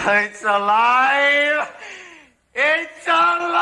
It's alive! It's alive!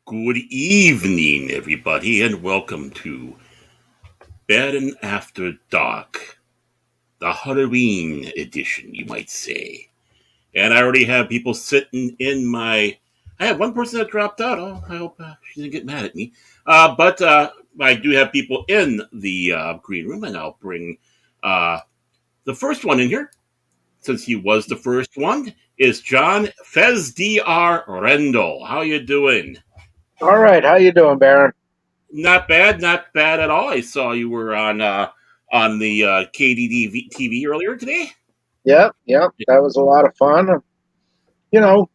Good evening, everybody, and welcome to Bed and After Dark, the Halloween edition, you might say. And I already have people sitting in my. I have one person that dropped out. Oh, I hope she didn't get mad at me. But I do have people in the green room, and I'll bring the first one in here, since he was the first one, is John Fez Dr. Rendell. How you doing? All right, how you doing, Baron? Not bad, not bad at all. I saw you were on the KDD TV earlier today. Yep, that was a lot of fun. You know,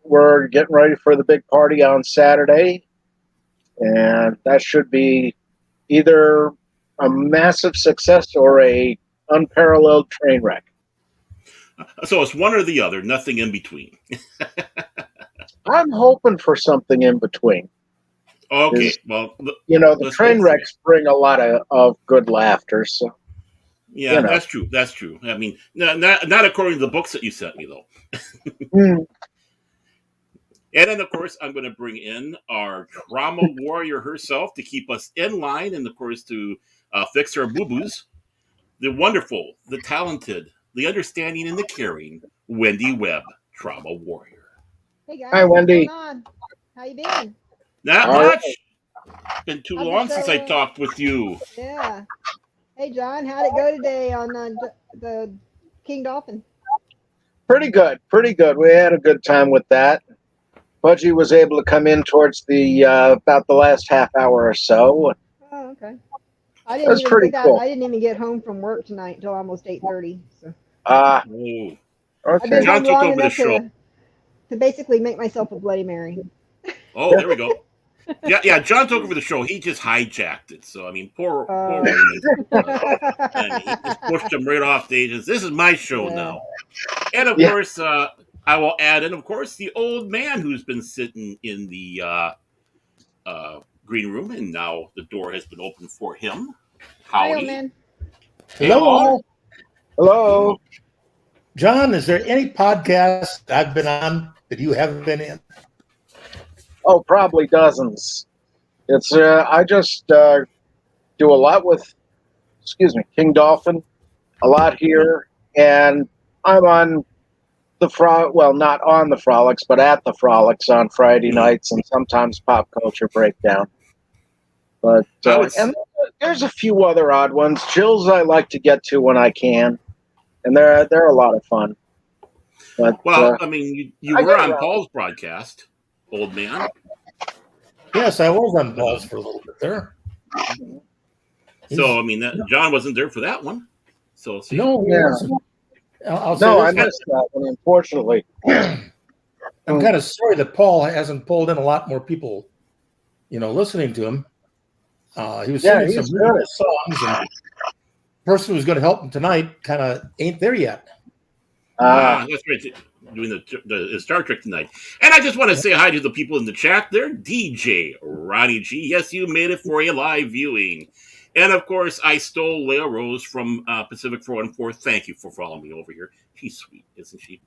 we're getting ready for the big party on Saturday, and that should be either a massive success or a unparalleled train wreck. So it's one or the other, nothing in between. I'm hoping for something in between. Okay, well, The train wrecks bring a lot of good laughter. So yeah, that's true. That's true. I mean, not according to the books that you sent me, though. And then, of course, I'm going to bring in our trauma warrior herself to keep us in line, and of course to fix our boo boos. The wonderful, the talented, the understanding, and the caring Wendy Webb, trauma warrior. Hey guys, Hi, Wendy. what's going on? How you been? Not All much. right. Been too long since I talked with you. Yeah. Hey John, how'd it go today on the King Dolphin? Pretty good. We had a good time with that. Budgie was able to come in towards the about the last half hour or so. Oh, okay. That's pretty cool. I didn't even get home from work tonight until almost 8:30. So. Oh, okay. I've been John home took long over the enough show. to basically make myself a Bloody Mary. Oh, there we go. Yeah. John took over the show. He just hijacked it. So I mean, poor Raymond. And he just pushed him right off stage. This is my show now. And of course, I will add in, of course, the old man who's been sitting in the green room, and now the door has been opened for him. Howdy. Hi, old man. Hello. Hello. John, is there any podcast I've been on that you haven't been in? Oh, probably dozens. It's I just do a lot with, King Dolphin, a lot here, and I'm on not on the Frolics, but at the Frolics on Friday nights, and sometimes Pop Culture Breakdown. But and there's a few other odd ones. Jill's I like to get to when I can, and they're a lot of fun. But I mean, you were on Paul's broadcast, old man. Yes, I was on Paul's for a little bit there. So I mean, John wasn't there for that one. So see. No, I'll say I missed that one, unfortunately. I'm kind of sorry that Paul hasn't pulled in a lot more people, listening to him. He was singing some really good songs, and the person who's going to help him tonight kind of ain't there yet. That's right. Doing the Star Trek tonight. And I just want to say hi to the people in the chat there. DJ Ronnie G. Yes, you made it for a live viewing. And of course, I stole Leah Rose from Pacific 414. Thank you for following me over here. She's sweet, isn't she?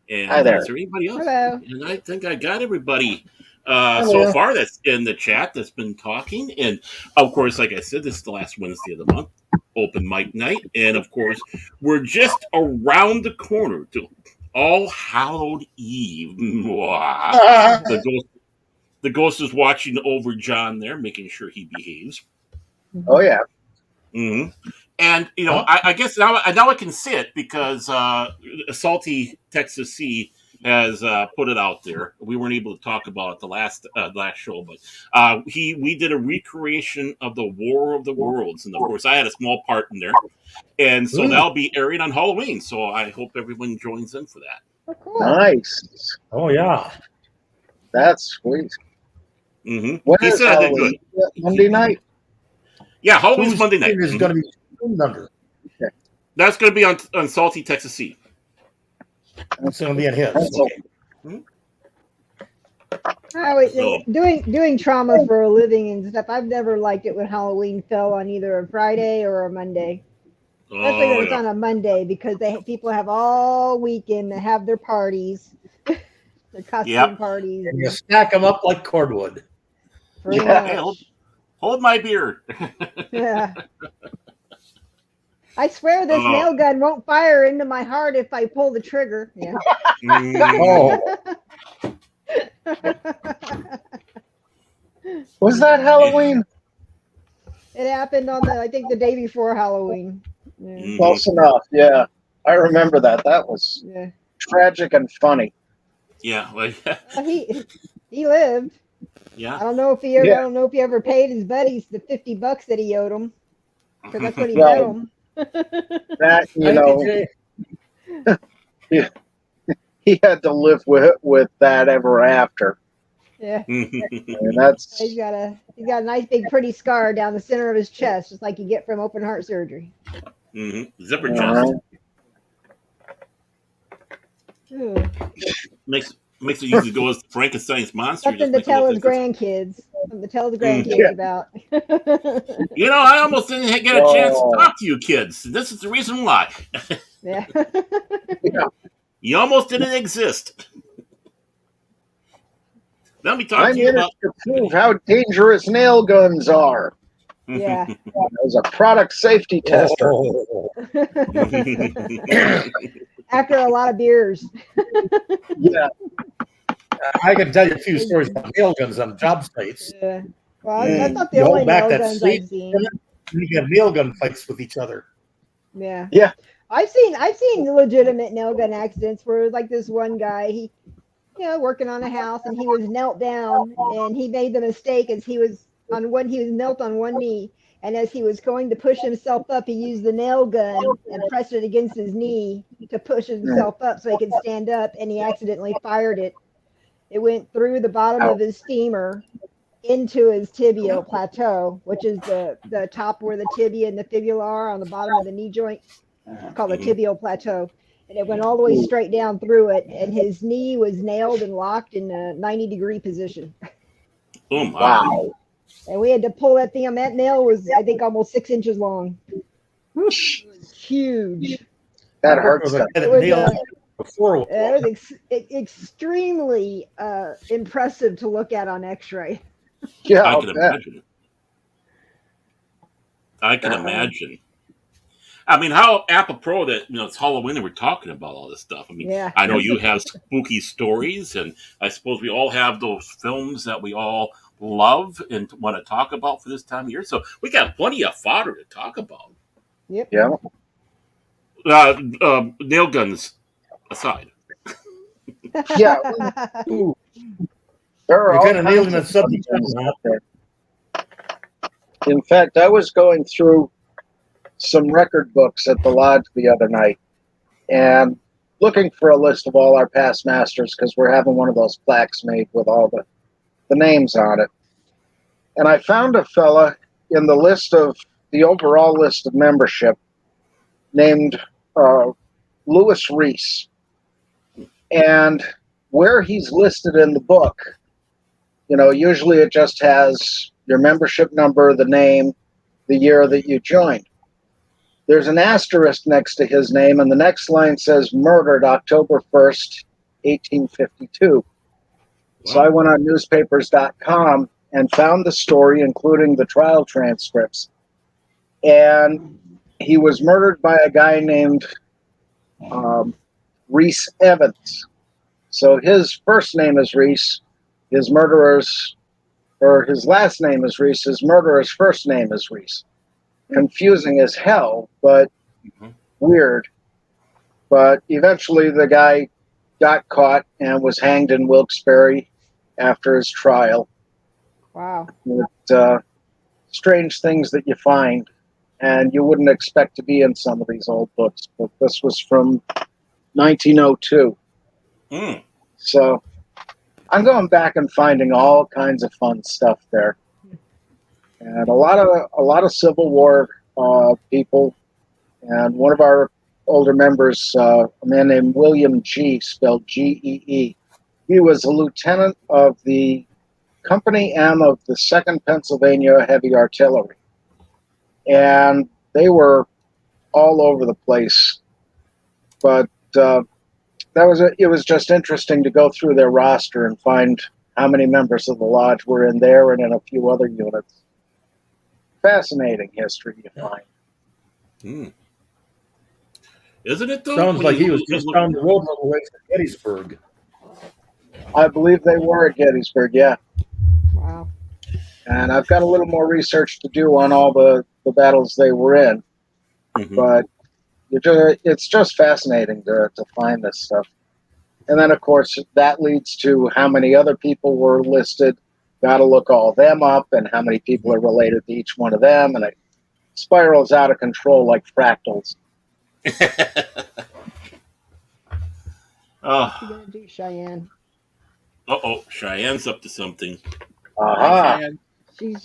And hi there. Is there anybody else? Hello. And I think I got everybody so far that's in the chat that's been talking. And of course, like I said, this is the last Wednesday of the month, open mic night. And of course, we're just around the corner to All Hallowed Eve. The ghost is watching over John there, making sure he behaves. Oh yeah. Mm-hmm. And I guess now I can say it because Salty Texas Sea has put it out there. We weren't able to talk about it the last show, but we did a recreation of the War of the Worlds, and of course I had a small part in there, and so that'll be airing on Halloween. So I hope everyone joins in for that. Oh, cool. Nice. Oh yeah, that's sweet. Mm-hmm. When he is said I did good. Monday night. Yeah, Halloween's Monday night. Is going to be under. That's going to be on Salty Texas Sea. It's going to be on his. Doing trauma for a living and stuff. I've never liked it when Halloween fell on either a Friday or a Monday. Especially when it's on a Monday, because people have all weekend to have their parties, their costume parties. And you stack them up like cordwood. Hey, hold my beer. Yeah. I swear this nail gun won't fire into my heart if I pull the trigger. Yeah. Was that Halloween? It happened on I think the day before Halloween. Yeah. Close enough. Yeah, I remember that. That was tragic and funny. Yeah, he lived. Yeah. I don't know if he ever paid his buddies the $50 that he owed them, because that's what he bet them. That he had to live with that ever after. Yeah. And that's he's got a nice big pretty scar down the center of his chest, just like you get from open heart surgery. Mm-hmm. Zipper chest. Makes it easy to go as Frankenstein's monster. Something to tell his grandkids. About. I almost didn't get a chance to talk to you kids. This is the reason why. Yeah. You almost didn't exist. Let me talk to you about to prove how dangerous nail guns are. Yeah. As a product safety tester. After a lot of beers. Yeah. I can tell you a few stories about nail guns on job sites. Yeah. Well, that's not the only nail guns I've seen. You have nail gun fights with each other. Yeah. Yeah. I've seen legitimate nail gun accidents where, like, this one guy, he working on a house, and he was knelt down, and he made the mistake as he was knelt on one knee, and as he was going to push himself up, he used the nail gun and pressed it against his knee to push himself up so he could stand up, and he accidentally fired it. It went through the bottom of his femur into his tibial plateau, which is the top where the tibia and the fibula are on the bottom of the knee joint. It's called the tibial plateau. And it went all the way straight down through it, and his knee was nailed and locked in a 90-degree position. Oh, my. Wow. And we had to pull that thing. That nail was, I think, almost 6 inches long. It was huge. That It hurts. was a Them. guy that It was, nailed before. it was extremely impressive to look at on X-ray. Yeah, I I'll can bet. imagine. I can imagine. I mean, how apropos that it's Halloween and we're talking about all this stuff. I mean, Yeah. I know you have spooky stories, and I suppose we all have those films that we all love and want to talk about for this time of year. So we got plenty of fodder to talk about. Yep. Yeah. Nail guns aside. Yeah. Ooh, There are you're all kind of nailing kinds that of subject. things out there. In fact, I was going through some record books at the lodge the other night and looking for a list of all our past masters because we're having one of those plaques made with all the names on it. And I found a fella in the list of the overall list of membership named Louis Reese. And where he's listed in the book, usually it just has your membership number, the name, the year that you joined. There's an asterisk next to his name, and the next line says murdered October 1st, 1852. Wow. So I went on newspapers.com and found the story, including the trial transcripts. And he was murdered by a guy named Reese Evans. So his first name is Reese, his last name is Reese, his murderer's first name is Reese. Confusing as hell, but weird. But eventually the guy got caught and was hanged in Wilkes-Barre after his trial. Wow. With strange things that you find, and you wouldn't expect to be in some of these old books, but this was from 1902. So I'm going back and finding all kinds of fun stuff there, and a lot of Civil War people. And one of our older members, a man named William G, spelled G-E-E, he was a lieutenant of the Company M of the 2nd Pennsylvania Heavy Artillery, and they were all over the place. But it was just interesting to go through their roster and find how many members of the lodge were in there and in a few other units. Fascinating history you find. Isn't it though? Sounds like he was just down the road a little ways to Gettysburg. I believe they were at Gettysburg, yeah. Wow. And I've got a little more research to do on all the battles they were in. But it's just fascinating to find this stuff. And then, of course, that leads to how many other people were listed. Got to look all them up and how many people are related to each one of them. And it spirals out of control like fractals. What you gonna do, Cheyenne? Cheyenne's up to something.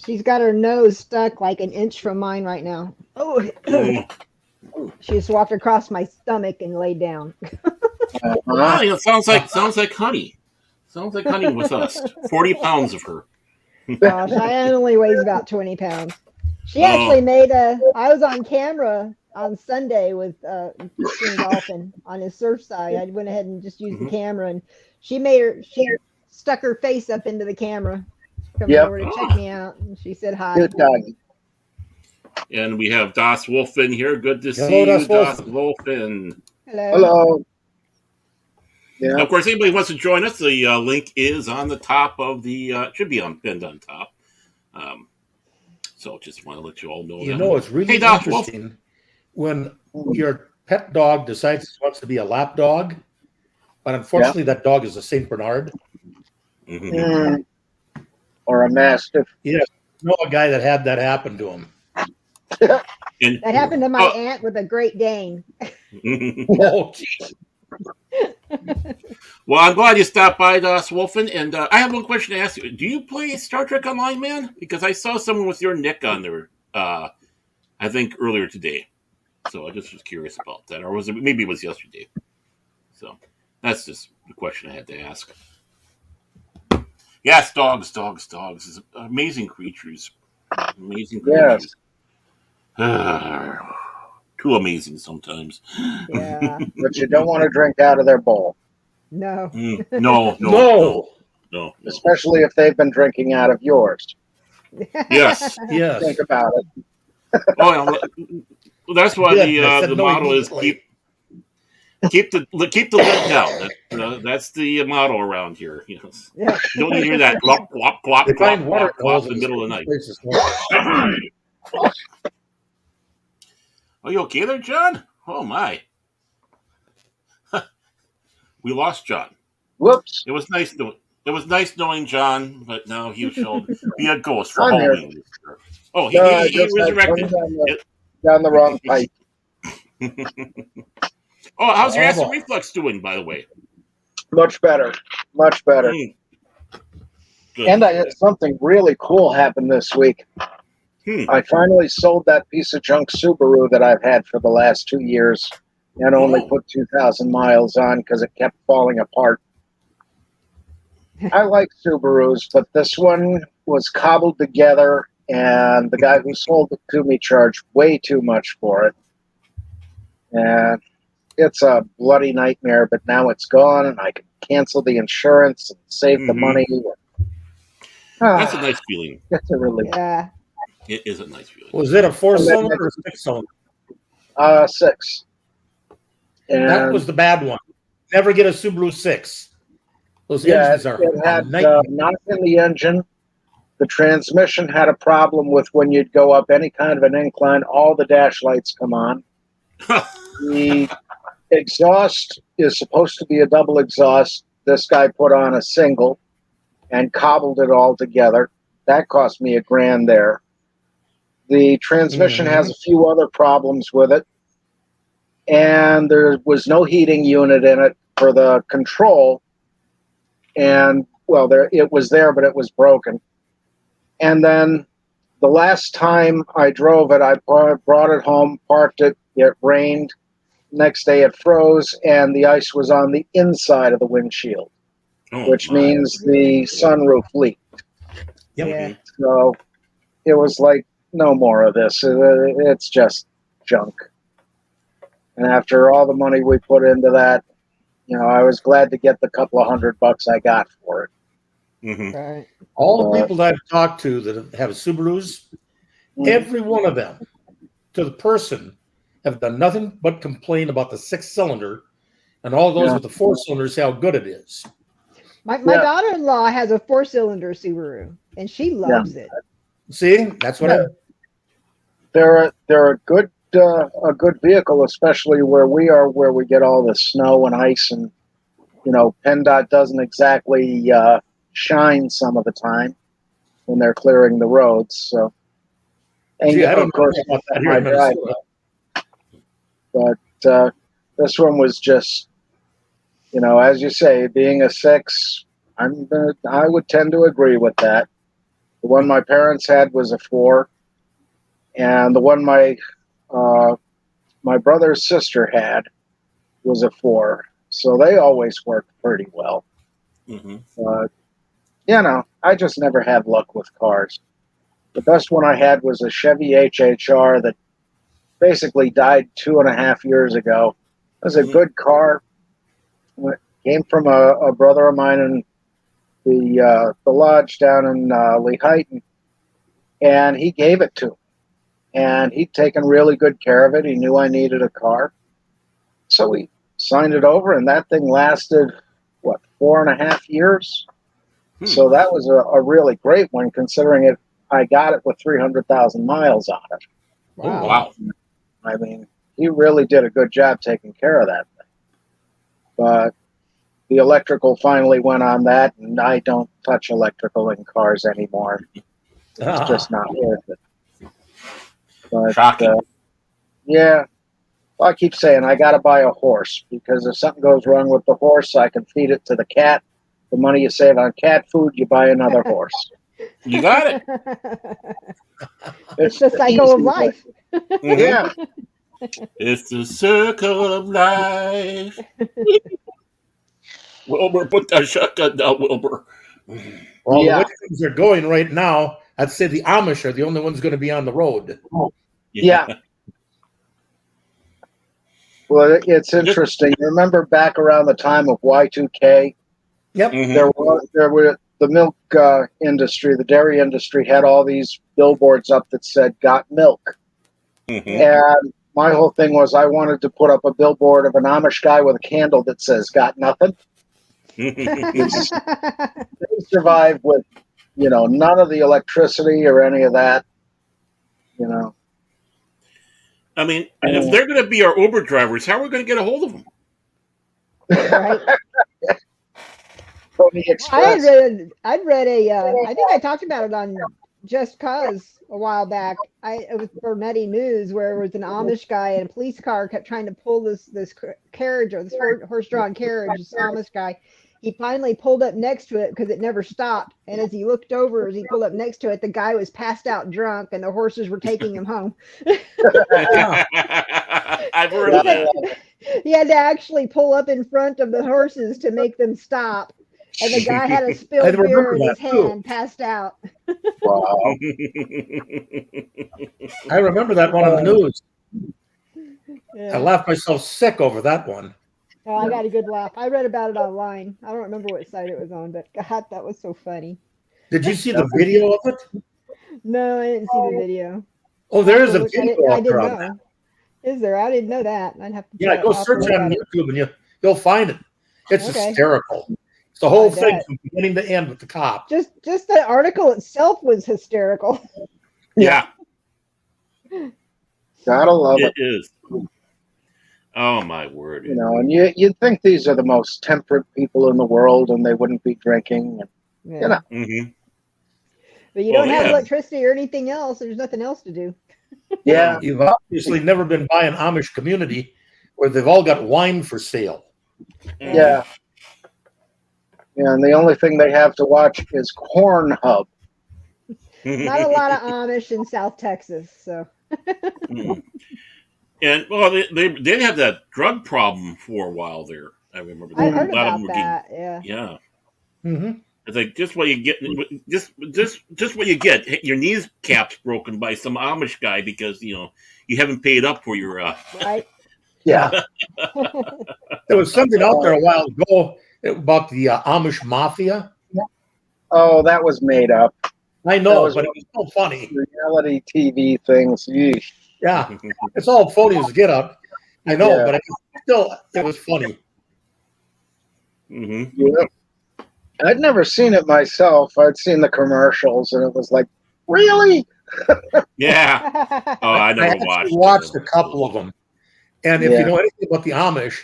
She's got her nose stuck like an inch from mine right now. She just walked across my stomach and laid down. It sounds like honey. Sounds like honey with us. 40 pounds of her. Cheyenne only weighs about 20 pounds. She actually made I was on camera on Sunday with Christian Dolphin on his surf side. I went ahead and just used the camera, and she stuck her face up into the camera, coming over to check me out, and she said hi. Good doggy. And we have Das Wolfen here. Good to see you, Das Wolfen. Hello. Yeah. Of course, anybody who wants to join us, the link is on the top of the, should be pinned on top. So just want to let you all know that. It's really interesting when your pet dog decides it wants to be a lap dog, but unfortunately that dog is a Saint Bernard. Or a Mastiff. Yes, I know a guy that had that happen to him. That happened to my aunt with a Great Dane. Oh, geez. Well, I'm glad you stopped by, Das Wolfen, and I have one question to ask you. Do you play Star Trek Online, man? Because I saw someone with your nick on there, I think earlier today. So I just was curious about that, or maybe it was yesterday. So that's just the question I had to ask. Yes, dogs. Amazing creatures. Amazing creatures. Yes. Too amazing sometimes. Yeah. But you don't want to drink out of their bowl, No. No. especially if they've been drinking out of yours. Yes. Yes. Think about it. Oh, that's why Good. I said the no motto is immediately. keep the lid down. That's the motto around here. You know, Yeah. you don't hear that glop glop glop They glop find water glop glop holes in the in middle of the night. places. Are you okay there, John? Oh my, we lost John. Whoops. It was nice. It was nice knowing John, but now he shall be a ghost for I'm here. Halloween. Oh, No, I he just had resurrected. down the wrong pipe. Oh, how's your Oh, acid boy. reflux doing, by the way? Much better. Much better. Good. And I had something really cool happen this week. I finally sold that piece of junk Subaru that I've had for the last 2 years and only put 2,000 miles on because it kept falling apart. I like Subarus, but this one was cobbled together, and the guy who sold it to me charged way too much for it. And it's a bloody nightmare, but now it's gone, and I can cancel the insurance and save the money. That's a nice feeling. It's a relief. Yeah. It is a nice feeling. Was it a 4-cylinder or a 6-cylinder? 6. And That was the bad one. Never get a Subaru 6. Those engines are it had a nightmare. knock in the engine. The transmission had a problem with when you'd go up any kind of an incline, all the dash lights come on. The exhaust is supposed to be a double exhaust. This guy put on a single and cobbled it all together. That cost me $1,000 there. The transmission has a few other problems with it. And there was no heating unit in it for the control. And, well, it was there, but it was broken. And then the last time I drove it, I brought it home, parked it, it rained. Next day it froze, and the ice was on the inside of the windshield, which means the sunroof leaked. Yep. Yeah. So it was like, no more of this. It's just junk. And after all the money we put into that, I was glad to get the couple of $100 I got for it. Right. All the people that I've talked to that have Subarus, every one of them, to the person, have done nothing but complain about the 6-cylinder, and all those with the 4-cylinders, how good it is. My daughter-in-law has a 4-cylinder Subaru, and she loves it. See, that's what They're a good vehicle, especially where we are, where we get all the snow and ice, and PennDOT doesn't exactly shine some of the time when they're clearing the roads. So, and I don't know about that here in Minnesota. But this one was just, as you say, being a 6, I would tend to agree with that. The one my parents had was a 4, and the one my brother's sister had was a 4. So they always worked pretty well. But, I just never had luck with cars. The best one I had was a Chevy HHR that basically died 2.5 years ago. It was a good car. It came from a brother of mine in the lodge down in Lehighton, and he gave it to me. And he'd taken really good care of it. He knew I needed a car. So we signed it over, and that thing lasted, 4.5 years? So that was a really great one, considering I got it with 300,000 miles on it. Wow. I mean, he really did a good job taking care of that thing. But the electrical finally went on that, and I don't touch electrical in cars anymore. It's just not worth it. But, Shocking. I keep saying I got to buy a horse, because if something goes wrong with the horse, I can feed it to the cat. The money you save on cat food, you buy another horse. You got it. It's the cycle of life. Yeah. It's the circle of life. Wilbur, put that shotgun down, Wilbur. Well, the way things are going right now, I'd say the Amish are the only ones going to be on the road. Yeah. Well, it's interesting. Remember back around the time of Y2K, Yep. there were the milk industry, the dairy industry had all these billboards up that said "Got milk," and my whole thing was I wanted to put up a billboard of an Amish guy with a candle that says "Got nothing." They survived with, none of the electricity or any of that. I mean, and if they're going to be our Uber drivers, how are we going to get a hold of them? Right. Pony Express. I'd read I think I talked about it on Just Cause a while back. It was for Nutty News, where it was an Amish guy in a police car kept trying to pull this carriage, or this horse-drawn carriage, this Amish guy. He finally pulled up next to it because it never stopped. And as he looked over, as he pulled up next to it, the guy was passed out drunk and the horses were taking him home. I've heard of that. He had to actually pull up in front of the horses to make them stop. And the guy had a spilled beer in his hand, passed out. Wow. I remember that one on the news. Yeah. I laughed myself sick over that one. Oh, I got a good laugh. I read about it online. I don't remember what site it was on, but God, that was so funny. Did you see the video of it? No, I didn't see the video. Oh, there is a video. I didn't know. Is there? I didn't know that. I'd have to. Yeah, go search on YouTube and you'll find it. It's hysterical. It's the whole thing from beginning to end with the cop. Just the article itself was hysterical. Yeah. Gotta love it. It is. Oh my word! And you'd think these are the most temperate people in the world, and they wouldn't be drinking. Yeah. But you don't have electricity or anything else. There's nothing else to do. Yeah, you've obviously never been by an Amish community where they've all got wine for sale. Yeah. And the only thing they have to watch is Cornhub. Not a lot of Amish in South Texas, so. And well, they had that drug problem for a while there. I remember. I heard about that. Yeah. Mm-hmm. It's like just what you get. Just what you get. Your knees caps broken by some Amish guy because you haven't paid up for your. Right. Yeah. There was something out there a while ago about the Amish mafia. Oh, that was made up. I know, but it was so funny. Reality TV things. Yeesh. Yeah, it's all phony as get up. I know, but it was funny. Mm-hmm. Yeah. I'd never seen it myself. I'd seen the commercials, and it was like, really? Yeah. Oh, I never watched a couple of them. And if you know anything about the Amish,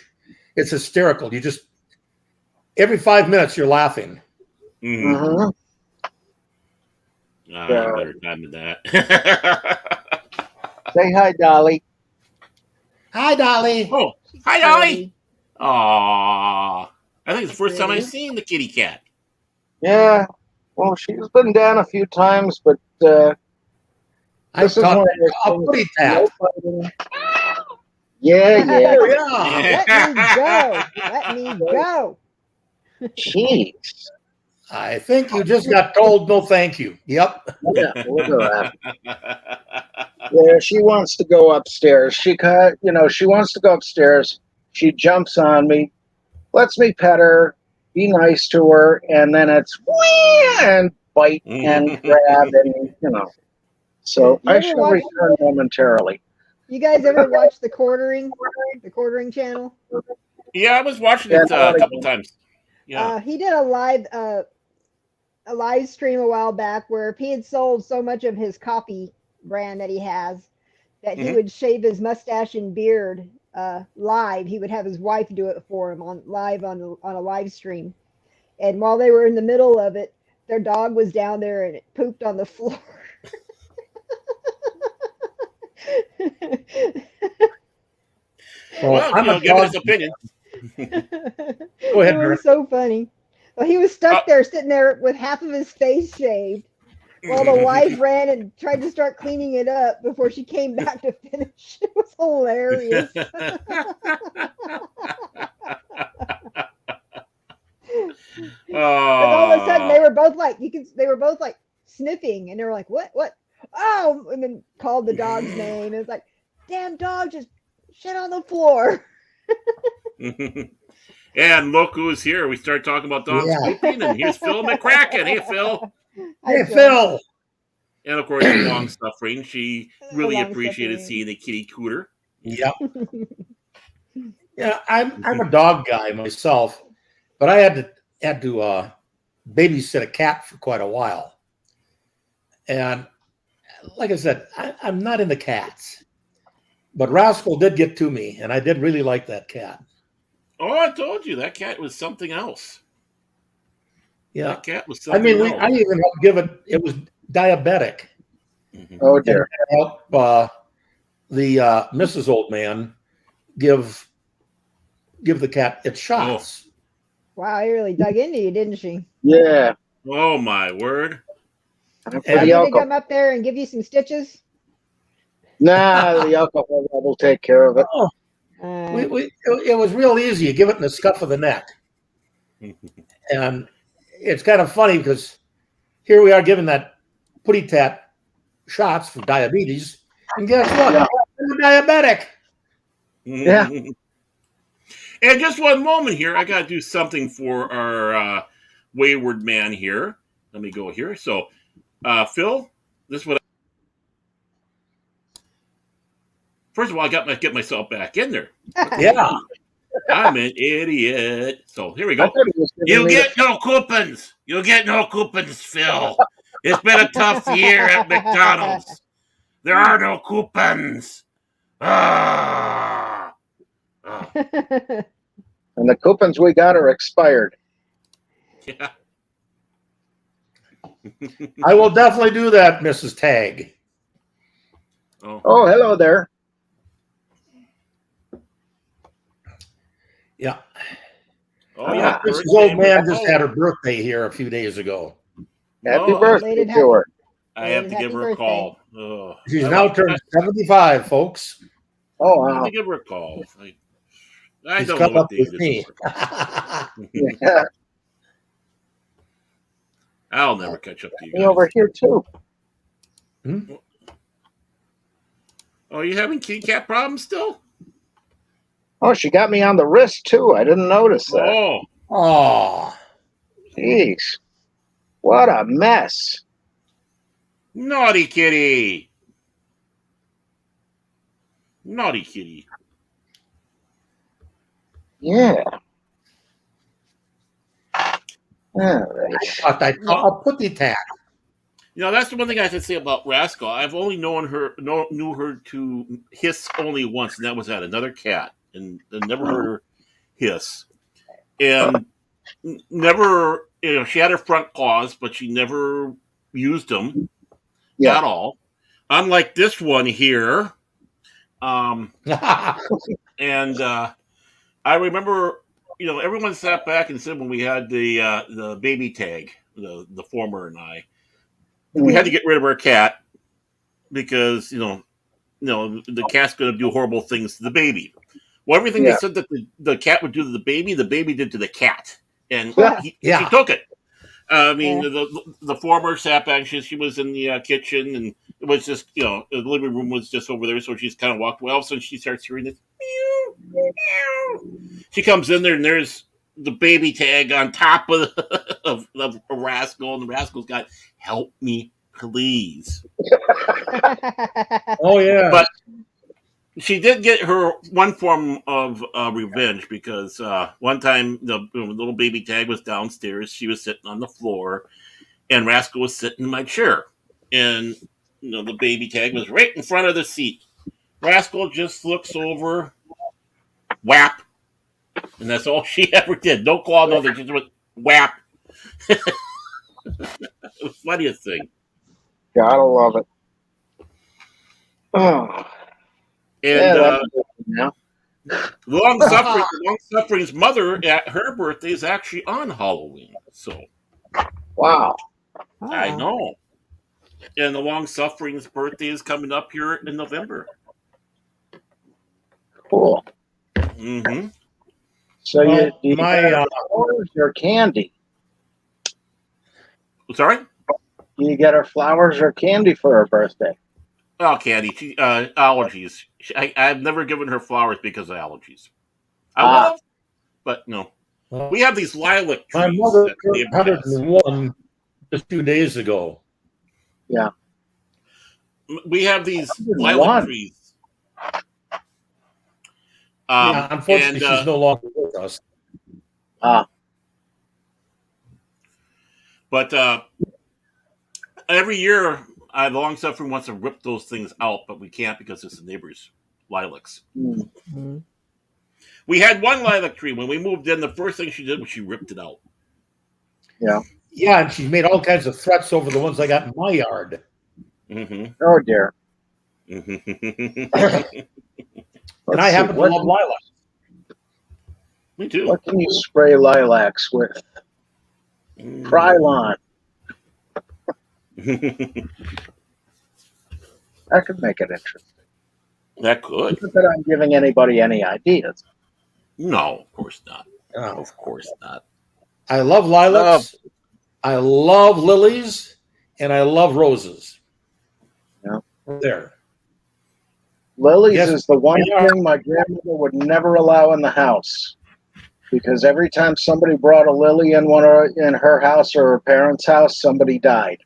it's hysterical. You just every 5 minutes you're laughing. Mm-hmm. I have better time than that. Say hi, Dolly. Hi, Dolly. Oh, hi, Dolly. Aww. I think it's the first time I've seen the kitty cat. Yeah. Well, she's been down a few times, but this is one of the things. Yeah. Let me go. Jeez. I think you just got told no thank you. Yep. Yeah, look at that. Yeah, she wants to go upstairs. She wants to go upstairs. She jumps on me, lets me pet her, be nice to her, and then it's and bite and grab and So I shall return momentarily. You guys ever watch the quartering channel? Yeah, I was watching it a couple times. Yeah. He did a live stream a while back where he had sold so much of his coffee brand that he has that he would shave his mustache and beard live. He would have his wife do it for him on a live stream. And while they were in the middle of it, their dog was down there and it pooped on the floor. Well, give his opinion. Go ahead, it was so funny. Well, he was stuck there, sitting there with half of his face shaved, while the wife ran and tried to start cleaning it up before she came back to finish. It was hilarious. But all of a sudden, they were both like sniffing, and they were like, "What? Oh!" And then called the dog's name. It was like, "Damn dog, just shit on the floor." And look who's here. We start talking about dog scooping, and here's Phil McCracken. Hey, Phil. Hey, Phil. And of course, the long suffering. She really appreciated seeing the kitty cooter. Yep. Yeah, I'm a dog guy myself, but I had to babysit a cat for quite a while. And like I said, I'm not into cats, but Rascal did get to me, and I did really like that cat. Oh, I told you that cat was something else. Yeah, that cat was something else. I even helped give it. It was diabetic. Mm-hmm. Oh dear! Help the Mrs. Old Man give the cat its shots. Wow, I really dug into you, didn't she? Yeah. Oh my word! Did they come up there and give you some stitches? Nah, the alcohol will take care of it. Oh, it was real easy. You give it in the scuff of the neck. And it's kind of funny because here we are giving that putty tat shots for diabetes. And guess what? Yeah. I'm diabetic. Yeah. And just one moment here. I got to do something for our wayward man here. Let me go here. So, Phil, this is what. First of all, I got to get myself back in there. Yeah. I'm an idiot. So here we go. You get no coupons. You get no coupons, Phil. It's been a tough year at McDonald's. There are no coupons. Ah. And the coupons we got are expired. Yeah. I will definitely do that, Mrs. Tag. Oh, hello there. Yeah. Oh, yeah. This old man just had her birthday here a few days ago. Happy birthday to her. I have to give her a call. Oh, She's now turned 75, folks. Oh, wow. I have to give her a call. I don't come know what up with me. Yeah. I'll never catch up to you guys. Me over here, too. Oh, you having kitty cat problems still? Oh, she got me on the wrist, too. I didn't notice that. Oh. Jeez. What a mess. Naughty kitty. Naughty kitty. Yeah. All right. I'll put the tag. You know, that's the one thing I can say about Rascal. I've only knew her to hiss only once, and that was at another cat, and never heard her hiss. And never, she had her front claws, but she never used them at all. Unlike this one here. And I remember, everyone sat back and said when we had the baby tag, the former and I, we had to get rid of our cat because the cat's going to do horrible things to the baby. Well, everything they said that the cat would do to the baby did to the cat, and she took it. I mean, the former sat back. She was in the kitchen, and it was just the living room was just over there, so she's kind of walked away. All of a sudden, she starts hearing this meow, meow. She comes in there, and there's the baby tag on top of of a Rascal, and the Rascal's got "Help me, please." Oh yeah, but she did get her one form of revenge because one time the little baby tag was downstairs. She was sitting on the floor, and Rascal was sitting in my chair, and the baby tag was right in front of the seat. Rascal just looks over, whap, and that's all she ever did. No claw, nothing. She just went whap. It was the funniest thing. Gotta love it. Oh. And Long Suffering's mother at her birthday is actually on Halloween. So, wow, I know. And the Long Suffering's birthday is coming up here in November. Cool. Mm-hmm. So you get flowers or candy? Sorry? Do you get her flowers or candy for her birthday? Oh, candy. Allergies. I've never given her flowers because of allergies. I would have, but no. We have these lilac trees. My mother that turned neighbor has. 101 just 2 days ago. Yeah. We have these 101. lilac trees. Yeah, unfortunately, she's no longer with us. But every year, the long suffering wants to rip those things out, but we can't because it's the neighbor's lilacs. Mm-hmm. We had one lilac tree. When we moved in, the first thing she did was she ripped it out. Yeah. Yeah, and she made all kinds of threats over the ones I got in my yard. Mm-hmm. Oh, dear. And I happen to love lilacs. Me too. What can you spray lilacs with? Krylon. That could make it interesting. That could. Not that I'm giving anybody any ideas. No, of course not. Oh. Of course not. I love lilacs. I love lilies, and I love roses. Yeah. There. Lilies is the one thing my grandmother would never allow in the house, because every time somebody brought a lily in in her house or her parents' house, somebody died.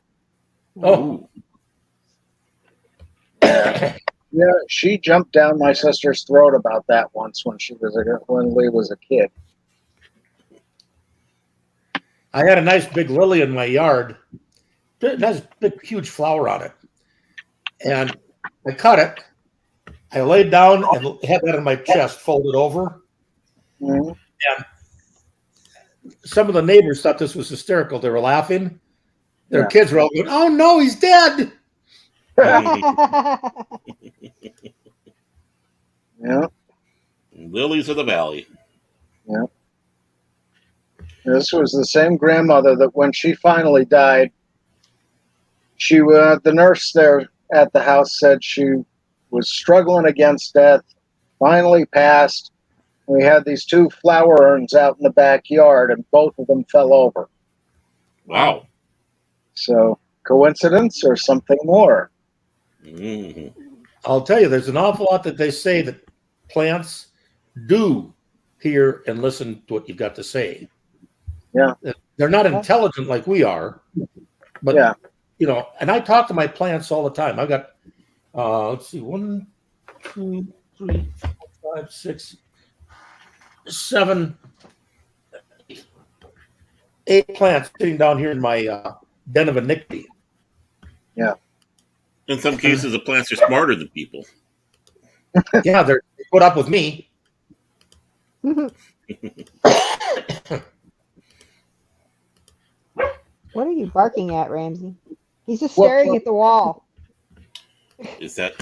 Oh. Yeah, she jumped down my sister's throat about that once when Lee was a kid. I had a nice big lily in my yard. It has a big, huge flower on it. And I cut it. I laid down and had that in my chest, folded over. Mm-hmm. And some of the neighbors thought this was hysterical. They were laughing. Their kids were all going, "Oh, no, he's dead." Yeah. Lilies of the valley. Yeah. This was the same grandmother that when she finally died, the nurse there at the house said she was struggling against death, finally passed. We had these 2 flower urns out in the backyard, and both of them fell over. Wow. So, coincidence or something more? Mm-hmm. I'll tell you, there's an awful lot that they say that plants do hear and listen to what you've got to say. Yeah. They're not intelligent like we are, but, and I talk to my plants all the time. I've got, let's see, 1, 2, 3, 4, 5, 6, 7, 8 plants sitting down here in my den of iniquity. Yeah. In some cases, the plants are smarter than people. Yeah, they put up with me. What are you barking at, Ramsey? He's just staring at the wall. Is that?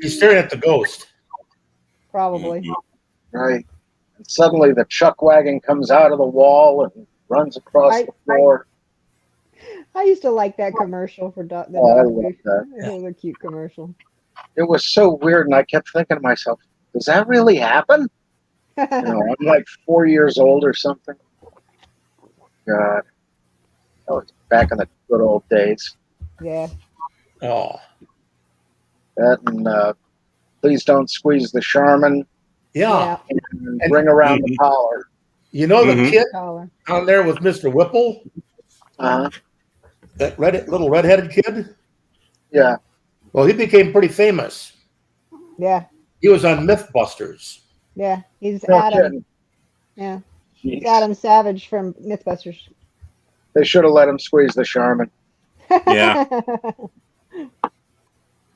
He's staring at the ghost. Probably. Mm-hmm. Right. And suddenly the chuck wagon comes out of the wall and runs across the floor. I used to like that commercial for the dog food. It was a cute commercial. It was so weird, and I kept thinking to myself, does that really happen? I'm like 4 years old or something. God. That was back in the good old days. Yeah. Oh. That and Please Don't Squeeze the Charmin. Yeah. And Bring Around the Collar. You know the kid on there with Mr. Whipple? Uh-huh. That little redheaded kid? Yeah. Well, he became pretty famous. Yeah. He was on Mythbusters. Yeah. He's Adam. Yeah. He's Adam Savage from Mythbusters. They should have let him squeeze the Charmin. Yeah.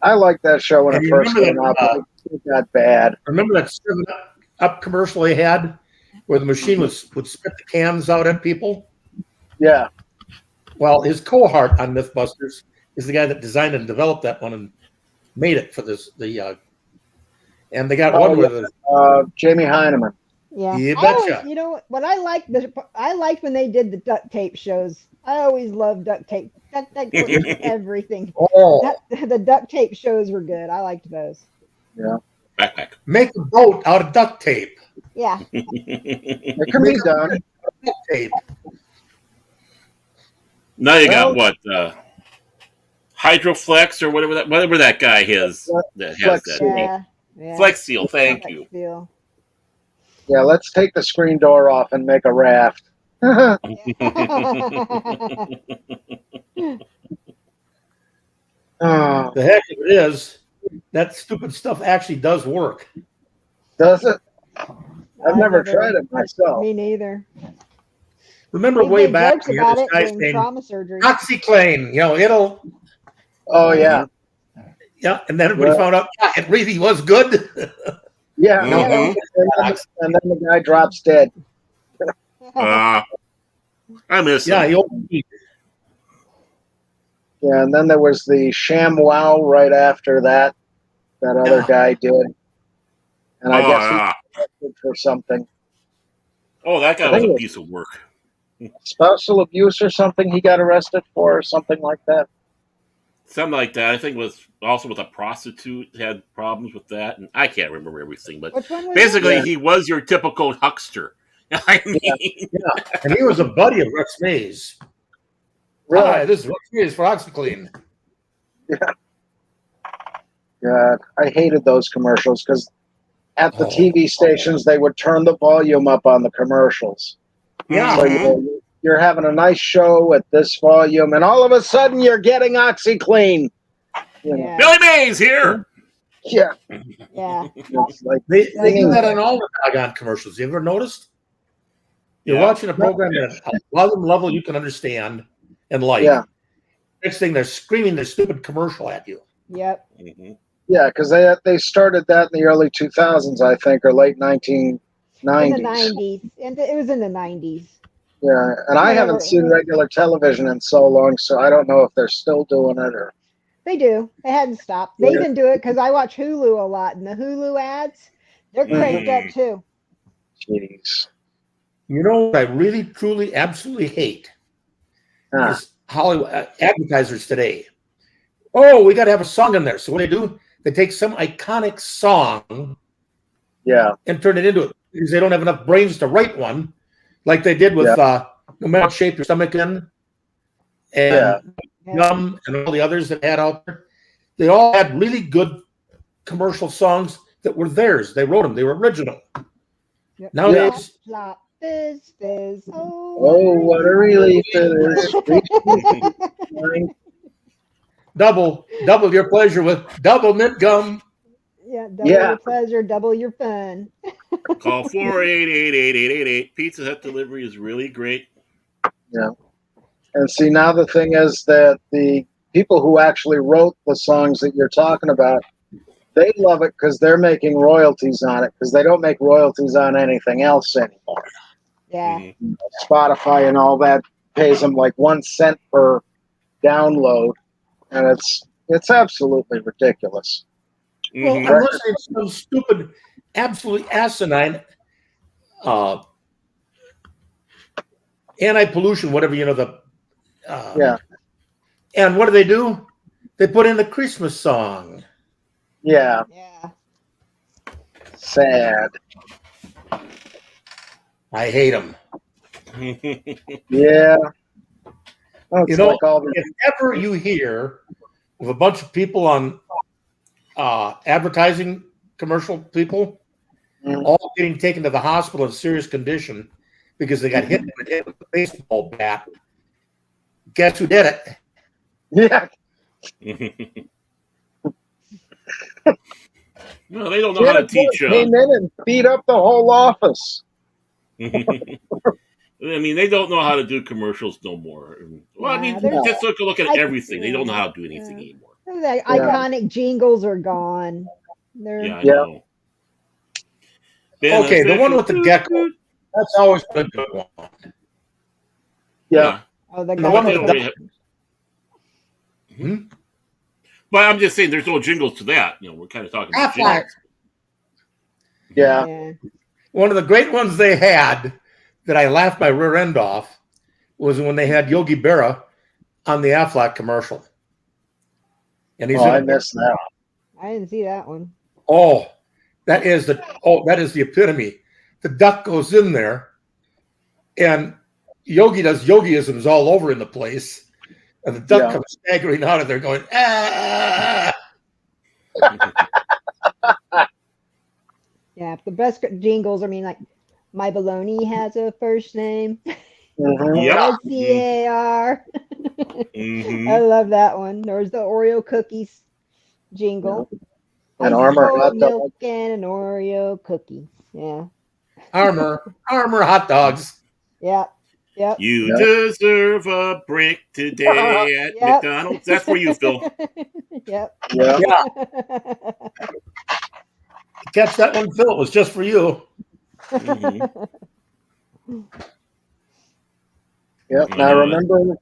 I liked that show when it first came out, but it got bad. Remember that 7-Up commercial he had where the machine would spit the cans out at people? Yeah. Well, his cohort on Mythbusters is the guy that designed and developed that one and made it for and they got one with Jamie Heineman. Yeah. You betcha. You know what I liked when they did the duct tape shows. I always loved duct tape. That everything. Oh. The duct tape shows were good. I liked those. Yeah. Backpack. Make a boat out of duct tape. Yeah. It can be done. Duct tape. Now you got what? Hydroflex or whatever that guy is that has Flex that. Yeah. Flex Seal, thank Flex you. Seal. Yeah, let's take the screen door off and make a raft. Yeah. Oh, The heck of it is, that stupid stuff actually does work. does it? I've never tried it myself. Me neither. Remember They way made back, jokes you hear about this it guy during saying, trauma surgery. OxyClean, it'll, Oh, yeah. yeah, and then everybody found out, yeah, it really was good. Yeah. Mhm. And then the guy drops dead. I miss him. Yeah, he opened me. Yeah, and then there was the ShamWow right after that other guy did. And I guess he was arrested for something. Oh, that guy was a piece of work. Spousal abuse or something he got arrested for or something like that. Something like that. I think it was also with a prostitute, had problems with that. And I can't remember everything, but Which one was basically that? he was your typical huckster. I mean, Yeah, and he was a buddy of Rex Mays. Really? Hi, this is Rex Mays for OxyClean. God, I hated those commercials because at the TV stations they would turn the volume up on the commercials. Yeah. So you're having a nice show at this volume, and all of a sudden you're getting OxyClean. Yeah. Billy Mays here. Yeah. Yeah. It's like They do that on all the doggone commercials. You ever noticed? You're watching a program at a volume level you can understand and like. Yeah. Next thing, they're screaming their stupid commercial at you. Yep. Yeah, because they started that in the early 2000s, I think, or late 1990s. In the 90s. And it was in the 90s. Yeah, and I haven't seen regular television in so long, so I don't know if they're still doing it or. They do. They hadn't stopped. They even do it because I watch Hulu a lot, and the Hulu ads, they're cranked up too. Jeez. You know what I really, truly, absolutely hate is Hollywood advertisers today. Oh, we got to have a song in there. So what do? They take some iconic song, and turn it into it because they don't have enough brains to write one, like they did with No Matter What Shape Your Stomach In, and Gum, and all the others that had out there. They all had really good commercial songs that were theirs. They wrote them. They were original. Yep. Nowadays, Flop, fizz, fizz. Oh, what a relief it is. double your pleasure with double mint gum. Yeah, double your pleasure, double your fun. Call 488-8888. Pizza Hut delivery is really great. Yeah. And see, now the thing is that the people who actually wrote the songs that you're talking about, they love it because they're making royalties on it because they don't make royalties on anything else anymore. Yeah. Spotify and all that pays them like 1 cent per download, and it's absolutely ridiculous. Well, I'm listening to some stupid, absolutely asinine anti-pollution, whatever, and what do? They put in the Christmas song. Yeah. Sad. I hate them. Yeah. It's like if ever you hear of a bunch of people on advertising commercial people all getting taken to the hospital in serious condition because they got hit with a baseball bat, guess who did it? Yeah. No, they don't know how to teach. Came in and beat up the whole office. I mean, they don't know how to do commercials no more. Well, I mean, just look at everything. They don't know how to do anything anymore. The iconic jingles are gone. I know. Okay, the one with the gecko. That's always been a good one. Yeah. Oh, the one with the But I'm just saying, there's no jingles to that. We're kind of talking about jingles. Yeah. One of the great ones they had that I laughed my rear end off was when they had Yogi Berra on the Aflac commercial. And he's I missed that. I didn't see that one. Oh, that is the epitome. The duck goes in there, and Yogi does yogiisms all over in the place. And the duck comes staggering out of there going, ah! Yeah, the best jingles, I mean, like, my baloney has a first name. Yeah. S-C-A-R. Mm-hmm. I love that one. There's the Oreo cookies jingle. And Ice Armor cold hot milk dog. and an Oreo cookie. Yeah. Armor hot dogs. Yep. Yep. You Yep. deserve a break today at Yep. McDonald's. That's for you, Phil. Yep. Yeah. Yeah. Catch that one, Phil. It was just for you. Mm-hmm. Yep. And I remember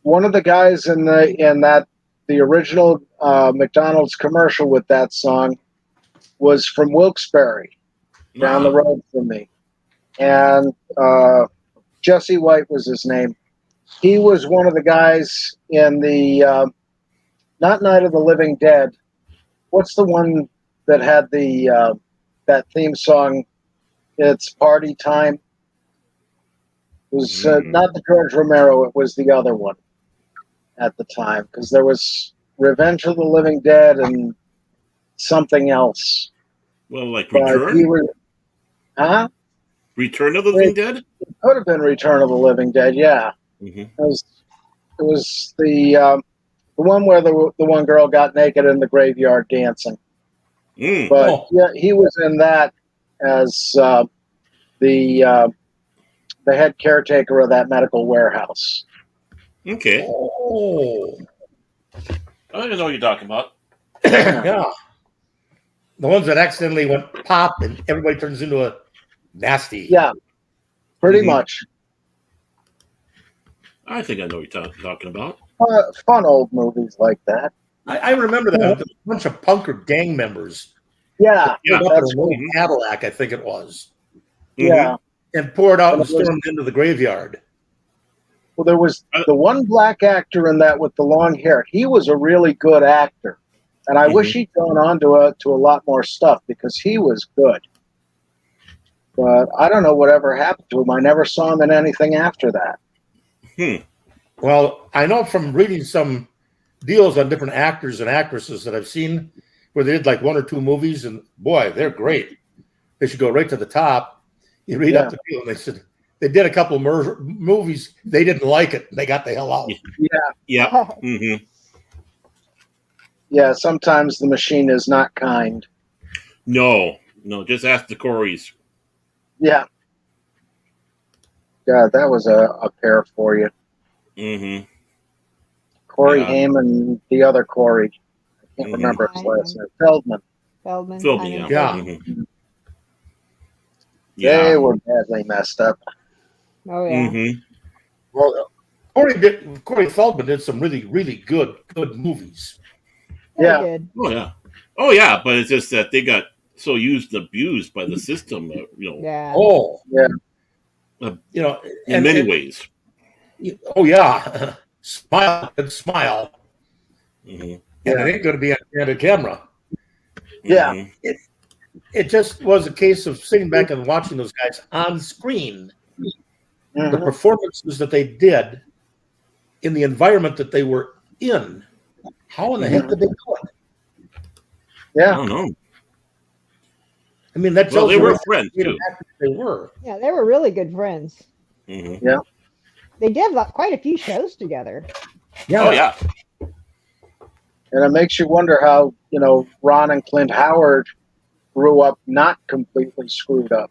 one of the guys in the original McDonald's commercial with that song was from Wilkes-Barre, down the road from me, and Jesse White was his name. He was one of the guys in the not Night of the Living Dead. What's the one that had the that theme song? It's Party Time. It was not the George Romero. It was the other one at the time, because there was Revenge of the Living Dead and something else. Well, like Return? Return of the Living Dead? It could have been Return of the Living Dead, yeah. Mm-hmm. It was the one where the one girl got naked in the graveyard dancing. But yeah, he was in that as the head caretaker of that medical warehouse. Okay. Oh. I don't know what you're talking about. Yeah. The ones that accidentally went pop and everybody turns into a nasty. Yeah, pretty much. I think I know what you're talking about. Fun old movies like that. I remember that. There was a bunch of punker gang members. Yeah, that's right. Cadillac, I think it was. Yeah. And poured out and stormed into the graveyard. Well, there was the one black actor in that with the long hair. He was a really good actor. And I wish he'd gone on to a lot more stuff, because he was good. But I don't know whatever happened to him. I never saw him in anything after that. Well, I know from reading some deals on different actors and actresses that I've seen where they did like 1 or 2 movies, and boy, they're great. They should go right to the top. You read up the deal, and they said they did a couple of movies. They didn't like it. They got the hell out. Yeah. Mm-hmm. Yeah, sometimes the machine is not kind. No, just ask the Coreys. Yeah. God, that was a pair for you. Mm-hmm. Corey Haim and the other Corey. I can't remember his last name. Feldman, yeah. Mm-hmm. They were badly messed up. Oh, yeah. Mm-hmm. Well, Corey Feldman did some really, really good movies. Yeah. Oh, yeah. But it's just that they got so used and abused by the system. Yeah. Oh, yeah. In many ways. Oh, yeah. Smile. Mm-hmm. And it ain't going to be on a camera. Yeah. It just was a case of sitting back and watching those guys on screen. Mm-hmm. The performances that they did in the environment that they were in. How in the heck did they do it? Yeah. I don't know. I mean, that they were friends too. They were. Yeah, they were really good friends. Mm-hmm. Yeah. They did quite a few shows together. Yeah. Oh, yeah. And it makes you wonder how, Ron and Clint Howard grew up not completely screwed up.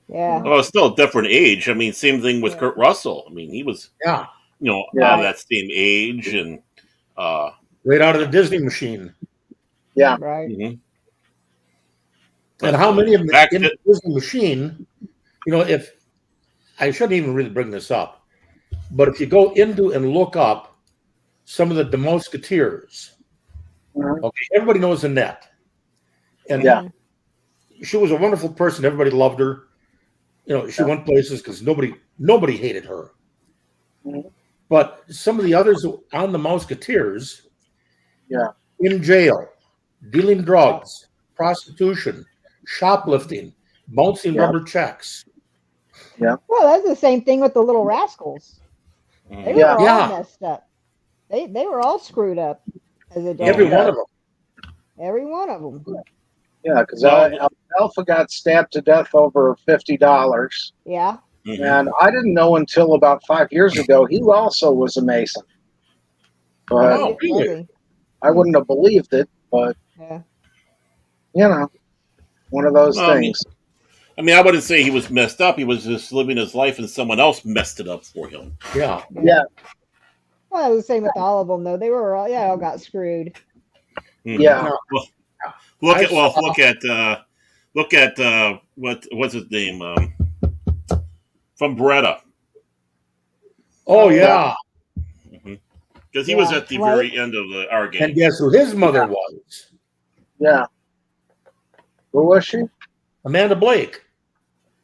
Yeah. Well, it's still a different age. I mean, same thing with Kurt Russell. I mean, he was, out of that same age and right out of the Disney machine. Yeah. Right. Mm-hmm. And how many of them in the Disney machine, if I shouldn't even really bring this up, but if you go into and look up some of the Musketeers, okay, everybody knows Annette. And she was a wonderful person. Everybody loved her. She went places because nobody hated her. Mm-hmm. But some of the others on the Musketeers, in jail, dealing drugs, prostitution, shoplifting, bouncing rubber checks. Yeah. Well, that's the same thing with the Little Rascals. They were all messed up. They were all screwed up as adults. Every one of them. Every one of them. Yeah, because Well, Alpha got stabbed to death over $50. Yeah. mhm. And I didn't know until about 5 years ago he also was a Mason. But Oh, really? Really? I wouldn't have believed it. But, Yeah. one of those Well, things. I wouldn't say he was messed up. He was just living his life, and someone else messed it up for him. Yeah. Yeah. Well, it was the same with all of them, though. They were all got screwed. Mhm. Yeah. Now, Well, I saw- look at what's his name from Beretta, oh, yeah. because he was Yeah, at the right. very end of our game. And guess who his mother was? Yeah. Who was she? Amanda Blake.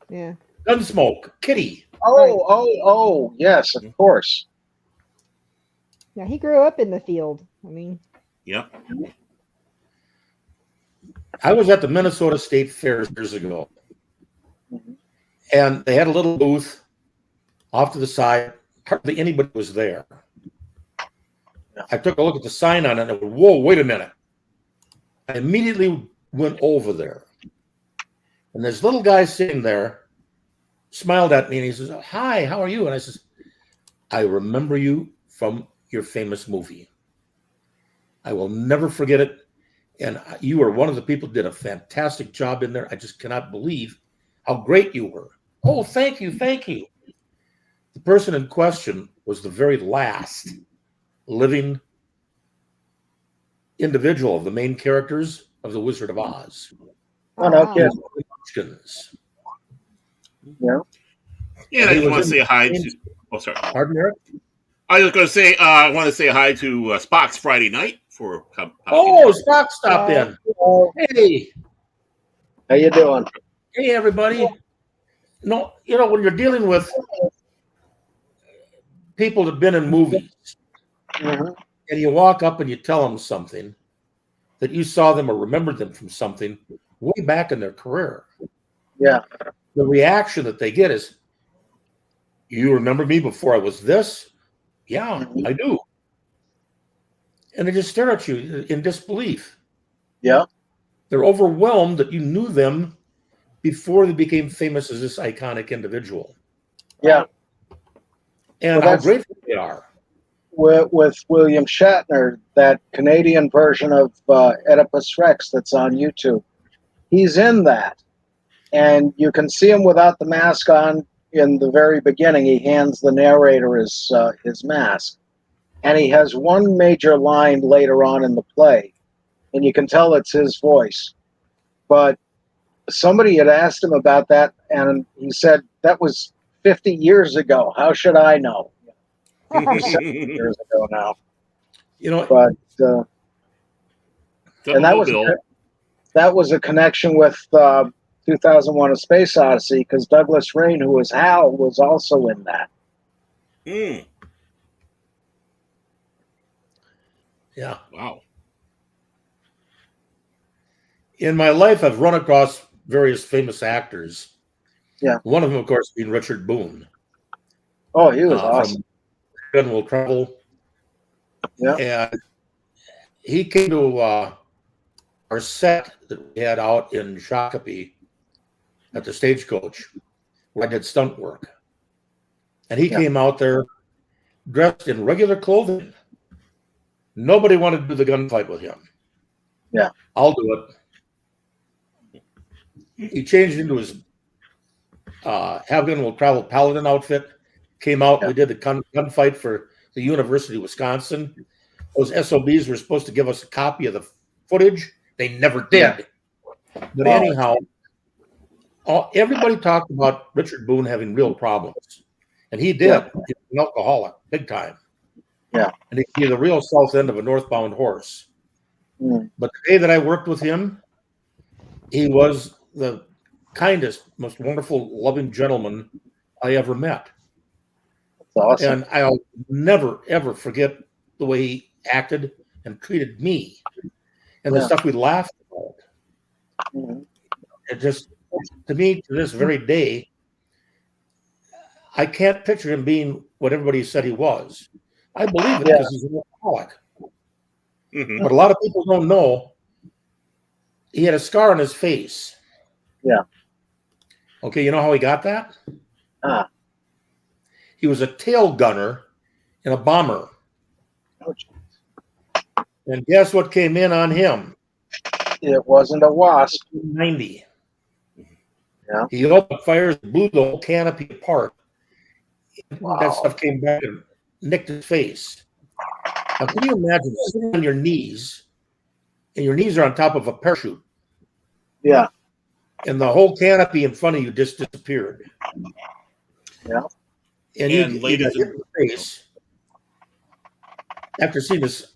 Yeah. Gunsmoke. Kitty. Oh, yes, of course. Yeah, he grew up in the field. I mean, Yep. I was at the Minnesota State Fair years ago. Mhm. And they had a little booth off to the side. Hardly anybody was there. Yeah. I took a look at the sign on it and I went, whoa, wait a minute. I immediately went over there. And this little guy sitting there smiled at me and he says, hi, how are you? And I says, I remember you from your famous movie. I will never forget it. And you were one of the people who did a fantastic job in there. I just cannot believe how great you were. Oh, thank you, thank you. The person in question was the very last living individual of the main characters of The Wizard of Oz. Oh, no wow. kidding. Munchkins. Yeah. Yeah, I He just was want to in say hi the- to. Oh, sorry. Pardon, Eric? I was going to say I want to say hi to Spock's Friday night for. Oh, Spock stopped Yeah. in. Oh, Hey, how you doing? hey, everybody. No, when you're dealing with people that have been in movies Mhm. and you walk up and you tell them something that you saw them or remembered them from something way back in their career, Yeah. the reaction that they get is, you remember me before I was this? Yeah, Mhm. I do. And they just stare at you in disbelief. Yeah. They're overwhelmed that you knew them before they became famous as this iconic individual. Yeah. And Well, how that's- grateful they are. With William Shatner, that Canadian version of Oedipus Rex that's on YouTube. He's in that. And you can see him without the mask on in the very beginning. He hands the narrator his mask. And he has one major line later on in the play. And you can tell it's his voice. But somebody had asked him about that, and he said, that was 50 years ago. How should I know? years ago now. But and that was a connection with 2001: A Space Odyssey, because Douglas Rain, who was Hal, was also in that. Mm. Yeah. Wow. In my life, I've run across various famous actors. Yeah. One of them, of course, being Richard Boone. Oh, he was awesome. From Ben Will Travel. Yeah. And he came to our set that we had out in Shakopee at the Stagecoach, where I did stunt work. And he came out there dressed in regular clothing. Nobody wanted to do the gunfight with him. Yeah. I'll do it. He changed into his Have Gun Will Travel Paladin outfit, came out, we did the gunfight for the University of Wisconsin. Those SOBs were supposed to give us a copy of the footage. They never did. But anyhow, everybody talked about Richard Boone having real problems. And he did. He was an alcoholic, big time. Yeah. And he'd be the real south end of a northbound horse. Mm. But the day that I worked with him, he was the kindest, most wonderful, loving gentleman I ever met. That's awesome. And I'll never, ever forget the way he acted and treated me and the stuff we laughed about. Mm-hmm. It just, to me, to this very day, I can't picture him being what everybody said he was. I believe it because he's an alcoholic. Mm-hmm. But a lot of people don't know he had a scar on his face. Yeah. Okay, you know how he got that? He was a tail gunner in a bomber. Oh, And guess what came in on him? it wasn't a wasp. 90. Yeah. He opened fires, blew the whole canopy apart. Wow. That stuff came back and nicked his face. Now, can you imagine sitting on your knees, and your knees are on top of a parachute, Yeah. and the whole canopy in front of you just disappeared? Yeah. And you got hit in the face after seeing this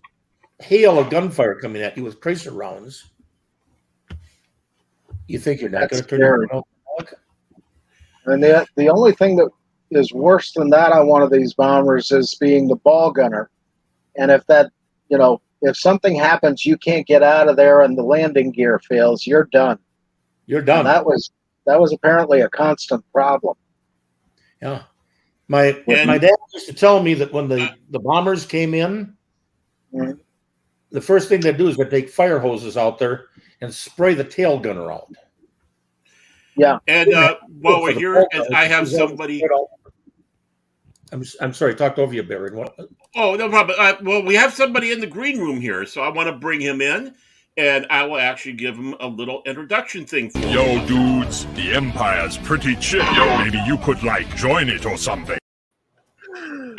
hail of gunfire coming at you with tracer rounds. You think you're not going to turn your gun off? And the only thing that is worse than that on one of these bombers is being the ball gunner. And if that, if something happens, you can't get out of there and the landing gear fails, you're done. You're done. And that was apparently a constant problem. Yeah. My dad used to tell me that when the bombers came in, the first thing they do is they take fire hoses out there and spray the tail gunner out. Yeah. And while we're here, I have somebody. I'm sorry, talked over you, Barry. What? Oh, no problem. Well, we have somebody in the green room here, so I want to bring him in, and I will actually give him a little introduction thing for Yo, dudes, the Empire's pretty chill. Maybe you could, join it or something.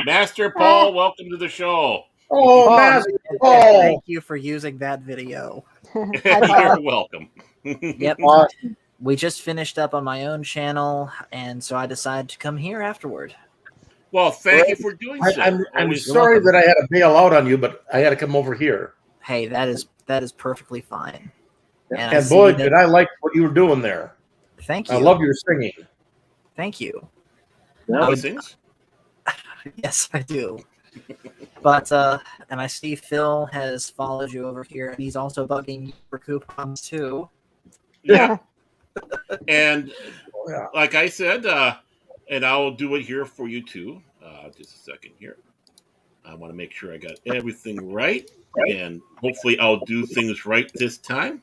Master Paul, welcome to the show. Oh, Master Paul. Thank you for using that video. You're welcome. Yep. We just finished up on my own channel, and so I decided to come here afterward. Well, thank you for doing so. I'm sorry that I had to bail out on you, but I had to come over here. Hey, that is perfectly fine. And boy, did I like what you were doing there. Thank you. I love your singing. Thank you. He sings? Yes, I do. But and I see Phil has followed you over here, and he's also bugging you for coupons too. Yeah. And like I said, and I'll do it here for you too. Just a second here. I want to make sure I got everything right, and hopefully I'll do things right this time.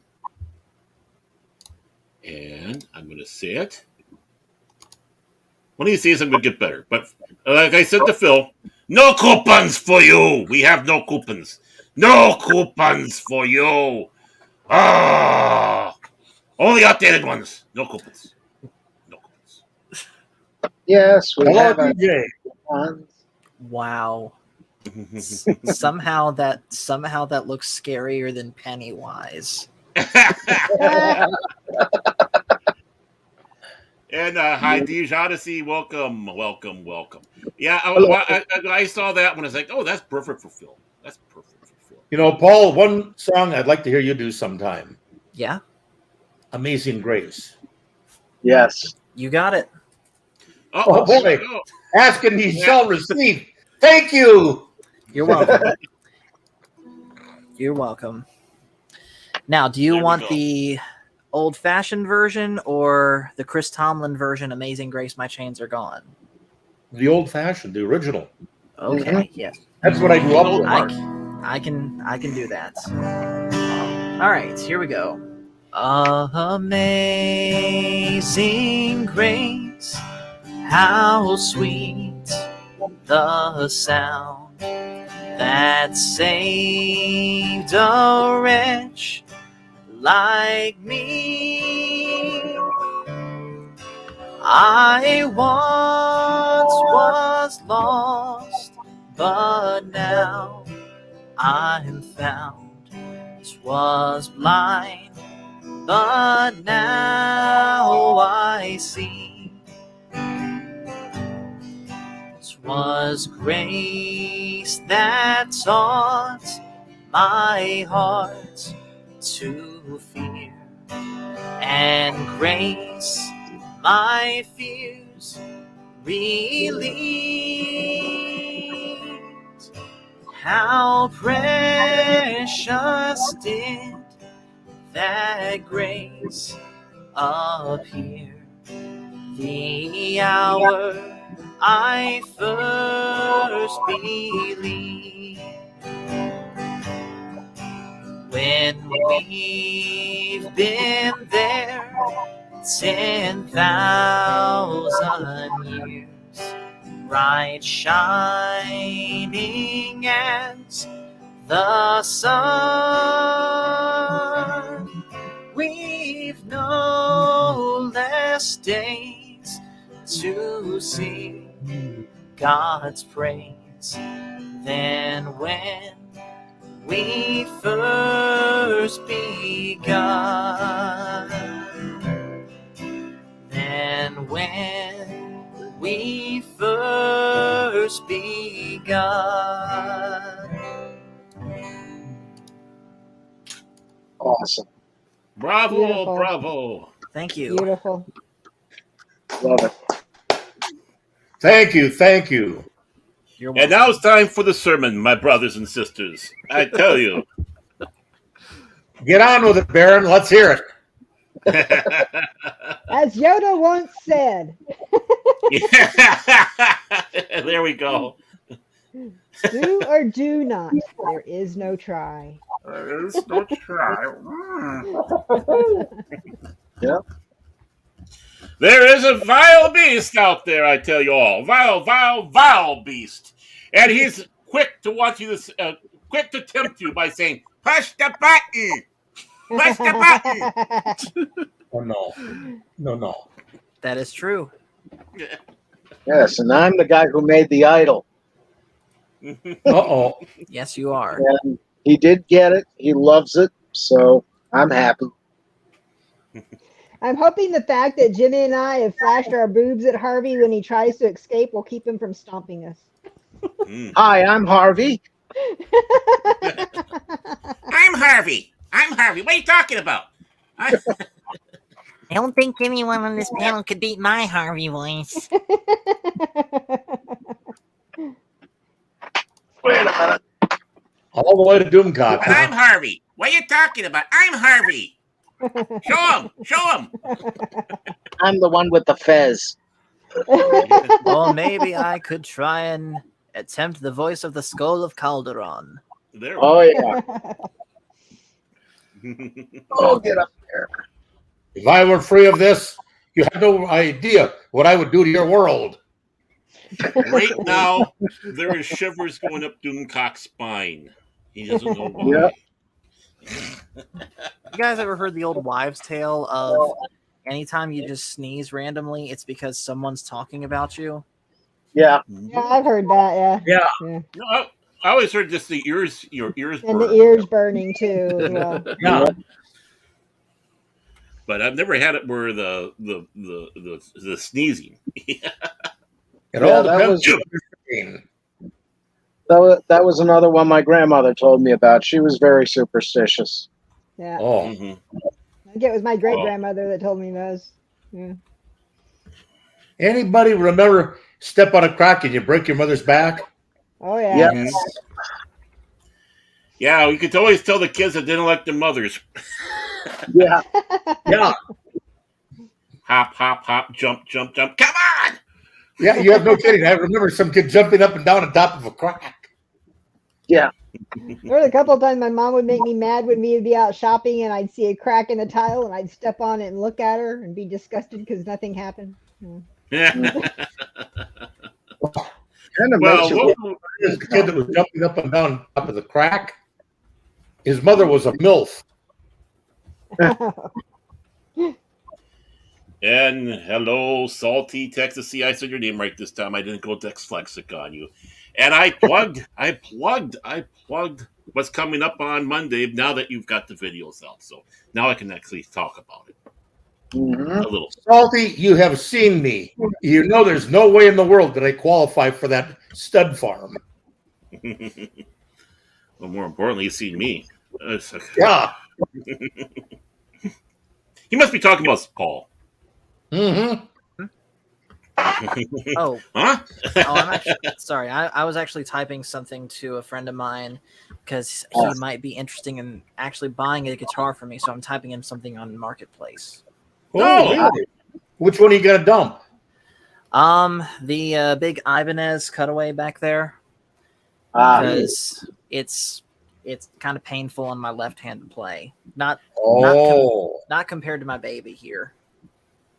And I'm going to say it. One of these days I'm going to get better. But like I said to Phil, no coupons for you. We have no coupons. No coupons for you. Oh, only outdated ones. No coupons. No coupons. Yes, we have DJ. Wow. somehow that looks scarier than Pennywise. And hi, Dej Odyssey. Welcome. Yeah, I saw that when I was like, oh, that's perfect for Phil. That's perfect for Phil. Paul, one song I'd like to hear you do sometime. Yeah? Amazing Grace. Yes. You got it. Oh, boy. Ask and ye shall receive. Thank you. You're welcome. You're welcome. Now, do you want the old-fashioned version or the Chris Tomlin version, Amazing Grace, My Chains Are Gone? The old-fashioned, the original. Okay, yes. That's what I grew up with. I can do that. All right, here we go. Amazing Grace, how sweet the sound that saved a wretch like me. I once was lost, but now I'm found. Was blind, but now I see. 'Twas grace that taught my heart to fear, and grace my fears relieved. How precious did that grace appear the hour I first first believe. When we've been there 10,000 years, bright shining as the sun, we've no less days to sing God's praise than when we first begun. Than when we first begun. Awesome. Bravo, Beautiful. bravo. Thank you. Beautiful. Love it. Thank you. Thank you. You're And welcome. now it's time for the sermon, my brothers and sisters. I tell you. Get on with it, Baron. Let's hear it. As Yoda once said, There we go. do or do not. There is no try. There is no try. Yeah. There is a vile beast out there, I tell you all. Vile, vile, vile beast. And he's quick to want you to, quick to tempt you by saying, push the button. Push the button. Oh, no. No. That is true. Yes, and I'm the guy who made the idol. Uh-oh. Yes, you are. And he did get it. He loves it. So I'm happy. I'm hoping the fact that Jimmy and I have flashed our boobs at Harvey when he tries to escape will keep him from stomping us. Hi, I'm Harvey. I'm Harvey. What are you talking about? I don't think anyone on this panel could beat my Harvey voice. Wait a minute. All the way to Doomcock. But I'm Harvey. What are you talking about? I'm Harvey. Show him. I'm the one with the fez. Well, maybe I could try and attempt the voice of the Skull of Calderon. There. Oh, yeah. Oh, get up there. If I were free of this, you have no idea what I would do to your world. Right now, there is shivers going up Doomcock's spine. He doesn't know why. Yep. You guys ever heard the old wives' tale of anytime you just sneeze randomly, it's because someone's talking about you? Yeah. Yeah, I've heard that. Yeah. No, I always heard just your ears And burn. the ears burning too. As well. Yeah. But I've never had it where the sneezing. It Yeah, all that depends was- on what you're saying. That was another one my grandmother told me about. She was very superstitious. Yeah. Oh, Mhm. I think it was my great grandmother that told me those. Yeah. anybody remember step on a crack and you break your mother's back? Oh yeah. Yeah. Mhm. Yeah, you could always tell the kids that didn't like their mothers. Yeah. Yeah. Hop, hop, hop, jump, jump, jump. Come on! Yeah, you have no kidding. I remember some kid jumping up and down on top of a crack. Yeah. There was a couple of times my mom would make me mad when we would be out shopping and I'd see a crack in the tile and I'd step on it and look at her and be disgusted because nothing happened. Kind of Well, makes you what- This kid that was jumping up and down on top of the crack, his mother was a MILF. and hello, Salty Texas. See, I said your name right this time. I didn't go dyslexic on you. And I plugged what's coming up on Monday now that you've got the videos out. So now I can actually talk about it Mhm. a little. Salty, you have seen me. You know there's no way in the world that I qualify for that stud farm. Well, more importantly, you've seen me. Yeah. He must be talking about Paul. Mm-hmm. Oh, Huh? I'm actually sorry. I was actually typing something to a friend of mine because he might be interested in actually buying a guitar for me. So I'm typing him something on Marketplace. Oh, really? Which one are you going to dump? The big Ibanez cutaway back there. because it's kind of painful on my left hand to play. Not compared to my baby here.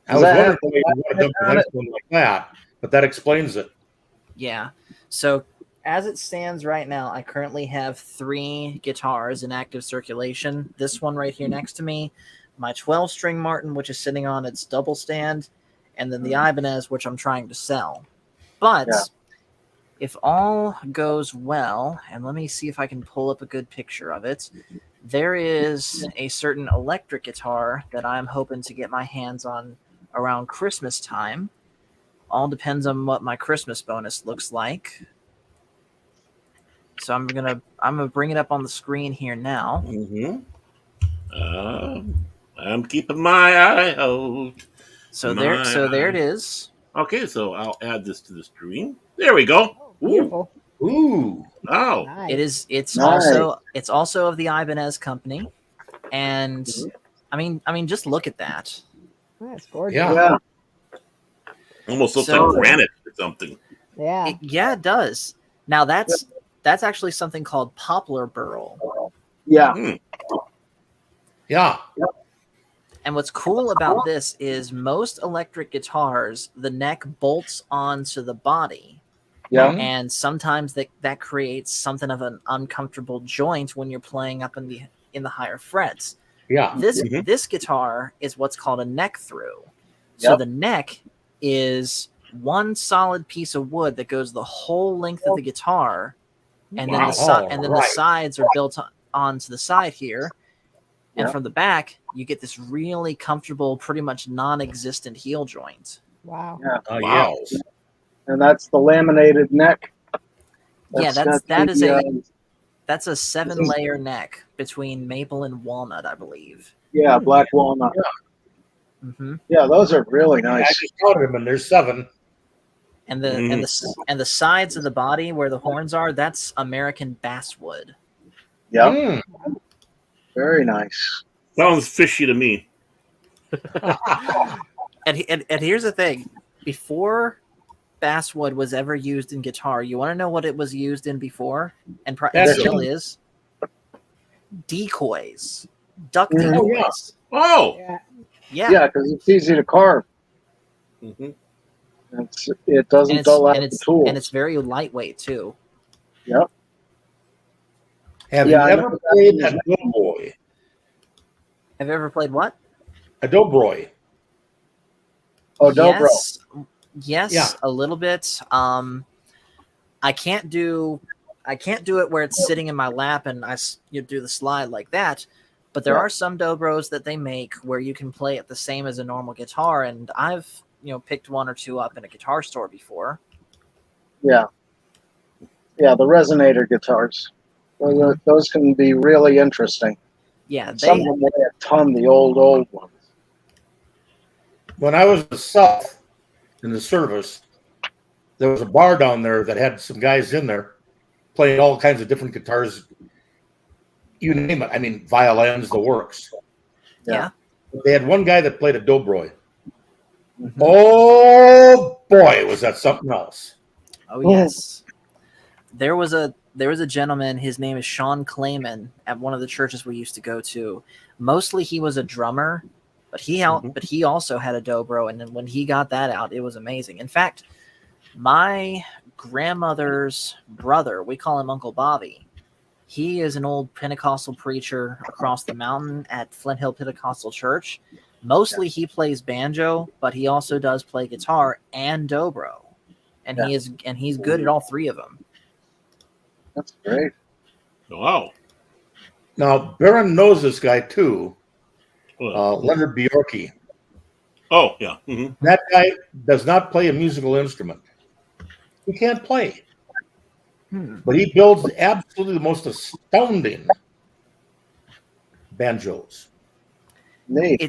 I was wondering why you want to dump an instrument like that, but that explains it. Yeah. So as it stands right now, I currently have 3 guitars in active circulation. This one right here next to me, my 12-string Martin, which is sitting on its double stand, and then the Ibanez, which I'm trying to sell. But if all goes well, and let me see if I can pull up a good picture of it, there is a certain electric guitar that I'm hoping to get my hands on around Christmas time. All depends on what my Christmas bonus looks like. So I'm gonna bring it up on the screen here now. I'm keeping my eye out. So there it is. Okay, so I'll add this to the screen. There we go. Beautiful. Ooh. Wow. Nice. It's also of the Ibanez company, and I mean just look at that. That's gorgeous. Yeah. Almost looks like granite or something. Yeah. It does. Now that's actually something called poplar burl. Yeah. Yeah. And what's cool about this is most electric guitars, the neck bolts onto the body. Yeah. And sometimes that creates something of an uncomfortable joint when you're playing up in the higher frets. Yeah. This guitar is what's called a neck through. So the neck is one solid piece of wood that goes the whole length of the guitar, and then the sides are built onto the side here. And from the back, you get this really comfortable, pretty much non-existent heel joint. Wow. Yeah. Wow. Yes. And that's the laminated neck. That's a 7-layer neck between maple and walnut, I believe. Yeah, black walnut. Mm-hmm. Yeah, those are really I nice. just counted them, and there's 7. And the sides of the body where the horns are, that's American basswood. Yeah. Very nice. Sounds fishy to me. And here's the thing: before basswood was ever used in guitar, you want to know what it was used in before, and still is? Decoys, duck decoys. Oh, Yeah, because it's easy to carve. Mhm. It doesn't dull out the tools. and it's very lightweight too. Yep. Have you ever played a Doughboy? Have you ever played what? A Doughboy. Oh, dobro. Yes, a little bit. I can't do it where it's sitting in my lap and you do the slide like that. But there are some dobros that they make where you can play it the same as a normal guitar, and I've picked 1 or 2 up in a guitar store before. Yeah. Yeah, the resonator guitars. Those can be really interesting. Yeah, Some of them weigh a ton, the old ones. When I was in the South in the service, there was a bar down there that had some guys in there playing all kinds of different guitars. You name it. I mean, violins, the works. Yeah. They had one guy that played a dobro. Mm-hmm. Oh boy, was that something else! Oh yes. There was a gentleman. His name is Sean Clayman at one of the churches we used to go to. Mostly he was a drummer, but he also had a dobro, and then when he got that out, it was amazing. In fact, my grandmother's brother, we call him Uncle Bobby. He is an old Pentecostal preacher across the mountain at Flint Hill Pentecostal Church. Mostly he plays banjo, but he also does play guitar and dobro. And he's good at all 3 of them. That's great. Wow. Now, Baron knows this guy too, Leonard Bjorky. Oh, yeah. Mm-hmm. That guy does not play a musical instrument. He can't play. But he builds absolutely the most astounding banjos. Neat.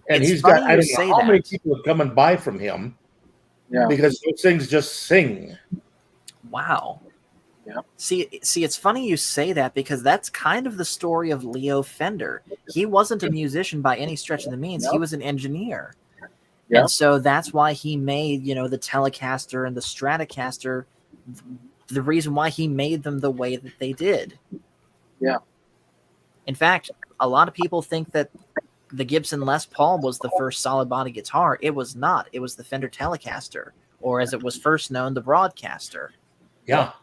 He's got, I don't know how many people have come and buy from him because those things just sing. Wow. Yeah. See, it's funny you say that because that's kind of the story of Leo Fender. He wasn't a musician by any stretch of the means. He was an engineer. And so that's why he made, the Telecaster and the Stratocaster the reason why he made them the way that they did. Yeah. In fact, a lot of people think that the Gibson Les Paul was the first solid body guitar. It was not. It was the Fender Telecaster, or as it was first known, the Broadcaster. Yeah.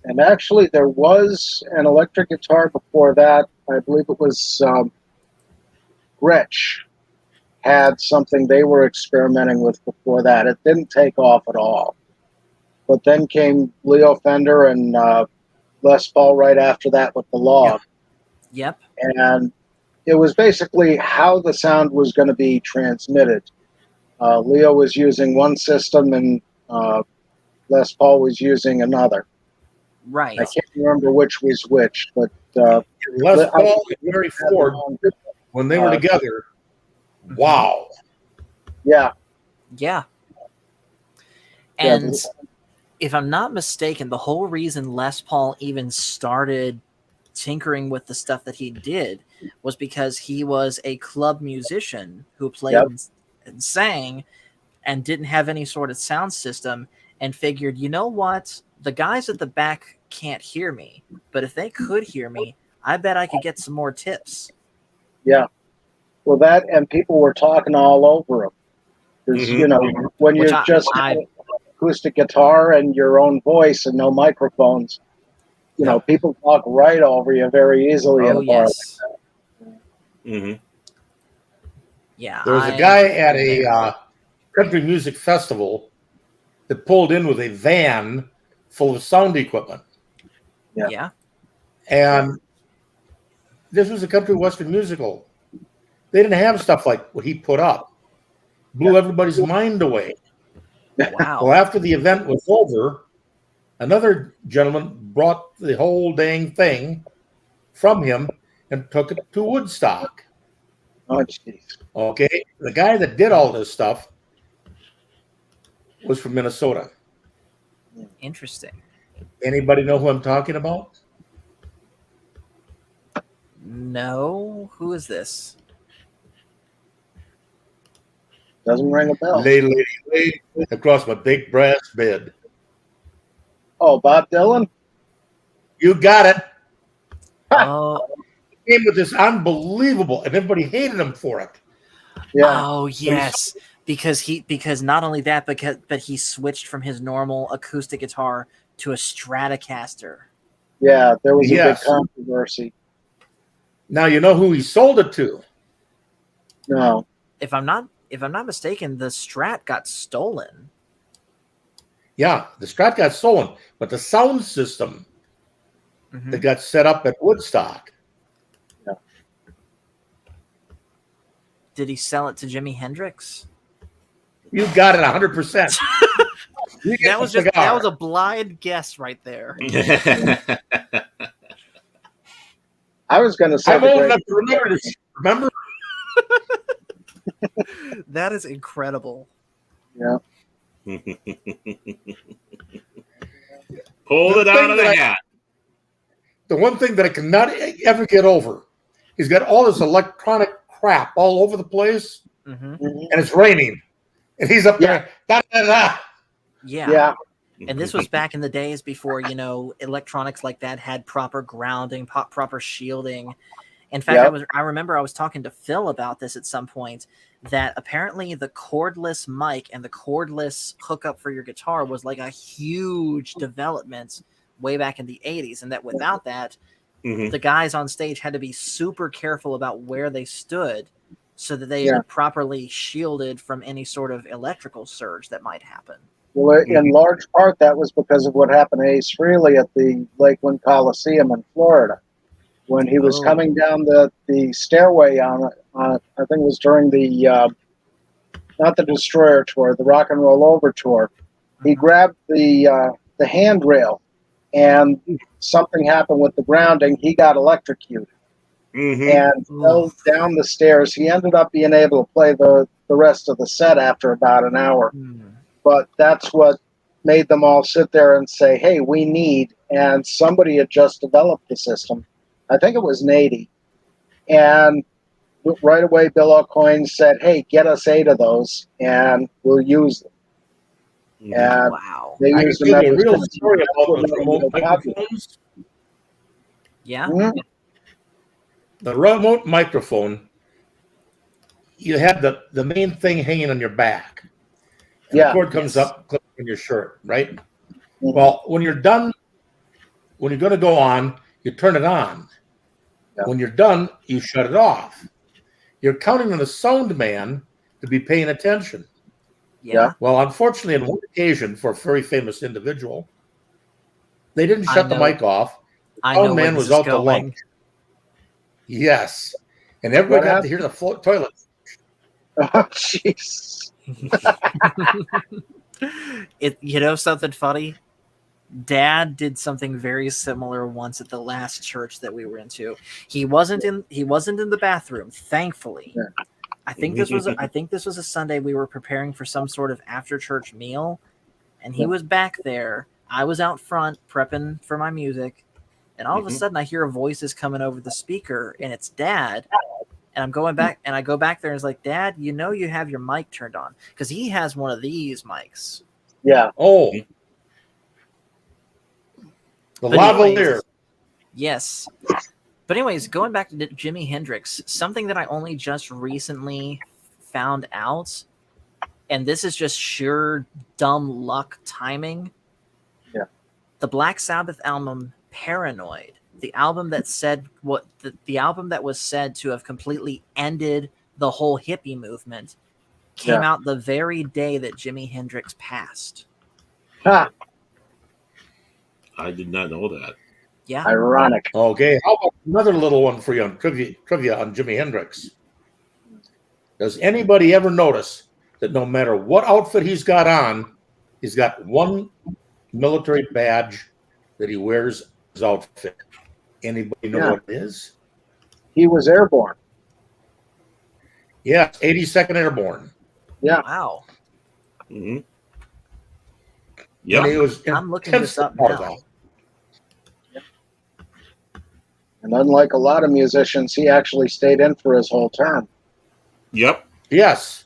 And actually, there was an electric guitar before that. I believe it was Gretsch had something they were experimenting with before that. It didn't take off at all. But then came Leo Fender and Les Paul right after that with the Log. Yep. And it was basically how the sound was going to be transmitted. Leo was using one system and Les Paul was using another. Right. I can't remember which was which, but Les Paul and Gary Ford, when they were together, wow. Yeah. Yeah. And if I'm not mistaken, the whole reason Les Paul even started tinkering with the stuff that he did was because he was a club musician who played and sang and didn't have any sort of sound system, and figured, you know what? The guys at the back can't hear me, but if they could hear me, I bet I could get some more tips. Yeah. Well, that, and people were talking all over him. Because, you know, when you're just acoustic guitar and your own voice and no microphones, you know, people talk right over you very easily in a bar like that. Yeah. There was a guy at a country music festival that pulled in with a van full of sound equipment. Yeah. And this was a country western musical. They didn't have stuff like what he put up. Blew everybody's mind away. Wow. Well, after the event was over, another gentleman brought the whole dang thing from him and took it to Woodstock. Oh, jeez. Okay. The guy that did all this stuff was from Minnesota. Interesting. Anybody know who I'm talking about? No. Who is this? Doesn't ring a bell. Lay, lady, lay across my big brass bed. Oh, Bob Dylan? You got it. Oh. He came with this unbelievable, and everybody hated him for it. Yeah. Oh, yes. Because not only that, but he switched from his normal acoustic guitar to a Stratocaster. Yeah, there was a big controversy. Now you know who he sold it to. No. If I'm not mistaken, the Strat got stolen. Yeah, the Strat got stolen, but the sound system that got set up at Woodstock. Yeah. Did he sell it to Jimi Hendrix? You got it 100%. That was a blind guess right there. I was going to say. I'm old enough to remember this. Remember? That is incredible. Yeah. Pulled it out of the hat. The one thing that I cannot ever get over, he's got all this electronic crap all over the place, and it's raining, and he's up there. Da, da, da. Yeah. And this was back in the days before, you know, electronics like that had proper grounding, proper shielding. In fact, I remember I was talking to Phil about this at some point, that apparently the cordless mic and the cordless hookup for your guitar was like a huge development way back in the 80s. And that without that, the guys on stage had to be super careful about where they stood so that they were properly shielded from any sort of electrical surge that might happen. Well, in large part, that was because of what happened to Ace Frehley at the Lakeland Coliseum in Florida. When he was coming down the stairway on I think it was during the, not the Destroyer tour, the Rock and Roll Over tour, he grabbed the handrail, and something happened with the grounding. He got electrocuted and fell down the stairs. He ended up being able to play the rest of the set after about an hour. But that's what made them all sit there and say, hey, we need, and somebody had just developed the system. I think it was Nady. And right away, Bill Aucoin said, hey, get us 8 of those, and we'll use them. And Wow. they I can use give them you a as real story about those remote vocabulary. microphones. Yeah. Mhm. The remote microphone, you have the main thing hanging on your back. And the Yeah. cord comes Yes. up, clips in your shirt, right? Mhm. Well, when you're done, when you're going to go on, you turn it on. Yeah. When you're done, you shut it off. You're counting on the sound man to be paying attention. Yeah. Well, unfortunately, on one occasion for a very famous individual, they didn't I shut the know- mic off. The I know sound where man this was is out to going. lunch. Yes. And everybody got to hear the toilet. Oh, jeez. You know something funny? Dad did something very similar once at the last church that we were into. He wasn't in the bathroom, thankfully. Yeah. I think this was a Sunday we were preparing for some sort of after church meal, and he was back there. I was out front prepping for my music, and all of a sudden I hear voices coming over the speaker, and it's Dad. And I'm going back, and I go back there and it's like, Dad, you know you have your mic turned on, because he has one of these mics. Yeah. Oh. The But anyways, lavalier. yes. But anyways, going back to Jimi Hendrix, something that I only just recently found out, and this is just sheer dumb luck timing. Yeah. The Black Sabbath album Paranoid, the album that said what the album that was said to have completely ended the whole hippie movement, came out the very day that Jimi Hendrix passed. Ha. I did not know that. Yeah. Ironic. Okay, how about another little one for you on trivia on Jimi Hendrix? Does anybody ever notice that no matter what outfit he's got on, he's got one military badge that he wears his outfit? Anybody know what it is? He was airborne. Yes, 82nd Airborne. Yeah. Wow. Mm-hmm. Yeah, he was. I'm looking this up now. And unlike a lot of musicians, he actually stayed in for his whole term. Yep. Yes.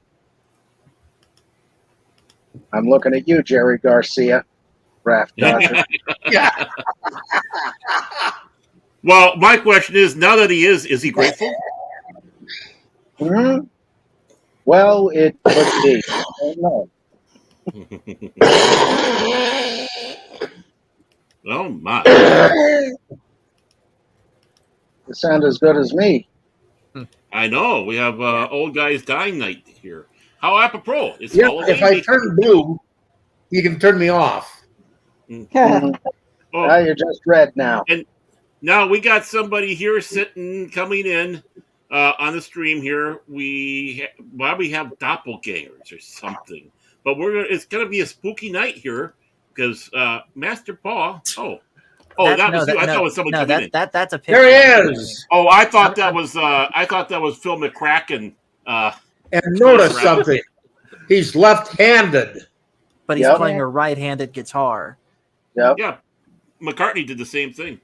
I'm looking at you, Jerry Garcia, Raft Dodger. Yeah. Well, my question is, now that he is he grateful? Hmm? Well, it could be. I don't know. Oh my! You sound as good as me. I know we have old guys dying night here. How apropos! It's Yeah, Halloween. if I turn blue, you can turn me off. Mhm. Oh, Now you're just red now. and now we got somebody here coming in on the stream here. We have doppelgangers or something, but it's gonna be a spooky night here because Master Paul. That was you. I thought it was someone coming in. That's a picture. There he is. Oh, I thought that was Phil McCracken. And notice something. He's left-handed. But he's playing a right-handed guitar. Yep. Yeah. McCartney did the same thing.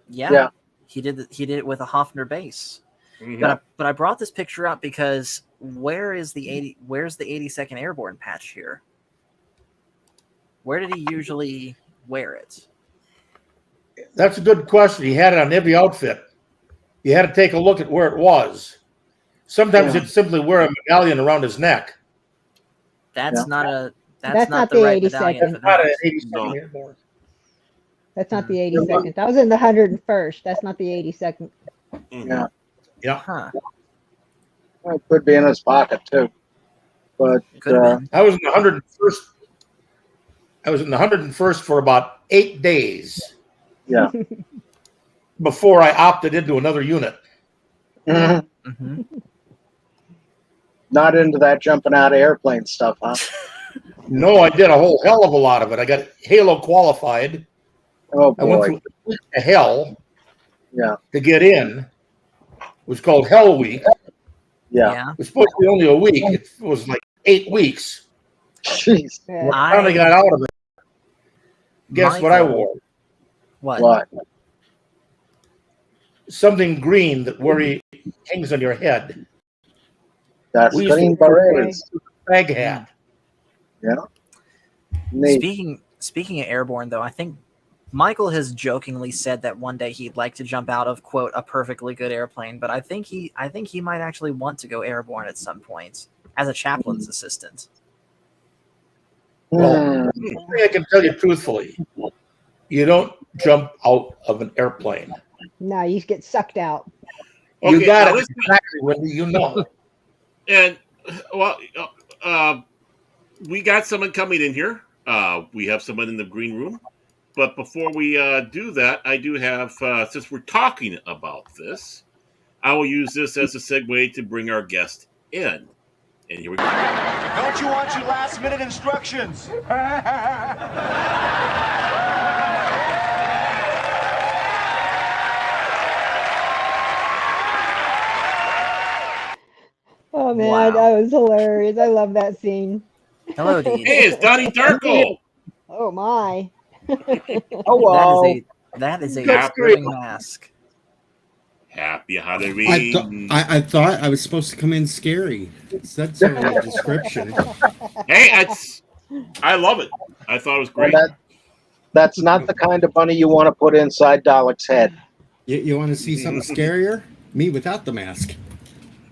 Yeah. He did it with a Hofner bass. Mm-hmm. But I brought this picture up because where's the 82nd Airborne patch here? Where did he usually wear it? That's a good question. He had it on every outfit. You had to take a look at where it was. Sometimes he'd simply wear a medallion around his neck. That's not the the right 82nd. medallion for Not that. an 82nd Airborne. That's not the 82nd. That was in the 101st. That's not the 82nd. Yeah. Yeah. Huh. Well, it could be in his pocket too. But I was in the 101st. I was in the 101st for about 8 days. Yeah. Before I opted into another unit. Mm-hmm. Mm-hmm. Not into that jumping out of airplane stuff, huh? No, I did a whole hell of a lot of it. I got Halo qualified. Oh boy. I went through a week of hell to get in. It was called Hell Week. Yeah. It was supposed to be only a week. It was like 8 weeks. Jeez. When I finally got out of it. Guess what I wore? What? Something green where he hangs on your head. That's We used green to wear berets. a flag hat. Yeah. Speaking of airborne, though, I think Michael has jokingly said that one day he'd like to jump out of, quote, a perfectly good airplane, but I think he might actually want to go airborne at some point as a chaplain's assistant. Well, one thing I can tell you truthfully, you don't jump out of an airplane. No, you get sucked out. You got it exactly when you know. And well, we got someone coming in here. We have someone in the green room. But before we do that, I do have, since we're talking about this, I will use this as a segue to bring our guest in. And here we go. Don't you want your last minute instructions? Oh man, Wow. that was hilarious. I love that scene. Hello, Deej. Hey, it's Donnie Darko. Oh my. Hello. That is a Happy- disturbing mask. Happy Halloween. I thought I was supposed to come in scary. It said so in the description. Hey, I love it. I thought it was great. That's not the kind of bunny you want to put inside Dalek's head. You want to see something scarier? Me without the mask.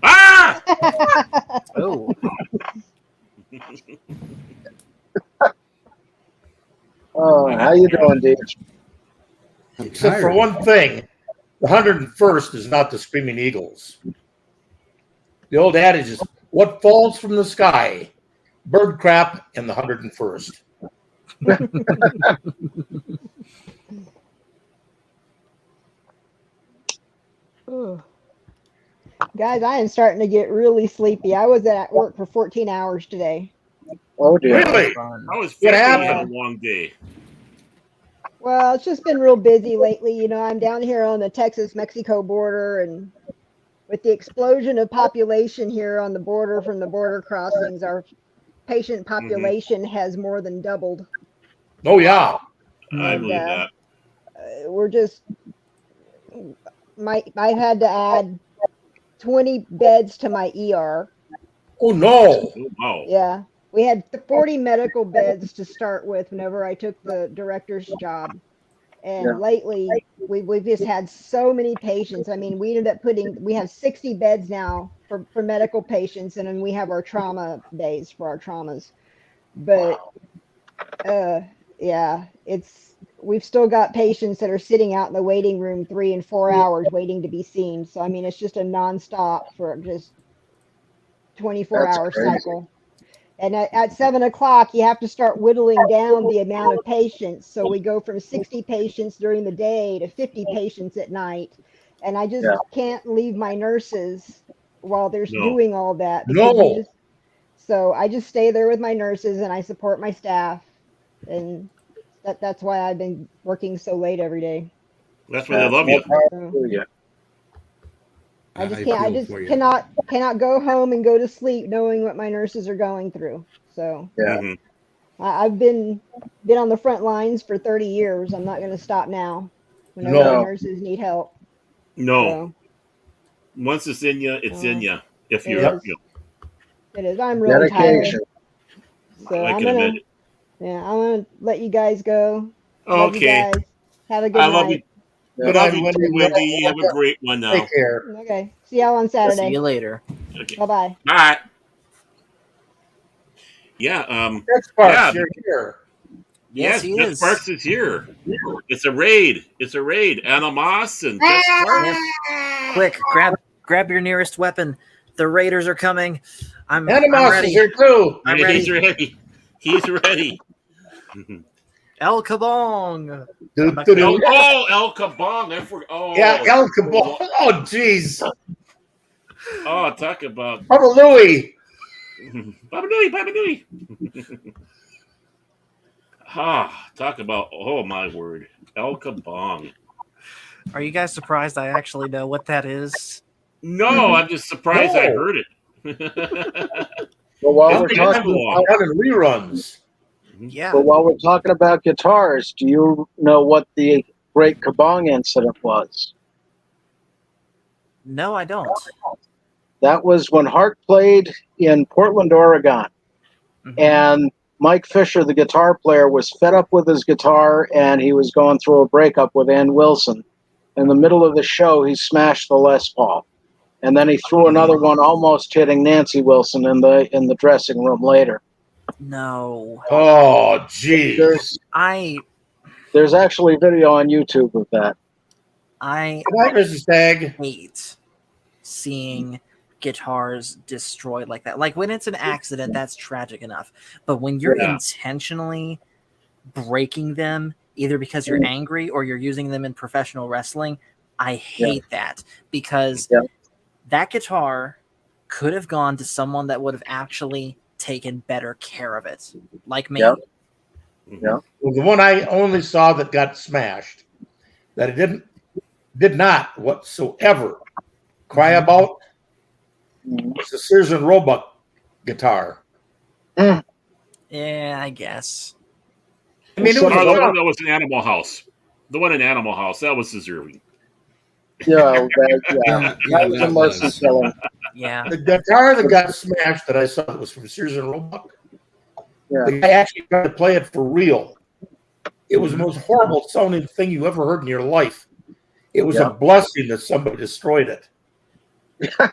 Ah! Oh, Oh, how you doing, Deej? I'm Except for tired. one thing, the 101st is not the Screaming Eagles. The old adage is, what falls from the sky? Bird crap and the 101st. Ugh. Guys, I am starting to get really sleepy. I was at work for 14 hours today. Oh dear. Really? fun. I was What 50 happened? had a long day. Well, it's just been real busy lately. You know, I'm down here on the Texas-Mexico border, and with the explosion of population here on the border from the border crossings, our patient population has more than doubled. Oh, yeah. I And, believe that. We're just, I had to add 20 beds to my ER. Oh, no. Oh, wow. Yeah. We had 40 medical beds to start with whenever I took the director's job. And Yeah. lately, we've just had so many patients. I mean, we ended up we have 60 beds now for medical patients, and then we have our trauma days for our traumas. But, yeah, we've still got patients that are sitting out in the waiting room 3 and 4 hours waiting to be seen. So, I mean, it's just a nonstop for just 24-hour crazy. cycle. And at 7 o'clock, you have to start whittling down the amount of patients. So we go from 60 patients during the day to 50 patients at night. And I just can't leave my nurses while they're doing all that. No. So I just stay there with my nurses and I support my staff. And that's why I've been working so late every day. That's why they love you. Yeah. I just cannot go home and go to sleep knowing what my nurses are going through. So Yeah. Mhm. I've been on the front lines for 30 years. I'm not going to stop now. Whenever No. my nurses need help. No. So, Once it's in you, it's in you. If it you're, is. It is. I'm really Dedication. tired. So I I'm can gonna imagine. let you guys go. Love you Okay. guys. Have a good I night. love you. Good Love night, you Wendy. too, Wendy. Have a great one now. Take care. Okay. See y'all on See Saturday. you later. Okay. Bye bye. Bye. Yeah. That's Sparks, Yeah. you're here. Yes, he Jeff is. Sparks is here. It's a raid. Anna Moss and Jeff Sparks. Quick, grab your nearest weapon. The raiders are coming. I'm Animos ready. is here too. I'm Yeah, ready. He's ready. He's ready. El Kabong. Oh, El Kabong. I forgot. Oh, Yeah, El Kabong. Oh, jeez. Oh, talk about Papa Louie. Baba Nooey. Talk about, oh my word, El Kabong. Are you guys surprised I actually know what that is? No, I'm just surprised I No. heard it. But while It's we're been talking too long. about, Done in reruns. Yeah. but while we're talking about guitars, do you know what the Great Kabong incident was? No, I don't. That was when Hart played in Portland, Oregon. Mhm. And Mike Fisher, the guitar player, was fed up with his guitar, and he was going through a breakup with Ann Wilson. In the middle of the show, he smashed the Les Paul, and then he threw another one, almost hitting Nancy Wilson in the dressing room later. No. Oh, jeez. There's actually video on YouTube of that. I Mrs. Stagg. hate seeing guitars destroyed like that. Like when it's an accident, that's tragic enough. But when you're intentionally breaking them, either because you're angry or you're using them in professional wrestling, I hate that, because that guitar could have gone to someone that would have actually taken better care of it, like me. Yeah. Well, the one I only saw that got smashed, that it did not whatsoever cry about, was the Sears and Roebuck guitar. Yeah, I guess. I mean, the one that was in Animal House. The one in Animal House, that was deserving. That was a mercy killing. Yeah. The guitar that got smashed that I saw that was from Sears and Roebuck, the guy actually tried to play it for real. It was the most horrible sounding thing you ever heard in your life. It was a blessing that somebody destroyed it.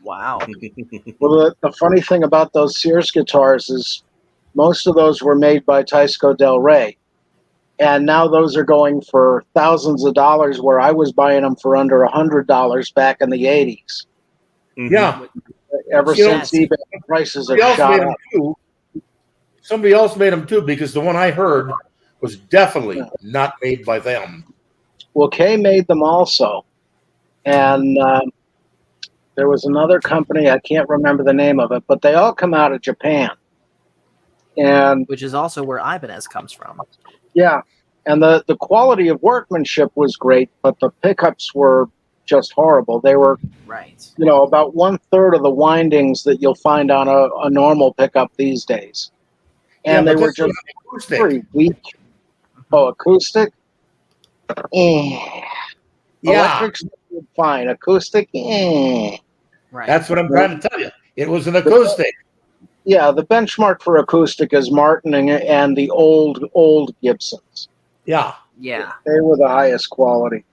Wow. Well, the funny thing about those Sears guitars is most of those were made by Tyco Del Rey. And now those are going for thousands of dollars, where I was buying them for under $100 back in the 80s. Yeah. Ever since eBay prices have shot up. Somebody else made them too, because the one I heard was definitely not made by them. Well, Kay made them also. And there was another company, I can't remember the name of it, but they all come out of Japan. And which is also where Ibanez comes from. Yeah. And the quality of workmanship was great, but the pickups were just horrible. They were about 1/3 of the windings that you'll find on a normal pickup these days. And they were just very weak. Oh, acoustic? Electric's fine. Acoustic? Right. That's what I'm trying to tell you. It was an acoustic. Yeah, the benchmark for acoustic is Martin and the old Gibsons. Yeah. Yeah. They were the highest quality.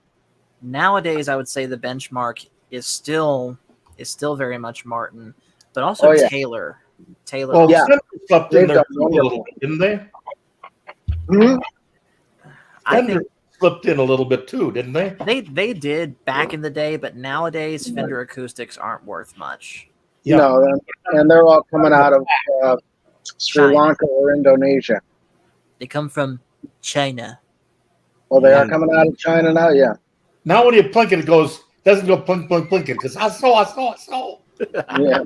Nowadays, I would say the benchmark is still very much Martin, but also Taylor. Taylor. Well, slept in there a little, didn't they? I think slipped in a little bit too, didn't they? They did back in the day, but nowadays Fender acoustics aren't worth much. Yeah. No, and they're all coming out of Sri Lanka or Indonesia. They come from China. Well, they are coming out of China now, yeah. Now when you plink it, doesn't go plink, plink, plinking, because I saw. Yeah.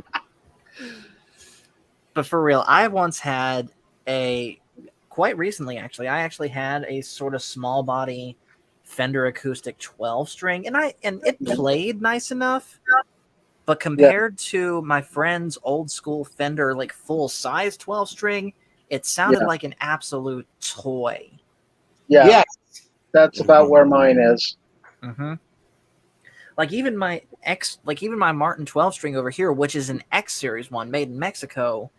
But for real, I once had quite recently, actually, I actually had a sort of small body Fender acoustic 12 string, and it played nice enough. But compared to my friend's old school Fender, like full size 12 string, it sounded like an absolute toy. Yeah. Yes. That's about where mine is. Mm-hmm. Like even my Martin 12 string over here, which is an X series one made in Mexico,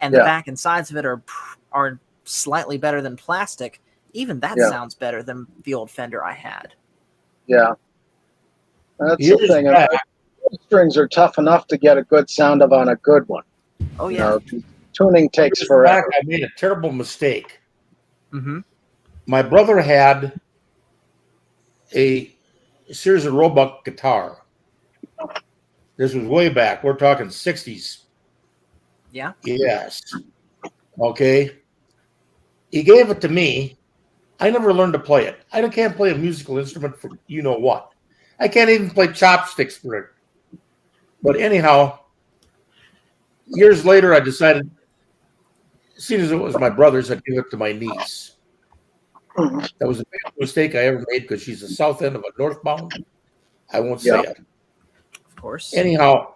and the back and sides of it are slightly better than plastic. Even that sounds better than the old Fender I had. Yeah. That's the thing. Strings are tough enough to get a good sound of on a good one. Oh yeah. Tuning takes forever. I made a terrible mistake. Mm-hmm. My brother had a Sears and Roebuck guitar. This was way back. We're talking 60s. Yeah. Yes. Okay. He gave it to me. I never learned to play it. I can't play a musical instrument for you know what. I can't even play chopsticks for it. But anyhow, years later, I decided, seeing as it was my brother's, I'd give it to my niece. That was the biggest mistake I ever made because she's the south end of a northbound. I won't say it. Of course. Anyhow,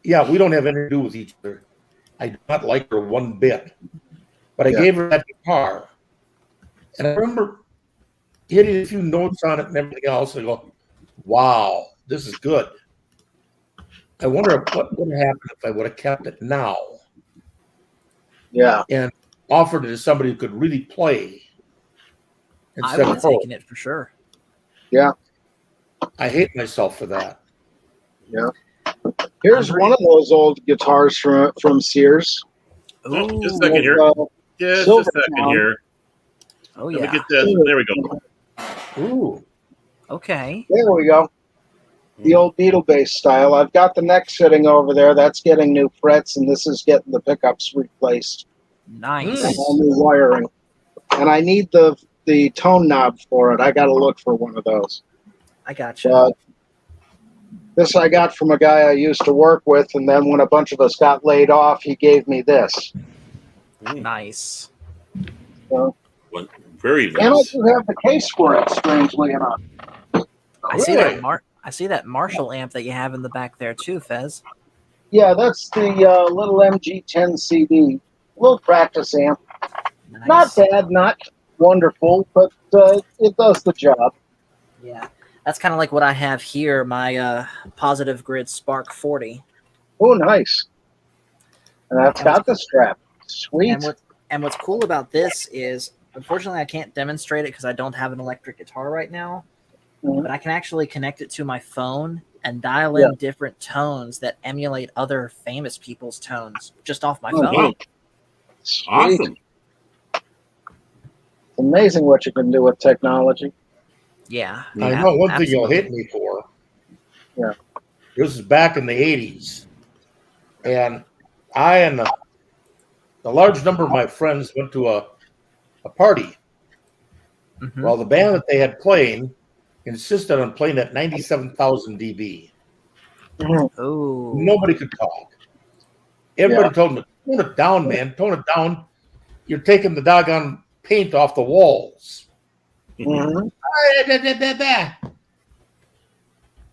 we don't have anything to do with each other. I do not like her one bit. But I gave her that guitar. And I remember hitting a few notes on it and everything else. And I go, wow, this is good. I wonder what would have happened if I would have kept it now. Yeah. and offered it to somebody who could really play. I Instead would of have taken it for sure. Yeah. I hate myself for that. Yeah. Here's one of those old guitars from Sears. Oh, just a Ooh. second here. With, Just a silver second sound. here. Oh Let me yeah. get this. There we go. Ooh. Okay. There we go. The old needle bass style. I've got the neck sitting over there. That's getting new frets, and this is getting the pickups replaced. Nice. All new wiring. And I need the tone knob for it. I got to look for one of those. I gotcha. But this I got from a guy I used to work with, and then when a bunch of us got laid off, he gave me this. Nice. So, Very and I nice. do have the case for it, strangely enough. I see that Marshall amp that you have in the back there too, Fez. Yeah, that's the little MG10 CD. Little practice amp. Nice. Not bad, not wonderful, but it does the job. Yeah. That's kind of like what I have here, my Positive Grid Spark 40. Oh, nice. And I've got the strap. Sweet. And what's cool about this is, unfortunately, I can't demonstrate it because I don't have an electric guitar right now. Mhm. But I can actually connect it to my phone and dial in different tones that emulate other famous people's tones just off my phone. Wow. Sweet. Awesome. It's amazing what you can do with technology. Yeah. I know one thing you'll absolutely. hit me for. Yeah. This is back in the 80s. And I and a large number of my friends went to a party. Mhm. Well, the band that they had playing insisted on playing at 97,000 dB. Oh. Nobody could talk. Everybody told me, tone it down, man. Tone it down. You're taking the doggone paint off the walls. Mm-hmm.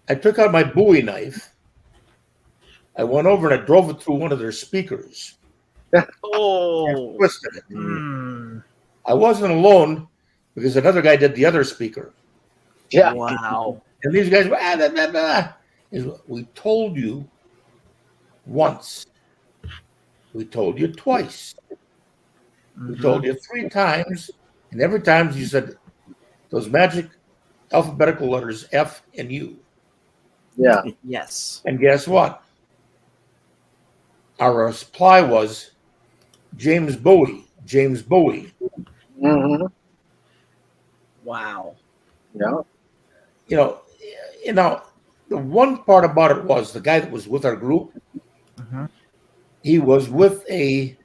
I took out my Bowie knife. I went over and I drove it through one of their speakers. Oh. Twisted it. Mm. I wasn't alone because another guy did the other speaker. Yeah. Wow. And these guys were, we told you once. We told you twice. We told you 3 times. And every time you said those magic alphabetical letters F and U. Yeah. Yes. And guess what? Our reply was James Bowie. James Bowie. Mm-hmm. Wow. Yeah. You know, the one part about it was the guy that was with our group, he was with I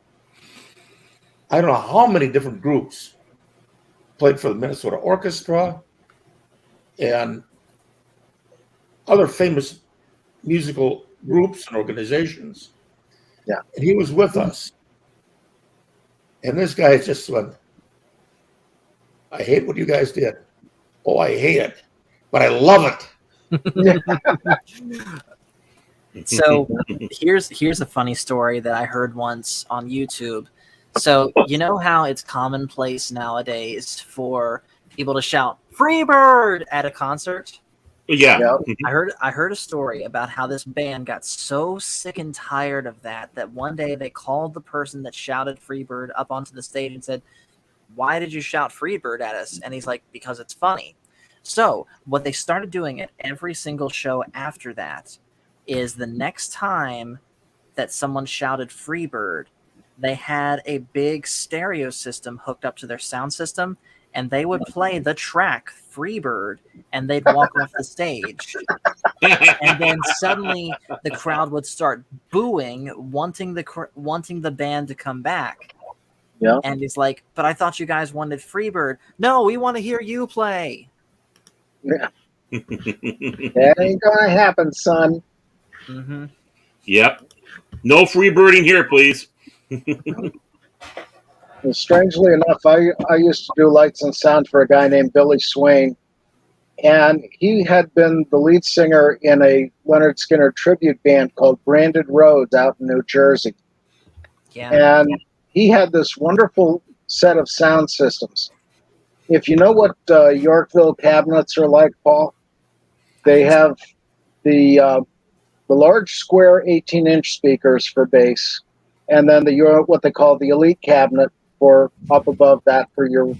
don't know how many different groups. Played for the Minnesota Orchestra and other famous musical groups and organizations. Yeah. And he was with us. And this guy just went, I hate what you guys did. Oh, I hate it, but I love it. So here's a funny story that I heard once on YouTube. So you know how it's commonplace nowadays for people to shout "Freebird" at a concert? Yeah. I heard a story about how this band got so sick and tired of that one day they called the person that shouted "Freebird" up onto the stage and said, "Why did you shout Freebird at us?" And he's like, "Because it's funny." So what they started doing at every single show after that is the next time that someone shouted Freebird, they had a big stereo system hooked up to their sound system, and they would play the track Freebird, and they'd walk off the stage. And then suddenly the crowd would start booing, wanting the band to come back. Yeah. And he's like, "But I thought you guys wanted Freebird." "No, we want to hear you play." Yeah. That ain't gonna happen, son. Mm-hmm. Yep. No free birding here, please. And strangely enough, I used to do lights and sound for a guy named Billy Swain, and he had been the lead singer in a Leonard Skinner tribute band called Branded Roads out in New Jersey. Yeah. And he had this wonderful set of sound systems. If you know what Yorkville cabinets are like, Paul, they have the large square 18-inch speakers for bass. and then what they call the elite cabinet for up above that for your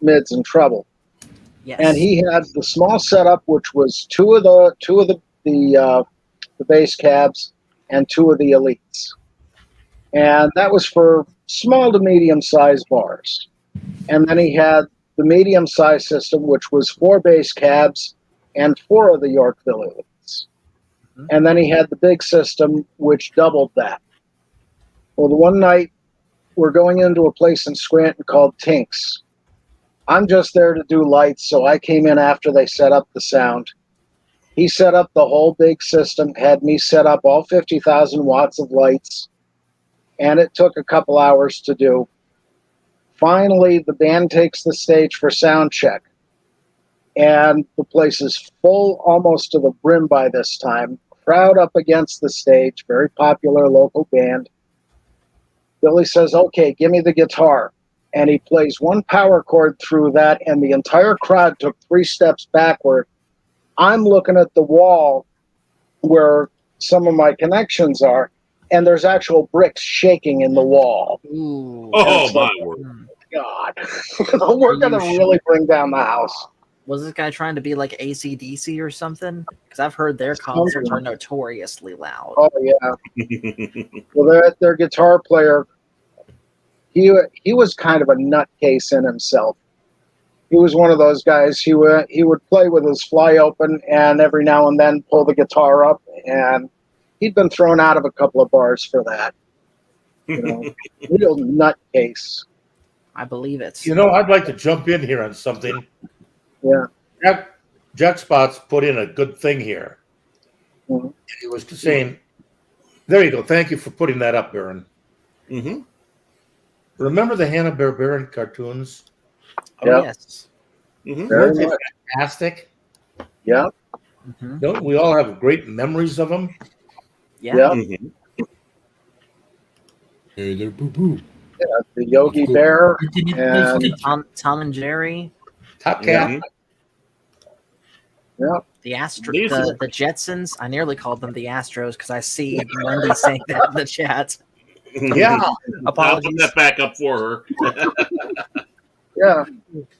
mids and treble. Yes. And he had the small setup, which was two of the bass cabs and two of the elites, and that was for small to medium sized bars. And then he had the medium sized system, which was 4 bass cabs and 4 of the Yorkville elites. And then he had the big system, which doubled that. Well, the one night we're going into a place in Scranton called Tinks. I'm just there to do lights, so I came in after they set up the sound. He set up the whole big system, had me set up all 50,000 watts of lights, and it took a couple hours to do. Finally, the band takes the stage for sound check, and the place is full almost to the brim by this time. Crowd up against the stage, very popular local band. Billy says, "Okay, give me the guitar." And he plays one power chord through that, and the entire crowd took 3 steps backward. I'm looking at the wall where some of my connections are, and there's actual bricks shaking in the wall. Ooh. Oh, my word. God. We're going to really bring down the house. Was this guy trying to be like AC/DC or something? Because I've heard their concerts are notoriously loud. Oh, yeah. Well, their guitar player, he was kind of a nutcase in himself. He was one of those guys. He would play with his fly open and every now and then pull the guitar up, and he'd been thrown out of a couple of bars for that. You know, real nutcase. I believe it. You know, I'd like to jump in here on something. Yeah. Jack Spots put in a good thing here. Mm-hmm. He was saying, there you go. Thank you for putting that up, Baron. Mm-hmm. Remember the Hanna-Barbera cartoons? Oh, Yep. yes. Mm-hmm. Very Weren't they much. fantastic? Yeah. Mm-hmm. Don't we all have great memories of them? Yeah. Yeah. Mm-hmm. Hey there, boo boo. Yeah. The Yogi Bear and Tom and Jerry. Top Cat. Mhm. yeah. The These are- the Jetsons. I nearly called them the Astros because I see Wendy saying that in the chat. Yeah. I'll put Apologies. that back up for her. Yeah.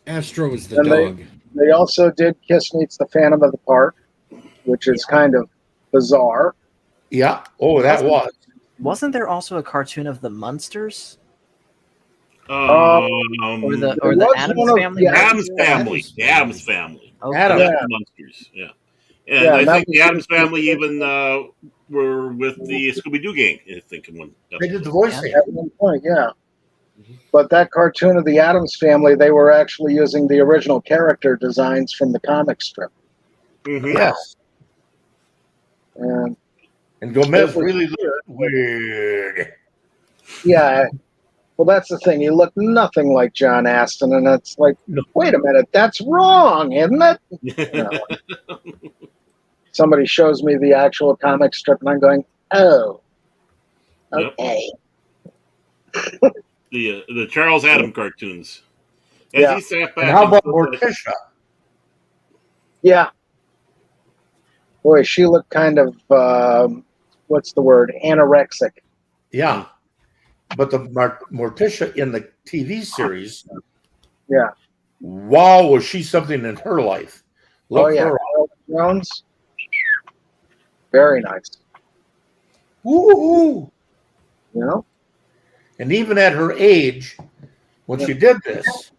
Astro is the And dog. they also did Kiss Meets the Phantom of the Park, which is kind of bizarre. Yeah. Oh, that was. Wasn't there also a cartoon of the Munsters Um, or the was Addams one of- Family? yeah. Adams Family. The Adams Family. Okay. Adam. Yeah. Not the Munsters. Yeah. And Yeah, I that think the was- Adams Family even were with the Scooby-Doo gang, I think, in one They did episode. the voicing. At one point, yeah. But that cartoon of the Addams Family, they were actually using the original character designs from the comic strip. Mhm. Yes. And And Gomez It was really looked weird. yeah, well, that's the thing. He looked nothing like John Aston, and it's like, No. wait a minute, that's wrong, isn't it? No. Somebody shows me the actual comic strip, and I'm going, oh, Yep. okay. The Charles Addams cartoons. As Yeah. he sat back And how about and- Morticia? Yeah. Boy, she looked kind of, what's the word, anorexic. Yeah. But the Morticia in the TV series, Yeah. wow, was she something in her life? Look Oh, yeah. her up. Alex Jones. Very nice. Woo-hoo. You know? And even at her age, when she did this,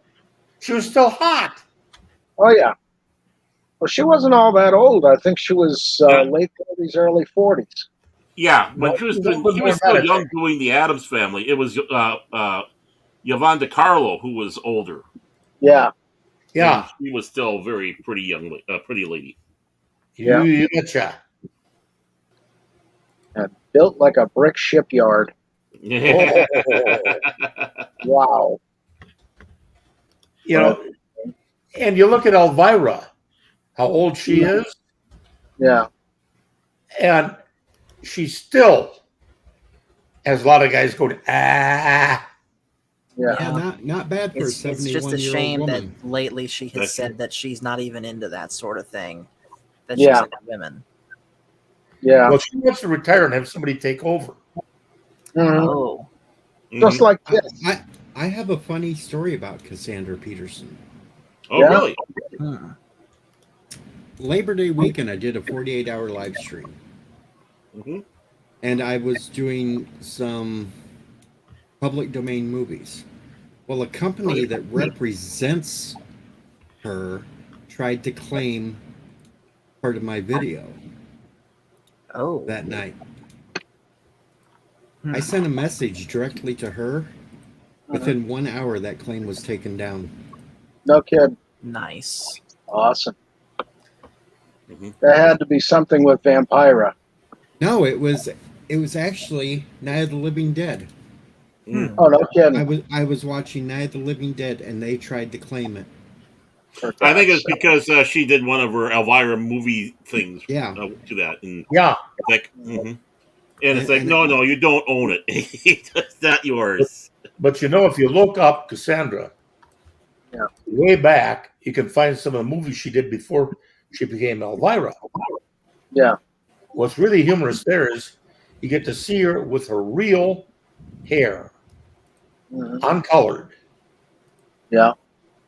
she was still hot. Oh, yeah. Well, she wasn't all that old. I think she was late 30s, early 40s. Yeah, when No, she was he doing, was he more was still meditative. young doing the Addams Family. It was Yvonne DiCarlo who was older. Yeah. Yeah. And she was still very pretty young, pretty lady. Yeah. You betcha. And built like a brick shipyard. Oh. Wow. You know, and you look at Elvira, how old she is, Yeah. and she still has a lot of guys going, ah. Yeah. Yeah, not bad for It's a just a 71-year-old shame that woman. lately she has That's- said that she's not even into that sort of thing. That Yeah. she's into women. Yeah. Well, she wants to retire and have somebody take over. Oh. Just like this. I have a funny story about Cassandra Peterson. Oh, really? Labor Day weekend, I did a 48-hour live stream. And I was doing some public domain movies. Well, a company that represents her tried to claim part of my video that night. I sent a message directly to her. Within 1 hour, that claim was taken down. No kid. Nice. Awesome. That had to be something with Vampira. No, it was actually Night of the Living Dead. Oh, no kidding. I was watching Night of the Living Dead, and they tried to claim it. I think it's because she did one of her Elvira movie things. Yeah. To that. And yeah. Like, and it's like, no, you don't own it. It's not yours. But if you look up Cassandra, way back, you can find some of the movies she did before she became Elvira. Yeah. What's really humorous there is you get to see her with her real hair, uncolored. Yeah.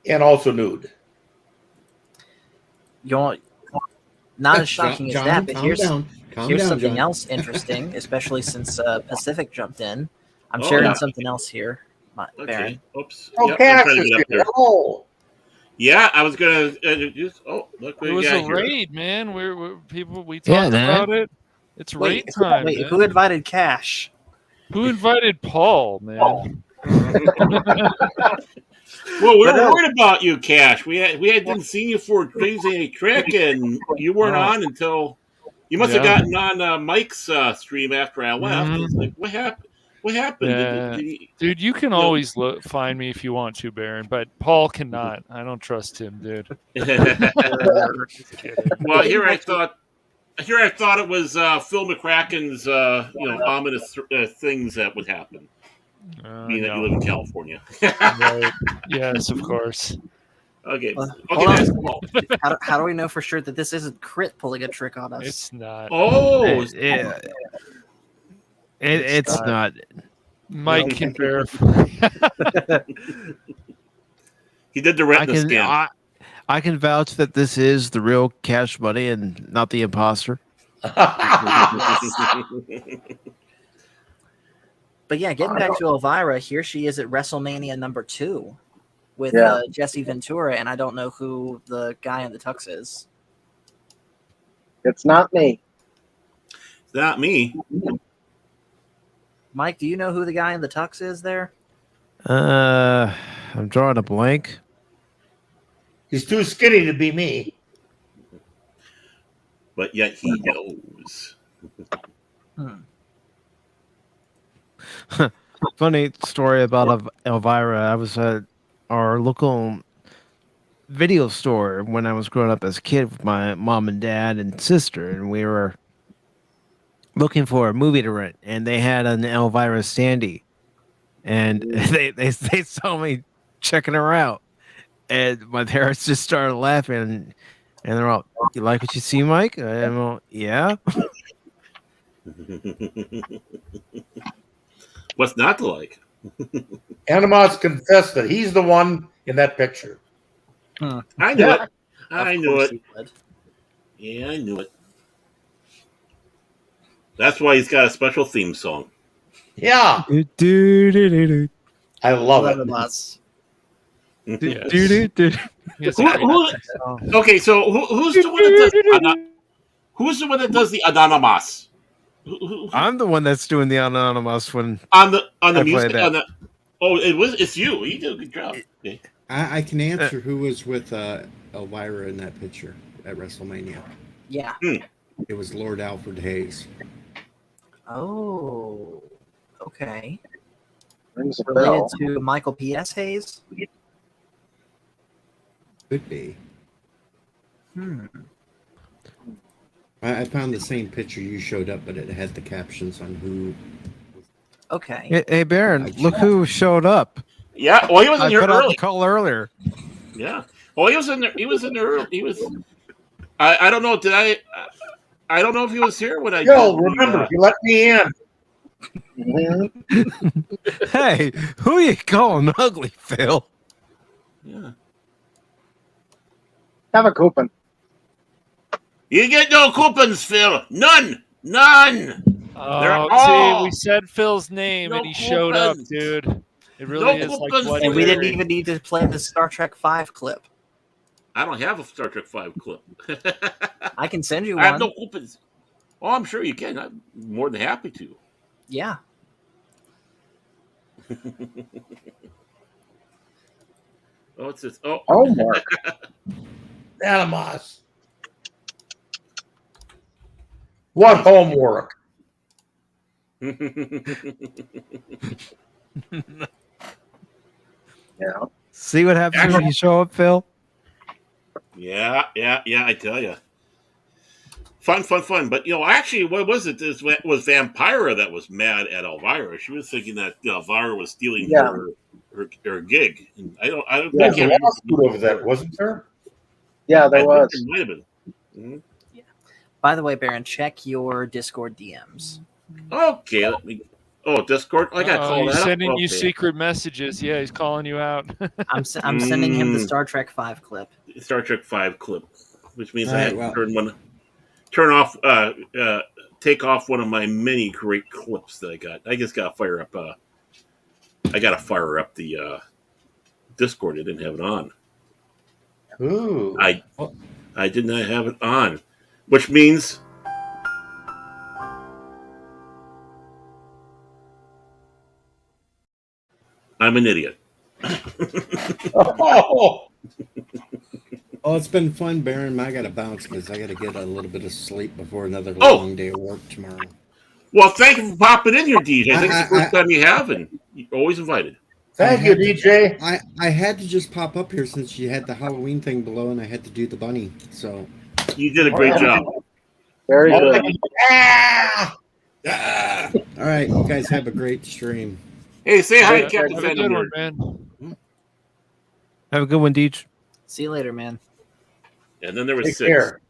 And also nude. Not as shocking as that, but here's something else interesting, especially since Pacific jumped in. I'm sharing something else here, Baron. Oops. Oh, Cax is here. Oh. Yeah, I was gonna introduce. Look, it was a raid, man. We talked about it. It's raid time. Wait, who invited Cash? Who invited Paul, man? Well, we were worried about you, Cash. We hadn't seen you for Crazy Trick, and you weren't on until you must have gotten on Mike's stream after I left. It's like, what happened? What happened? Yeah. Dude, you can always find me if you want to, Baron, but Paul cannot. I don't trust him, dude. Well, here I thought it was Phil McCracken's ominous things that would happen. Being that you live in California. Right. Yes, of course. Okay. How do we know for sure that this isn't Crit pulling a trick on us? It's not. Oh, it's not. Mike can verify. He did the retina scan. I can vouch that this is the real Cash Money and not the imposter. But yeah, getting back to Elvira, here she is at WrestleMania number 2 with Jesse Ventura, and I don't know who the guy in the tux is. It's not me. It's not me. Mike, do you know who the guy in the tux is there? I'm drawing a blank. He's too skinny to be me. But yet he knows. Funny story about Elvira. I was at our local video store when I was growing up as a kid with my mom and dad and sister, and we were looking for a movie to rent, and they had an Elvira standee, and they saw me checking her out, and my parents just started laughing, and they're all, "You like what you see, Mike?" I'm all, "Yeah." What's not to like? Animas confessed that he's the one in that picture. I knew it. I knew it. Yeah, I knew it. That's why he's got a special theme song. Yeah. I love it. Okay, so who's the one that does? Who's the one that does the anonymous? I'm the one that's doing the anonymous when on the music. It's you. You did a good job. I can answer who was with Elvira in that picture at WrestleMania. Yeah. It was Lord Alfred Hayes. Oh, okay. Rings a Related bell. to Michael P.S. Hayes? Could be. I found the same picture you showed up, but it had the captions on who. Okay. Hey, Baron, look who showed up. Yeah, well, he was in here I put out early. the call earlier. Yeah. Well, he was in there. He was in there early. He was. I don't know. I don't know if he was here when I. Yo, remember, you let me in. Hey, who you calling ugly, Phil? Yeah. Have a coupon. You get no coupons, Phil. None. They're Oh, see, we all said Phil's name no and he showed up, coupons. dude. It really No is like coupons Bloody And we didn't Mary. even need to play the Star Trek 5 clip. I don't have a Star Trek 5 clip. I can send you I have one. no coupons. Oh, I'm sure you can. I'm more than happy to. Yeah. Oh, it's this. Oh, Homework. Animas. What homework? Yeah. See what happens when you show up, Phil? yeah. I tell you, fun. But actually, what was it? This was Vampira that was mad at Elvira. She was thinking that Elvira was stealing Yeah. her gig. And I don't. Yeah. I There's a can't lawsuit over that, wasn't there? Yeah, there I was. think there might have been. Mhm. By the way, Baron, check your Discord DMs. Okay, let me. Oh, Discord. I got to call He's that up. sending you Okay. secret messages. Yeah, he's calling you out. I'm sending him the Star Trek 5 clip. Star Trek 5 clip, which means All I right, have to take off one of my many great clips that I got. I just got to fire up. I got to fire up the Discord. I didn't have it on. Ooh. I did not have it on, which means I'm an idiot. Oh, Oh, it's been fun, Baron. I got to bounce because I got to get a little bit of sleep before another Oh. long day of work tomorrow. Well, thank you for popping in here, DJ. I think it's the first time you have, and you're always invited. thank you, DJ. I had to just pop up here since you had the Halloween thing below, and I had to do the bunny. So You did a great job. Very good. Ah! all right, you guys have a great stream. Hey, say hi to Have Captain a Phantom good one, Nerd. man. Have a good one, Deej. See you later, man. And then there was Take 6. care.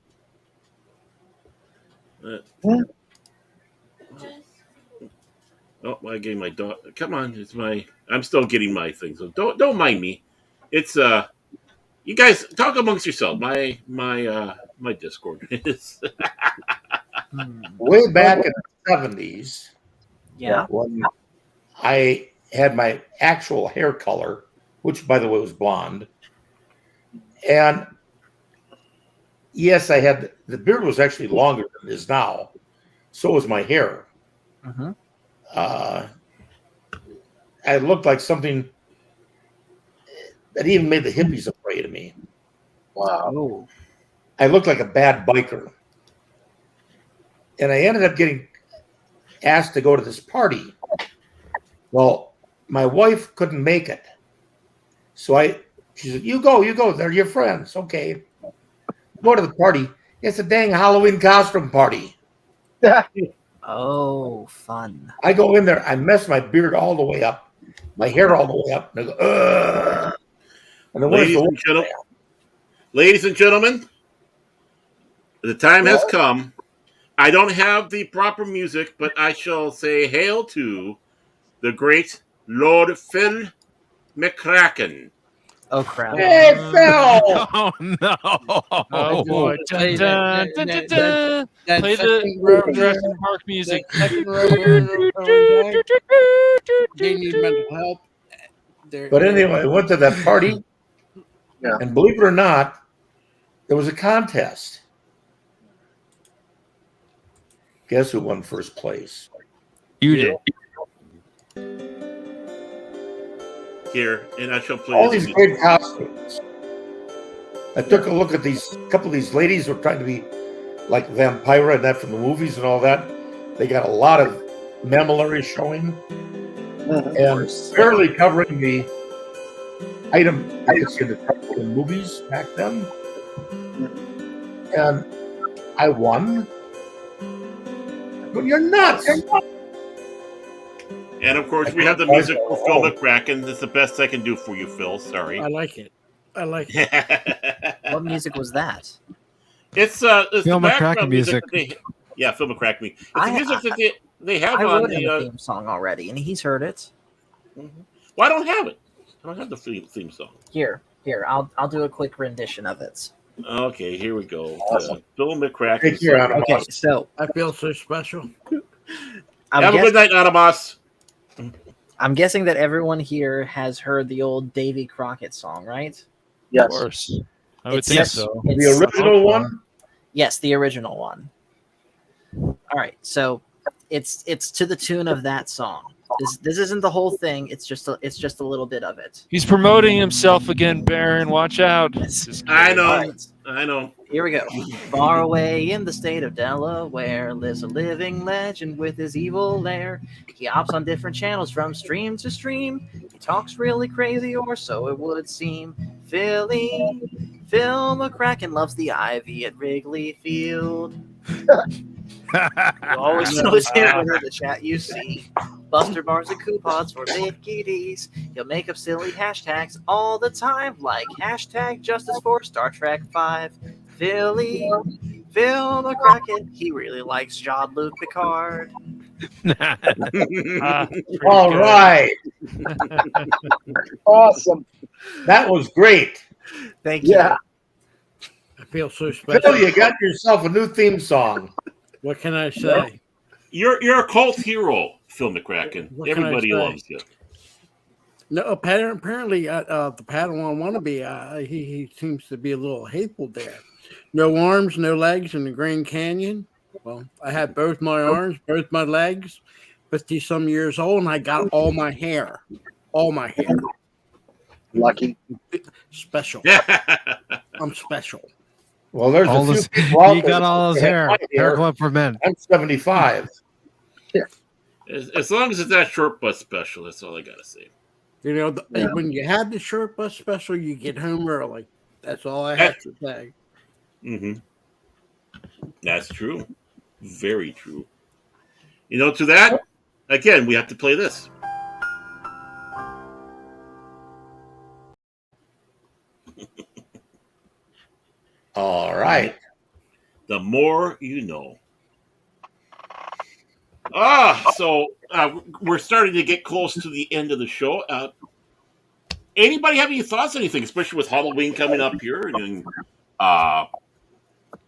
Oh, I gave my dog. Come on, I'm still getting my thing, so don't mind me. It's you guys talk amongst yourselves. My Discord is. Way back in the 70s, Yeah. when I had my actual hair color, which by the way was blonde, and yes, I had the beard was actually longer than it is now. So was my hair. Mhm. I looked like something that even made the hippies afraid of me. Wow. Oh. I looked like a bad biker. And I ended up getting asked to go to this party. Well, my wife couldn't make it. So she said, you go. They're your friends. Okay. Go to the party. It's a dang Halloween costume party. Oh, fun. I go in there. I mess my beard all the way up, my hair all the way up. And I go, ugh. And then Ladies and gentlemen, the time has come. I don't have the proper music, but I shall say hail to the great Lord Phil McCracken. Oh, crap. Hey, Phil! Oh no! Oh boy! Dun, dun, dun, dun, dun. Play the Jurassic Park music. They need mental help. But anyway, I went to that party, and believe it or not, there was a contest. Guess who won first place? You did. Here, and I shall play All this these music. great costumes. I took a look at these. A couple of these ladies were trying to be like Vampira and that from the movies and all that. They got a lot of mammillary showing and barely covering the item I could see in the movies back then. And I won. But you're nuts. And of course, we have the music for Phil McCracken. That's the best I can do for you, Phil. Sorry. I like it. What music was that? It's Phil the McCracken background music. music. Yeah, Phil McCracken. It's the music that They have I on wrote him a the. theme song already, and he's heard it. Well, I don't have it. I don't have the theme song. Here, I'll do a quick rendition of it. Okay, here we go. Awesome. Bill McCracken. Take care, Adam. Okay, so I feel so special. Have a good night, Adamas. I'm guessing that everyone here has heard the old Davy Crockett song, right? Yes. Of course. I would It's- think yes, so. The original one? Yes, the original one. All right, so it's to the tune of that song. This isn't the whole thing. It's just a little bit of it. He's promoting himself again, Baron. Watch out. Just I know. All right, I know. here we go. Far away in the state of Delaware lives a living legend with his evil lair. He hops on different channels from stream to stream. He talks really crazy, or so it would seem. Phil McCracken loves the ivy at Wrigley Field. You always know his him in the chat you see. Buster Bars and coupons for big kiddies. He'll make up silly hashtags all the time, like hashtag justice for Star Trek 5. Phil McCracken, he really likes Jean-Luc Picard. All right. Awesome. That was great. Thank you. Yeah. I feel so special. Phil, you got yourself a new theme song. What can I say? You're a cult hero, Phil McCracken. What can I Everybody say? loves you. No, apparently, the Padawan wannabe, he seems to be a little hateful there. No arms, no legs in the Grand Canyon. Well, I had both my arms, both my legs, 50-some years old, and I got all my hair. All my hair. Lucky. Special. I'm special. Well, there's All a few this, people out he there got that all his have hair. my Hair club for men. I'm 75. As long as it's that short bus special, that's all I gotta say. You know, when you have the short bus special, you get home early. That's all I have to say. Mm-hmm. That's true. Very true. You know, to that, again, we have to play this. All right. The more you know. So we're starting to get close to the end of the show. Anybody have any thoughts on anything, especially with Halloween coming up here? And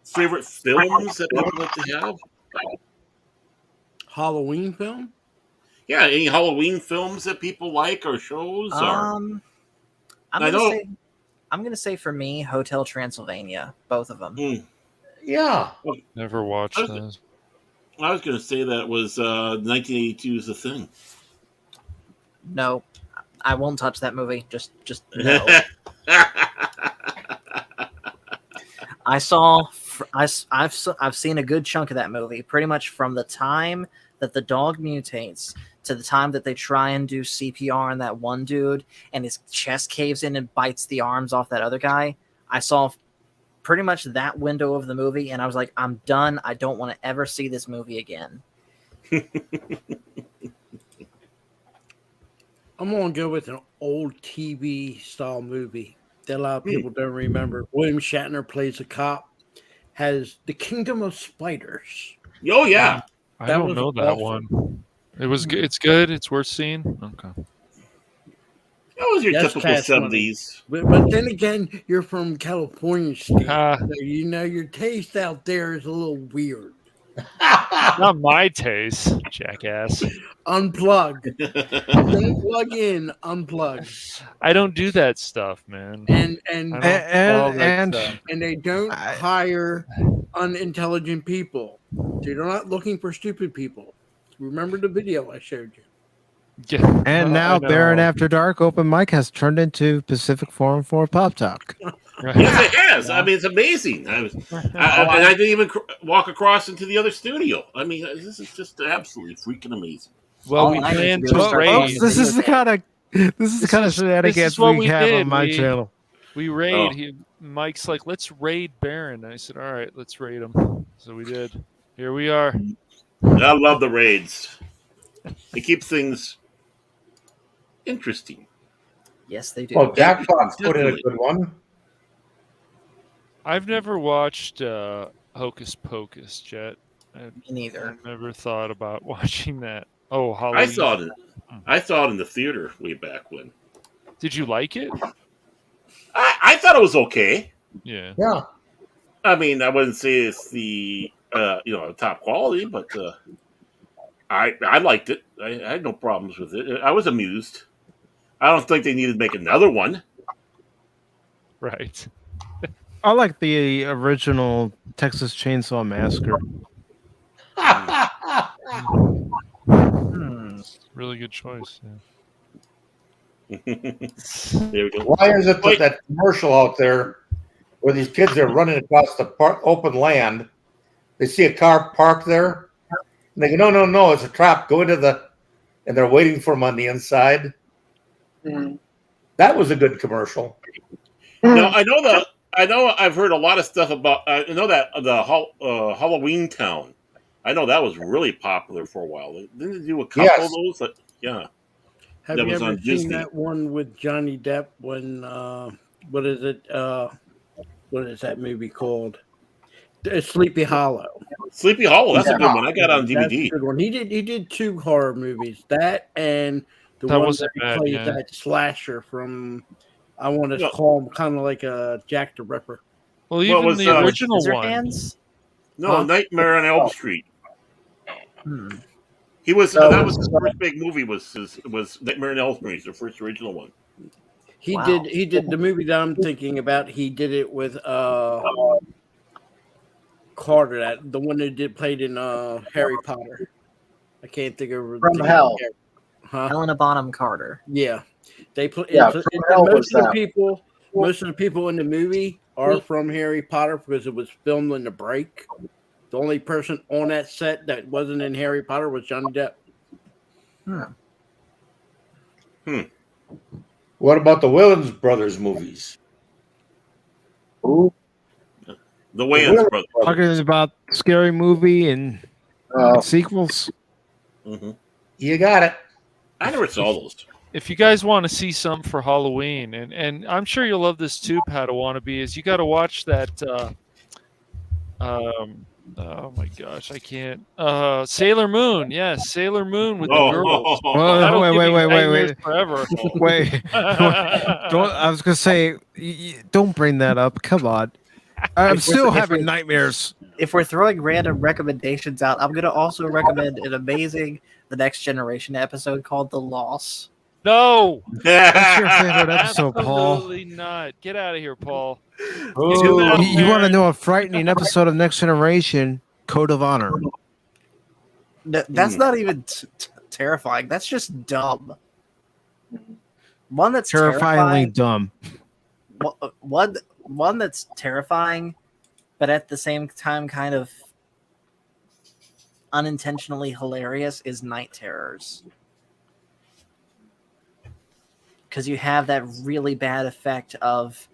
favorite films that people like to have? Halloween film? Yeah, any Halloween films that people like or shows? I'm gonna say for me, Hotel Transylvania, both of them. Yeah. Never watched those. I was going to say that was 1982 is The Thing. No, I won't touch that movie. Just no. I've seen a good chunk of that movie, pretty much from the time that the dog mutates to the time that they try and do CPR on that one dude and his chest caves in and bites the arms off that other guy. I saw pretty much that window of the movie, and I was like, I'm done. I don't want to ever see this movie again. I'm going to go with an old TV style movie that a lot of people don't remember. William Shatner plays a cop, has The Kingdom of Spiders. Oh, yeah. I don't know that one. It was good. It's good. It's worth seeing. Okay. That was your That's typical cash money. 70s. But then again, you're from California, Steve. Ah. So you know your taste out there is a little weird. Not my taste, jackass. Unplug. Don't plug in. Unplug. I don't do that stuff, man. And and they don't hire unintelligent people. They're not looking for stupid people. Remember the video I showed you. Yeah, And now Baron After Dark Open Mic has turned into Pacific Forum for Pop Talk. Yes, it has. I mean, it's amazing. And I didn't even walk across into the other studio. I mean, this is just absolutely freaking amazing. Well, we plan to raid. This is the kind of shenanigans we have on my channel. We raid. Mike's like, let's raid Baron. I said, all right, let's raid him. So we did. Here we are. I love the raids. It keeps things interesting. Yes, they do. Well, Jack Fox put in a good one. I've never watched Hocus Pocus, Jet. Me neither. I never thought about watching that. Oh, Halloween. I saw it in the theater way back when. Did you like it? I thought it was okay. Yeah. Yeah. I mean, I wouldn't say it's the top quality, but I liked it. I had no problems with it. I was amused. I don't think they needed to make another one. Right. I like the original Texas Chainsaw Massacre. Really good choice. Yeah. There we go. Why is it that commercial out there where these kids are running across the open land? They see a car parked there, and they go, "No, it's a trap. Go into and they're waiting for them on the inside." Mm. That was a good commercial. Now I know I've heard a lot of stuff about. I know that the Halloween Town. I know that was really popular for a while. Didn't they do a couple of those? Yeah. Have that you was ever on seen Disney. that one with Johnny Depp when what is it? What is that movie called? Sleepy Hollow. Sleepy Hollow, that's a good one. I got it on That's DVD. a good one. He did 2 horror movies. That and the That one wasn't that bad, plays yeah. that slasher from I want to No. call him kind of like a Jack the Ripper. Well, What even was the that? original one. Scissorhands? No, Nightmare on Elm Street. Hmm. He was That that was- was his first big movie was Nightmare on Elm Street, the first original one. He Wow. did the movie that I'm thinking about. He did it with Carter, that the one that played in Harry Potter. I can't think of From Hell. Huh? Helena Bonham Carter. Yeah, they play. Yeah, From Hell was Most of the that. people, most of the people in the movie are from Harry Potter because it was filmed in the break. The only person on that set that wasn't in Harry Potter was Johnny Depp. What about the Williams brothers movies? Ooh, The Wayans brothers. Talking about Scary Movie and uh, sequels. hmm You got it. I never saw those. If you guys want to see something for Halloween, and I'm sure you'll love this too, Padawannabe, is you got to watch that. Oh my gosh, I can't. Sailor Moon, yes, Sailor Moon with the girls. That'll give you nightmares forever. Wait. I was gonna say, don't bring that up. Come on. I'm still having nightmares. If we're throwing random recommendations out, I'm going to also recommend an amazing The Next Generation episode called The Loss. No, What's your favorite episode, Paul? absolutely not. Get out of here, Paul. Oh, You want to know a frightening episode of Next Generation? Code of Honor. That's not even terrifying. That's just dumb. One that's Terrifyingly terrifying. dumb. One that's terrifying, but at the same time kind of unintentionally hilarious is Night Terrors. Because you have that really bad effect of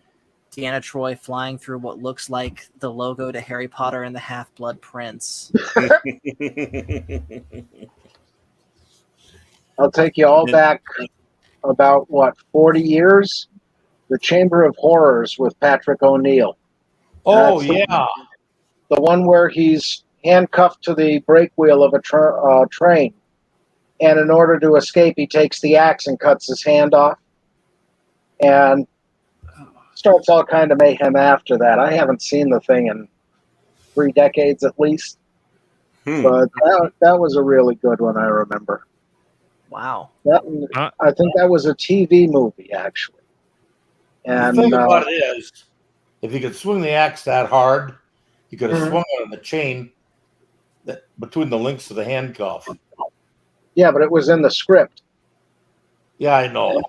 Deanna Troi flying through what looks like the logo to Harry Potter and the Half-Blood Prince. I'll take you all back about 40 years. The Chamber of Horrors with Patrick O'Neill. Oh, That's yeah. The one where he's handcuffed to the brake wheel of a train, and in order to escape, he takes the axe and cuts his hand off, and starts all kind of mayhem after that. I haven't seen the thing in 3 decades at least, but that was a really good one. I remember. Wow. I think that was a TV movie, actually. And the thing about it is, if you could swing the axe that hard, you could have Mhm. swung it on the chain that between the links of the handcuff. yeah, but it was in the script. Yeah, I know.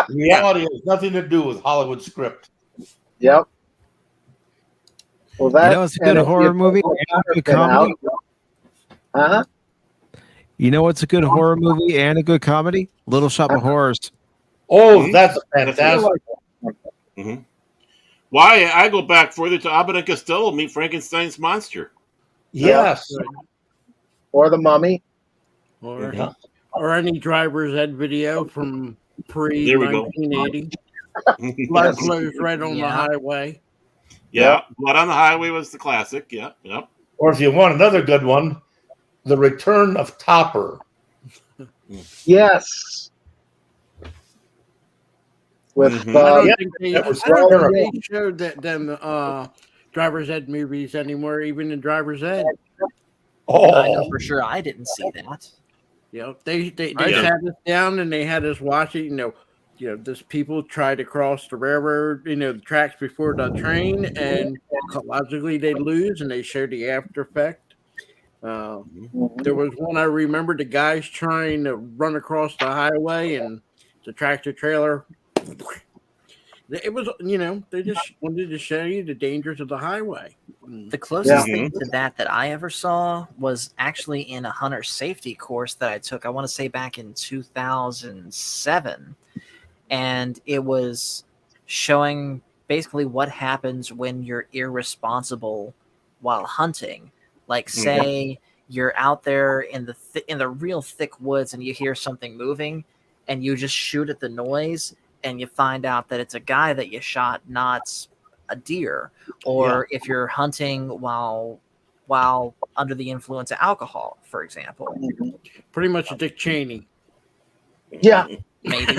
Reality has nothing to do with Hollywood script. Yep. Well, that You know it's a good and if horror you movie put and a good Patterson comedy? Huh? You know what's a good horror movie and a good comedy? Little Shop of Horrors. Oh, that's fantastic. Mhm. Why I go back further to Abbott and Costello, Meet Frankenstein's Monster. Yes. Or The Mummy. Or, Yeah. or any driver's ed video from pre There we go. 1980. Yeah, Blood flows right on the Yeah. highway. Blood on the Highway was the classic. Yeah, yep. Or if you want another good one, The Return of Topper. Yes. With I don't yeah, think they, that was I don't think terrible. they showed them driver's ed movies anymore, even in driver's ed. I know Oh, for sure I didn't see that. You know, they I sat us down and they had us watch it. This people try to cross the railroad, the tracks before the train, and logically they lose, and they show the after effect. There was one I remember, the guys trying to run across the highway, and the tractor trailer. It was, they just wanted to show you the dangers of the highway. The closest thing to that I ever saw was actually in a hunter safety course that I took, I want to say back in 2007. And it was showing basically what happens when you're irresponsible while hunting. Like, say you're out there in the real thick woods and you hear something moving and you just shoot at the noise and you find out that it's a guy that you shot, not a deer. Or if you're hunting while under the influence of alcohol, for example. Pretty much a Dick Cheney. Yeah. Maybe.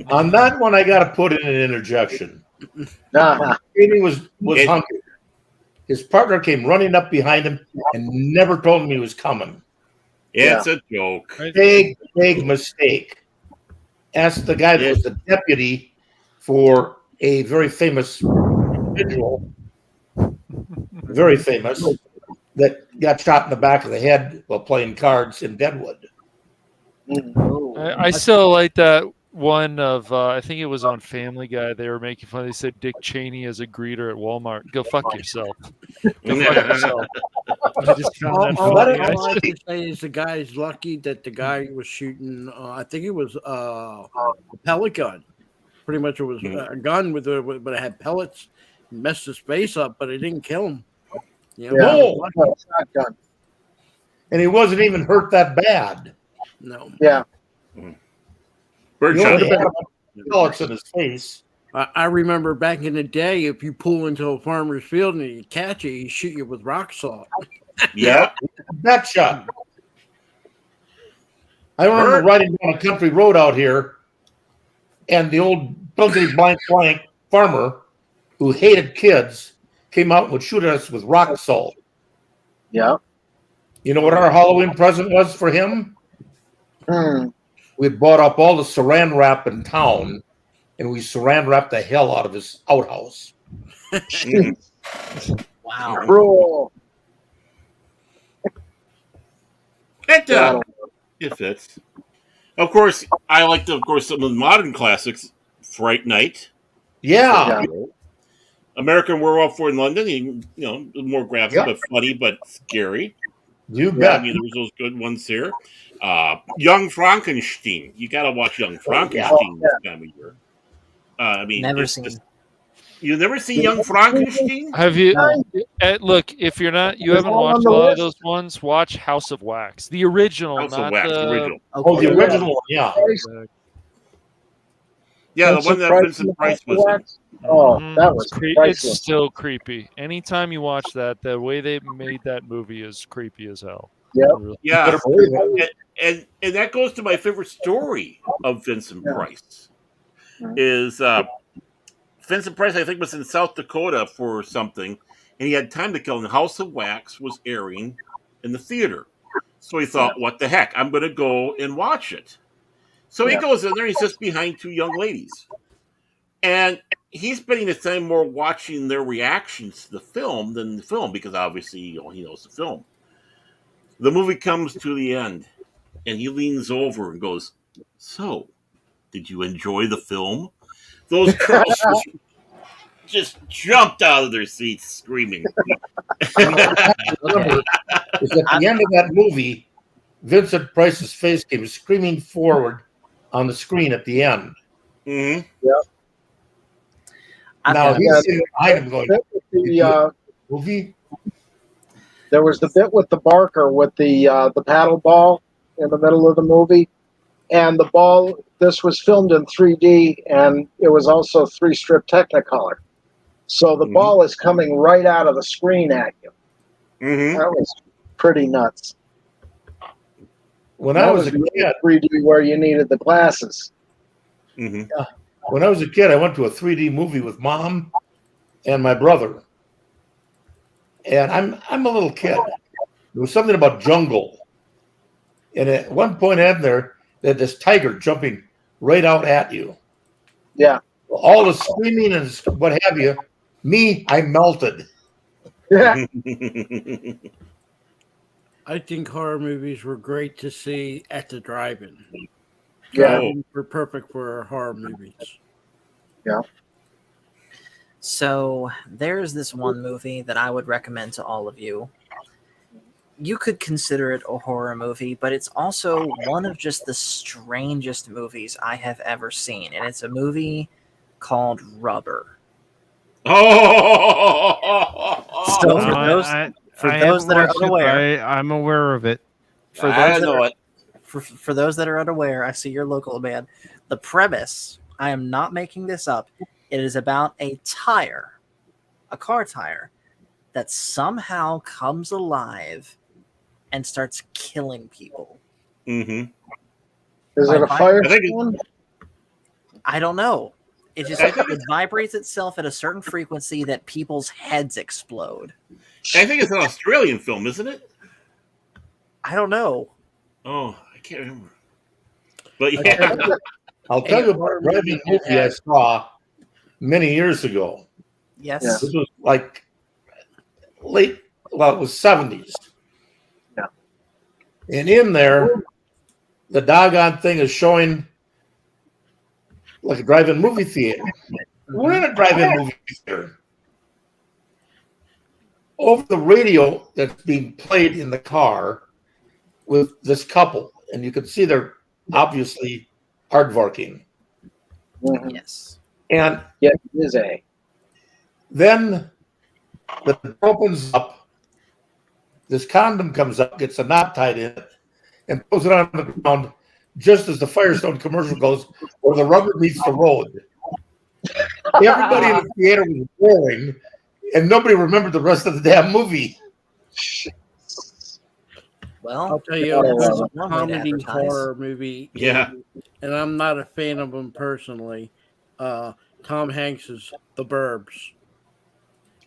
On that one, I got to put in an interjection. Cheney was hunting. His partner came running up behind him and never told him he was coming. It's a joke. Big mistake. Asked the guy that was the deputy for a very famous individual, very famous, that got shot in the back of the head while playing cards in Deadwood. I still like that one of I think it was on Family Guy. They were making fun. They said Dick Cheney as a greeter at Walmart. Go fuck yourself. Go fuck yourself. I just found that All funny. I have to say is the guy's lucky that the guy was shooting. I think it was a pellet gun. Pretty much, it was a gun but it had pellets. Messed his face up, but it didn't kill him. No, shotgun. And he wasn't even hurt that bad. No. Yeah. Birdshot had pellets in his face. I remember back in the day, if you pull into a farmer's field and you catch it, he shoot you with rock salt. Yeah, that shot. I remember riding down a country road out here, and the old blankety blank farmer who hated kids came out and would shoot at us with rock salt. Yeah. You know what our Halloween present was for him? We bought up all the saran wrap in town, and we saran wrapped the hell out of his outhouse. Wow. Cruel. It fits. Of course, I like some of the modern classics. Fright Night. Yeah. American Werewolf in London. More graphic, but funny, but scary. You bet. I mean, there was those good ones here. Young Frankenstein. You got to watch Young Frankenstein this time of year. I mean, Never seen. You've never seen Young Frankenstein? Have you? Look, if you haven't watched a lot of those ones, watch House of Wax, the original, House not of Wax, the original. Oh, the original one, yeah. Yeah, the one that Vincent Price was in. Oh, that was it's still creepy. Anytime you watch that, the way they made that movie is creepy as hell. Yeah, and that goes to my favorite story of Vincent Price. Is Vincent Price, I think, was in South Dakota for something, and he had time to kill, and House of Wax was airing in the theater. So he thought, what the heck, I'm going to go and watch it. So he goes in there, he sits behind two young ladies. And he's spending his time more watching their reactions to the film than the film, because obviously he knows the film. The movie comes to the end, and he leans over and goes, "So, did you enjoy the film?" Those girls just jumped out of their seats screaming. Remember, is at the end of that movie, Vincent Price's face came screaming forward on the screen at the end. Mm-hmm. Yeah. Now he's sitting behind him going, movie. There was the bit with the barker with the paddle ball in the middle of the movie, and the ball. This was filmed in 3D, and it was also 3-strip Technicolor. So the ball is coming right out of the screen at you. That was pretty nuts. When I was a kid, 3D where you needed the glasses. When I was a kid, I went to a 3D movie with Mom and my brother. And I'm a little kid. There was something about jungle. And at one point in there, they had this tiger jumping right out at you. Yeah. All the screaming and what have you. Me, I melted. Yeah. I think horror movies were great to see at the drive-in. Yeah. Drive-ins were perfect for horror movies. Yeah. So there's this one movie that I would recommend to all of you. You could consider it a horror movie, but it's also one of just the strangest movies I have ever seen. And it's a movie called Rubber. Oh! So for those that are unaware, I'm aware of it. For those that are unaware, I see your local man. The premise, I am not making this up. It is about a car tire, that somehow comes alive and starts killing people. Is it a fire? I don't know. It just vibrates itself at a certain frequency that people's heads explode. I think it's an Australian film, isn't it? I don't know. Oh, I can't remember. But yeah. I'll tell you about a driving movie I saw many years ago. Yes. This was like it was 70s. Yeah. And in there, the doggone thing is showing like a drive-in movie theater. We're in a drive-in movie theater. Over the radio that's being played in the car with this couple, and you can see they're obviously aardvarking. Yes. And it is a. Then the door opens up. This condom comes up, gets a knot tied in it, and throws it on the ground just as the Firestone commercial goes, where the rubber meets the road. Everybody in the theater was roaring, and nobody remembered the rest of the damn movie. Well, I'll tell you, there's a comedy horror movie. And I'm not a fan of them personally. Tom Hanks's The Burbs.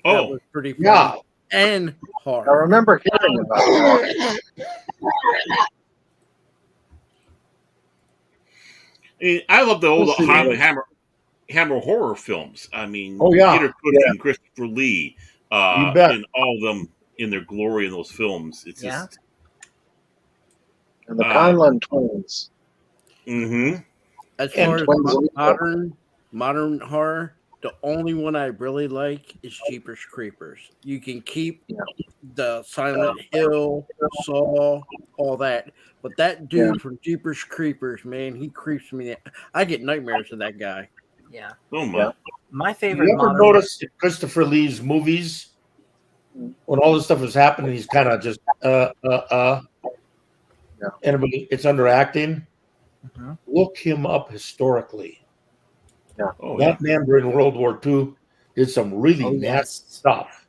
That was pretty funny. Yeah. And horror. I remember hearing about that. I love the old Hammer horror films. I mean, Peter Cook and Christopher Lee, and all of them in their glory in those films. It's just and the Conlon twins. As far as modern horror, the only one I really like is Jeepers Creepers. You can keep the Silent Hill, Saw, all that. But that dude from Jeepers Creepers, man, he creeps me out. I get nightmares of that guy. Yeah. Oh my. My favorite. You ever notice in Christopher Lee's movies, when all this stuff is happening, he's kind of just and it's underacting. Look him up historically. Yeah. That man during World War II did some really nasty stuff.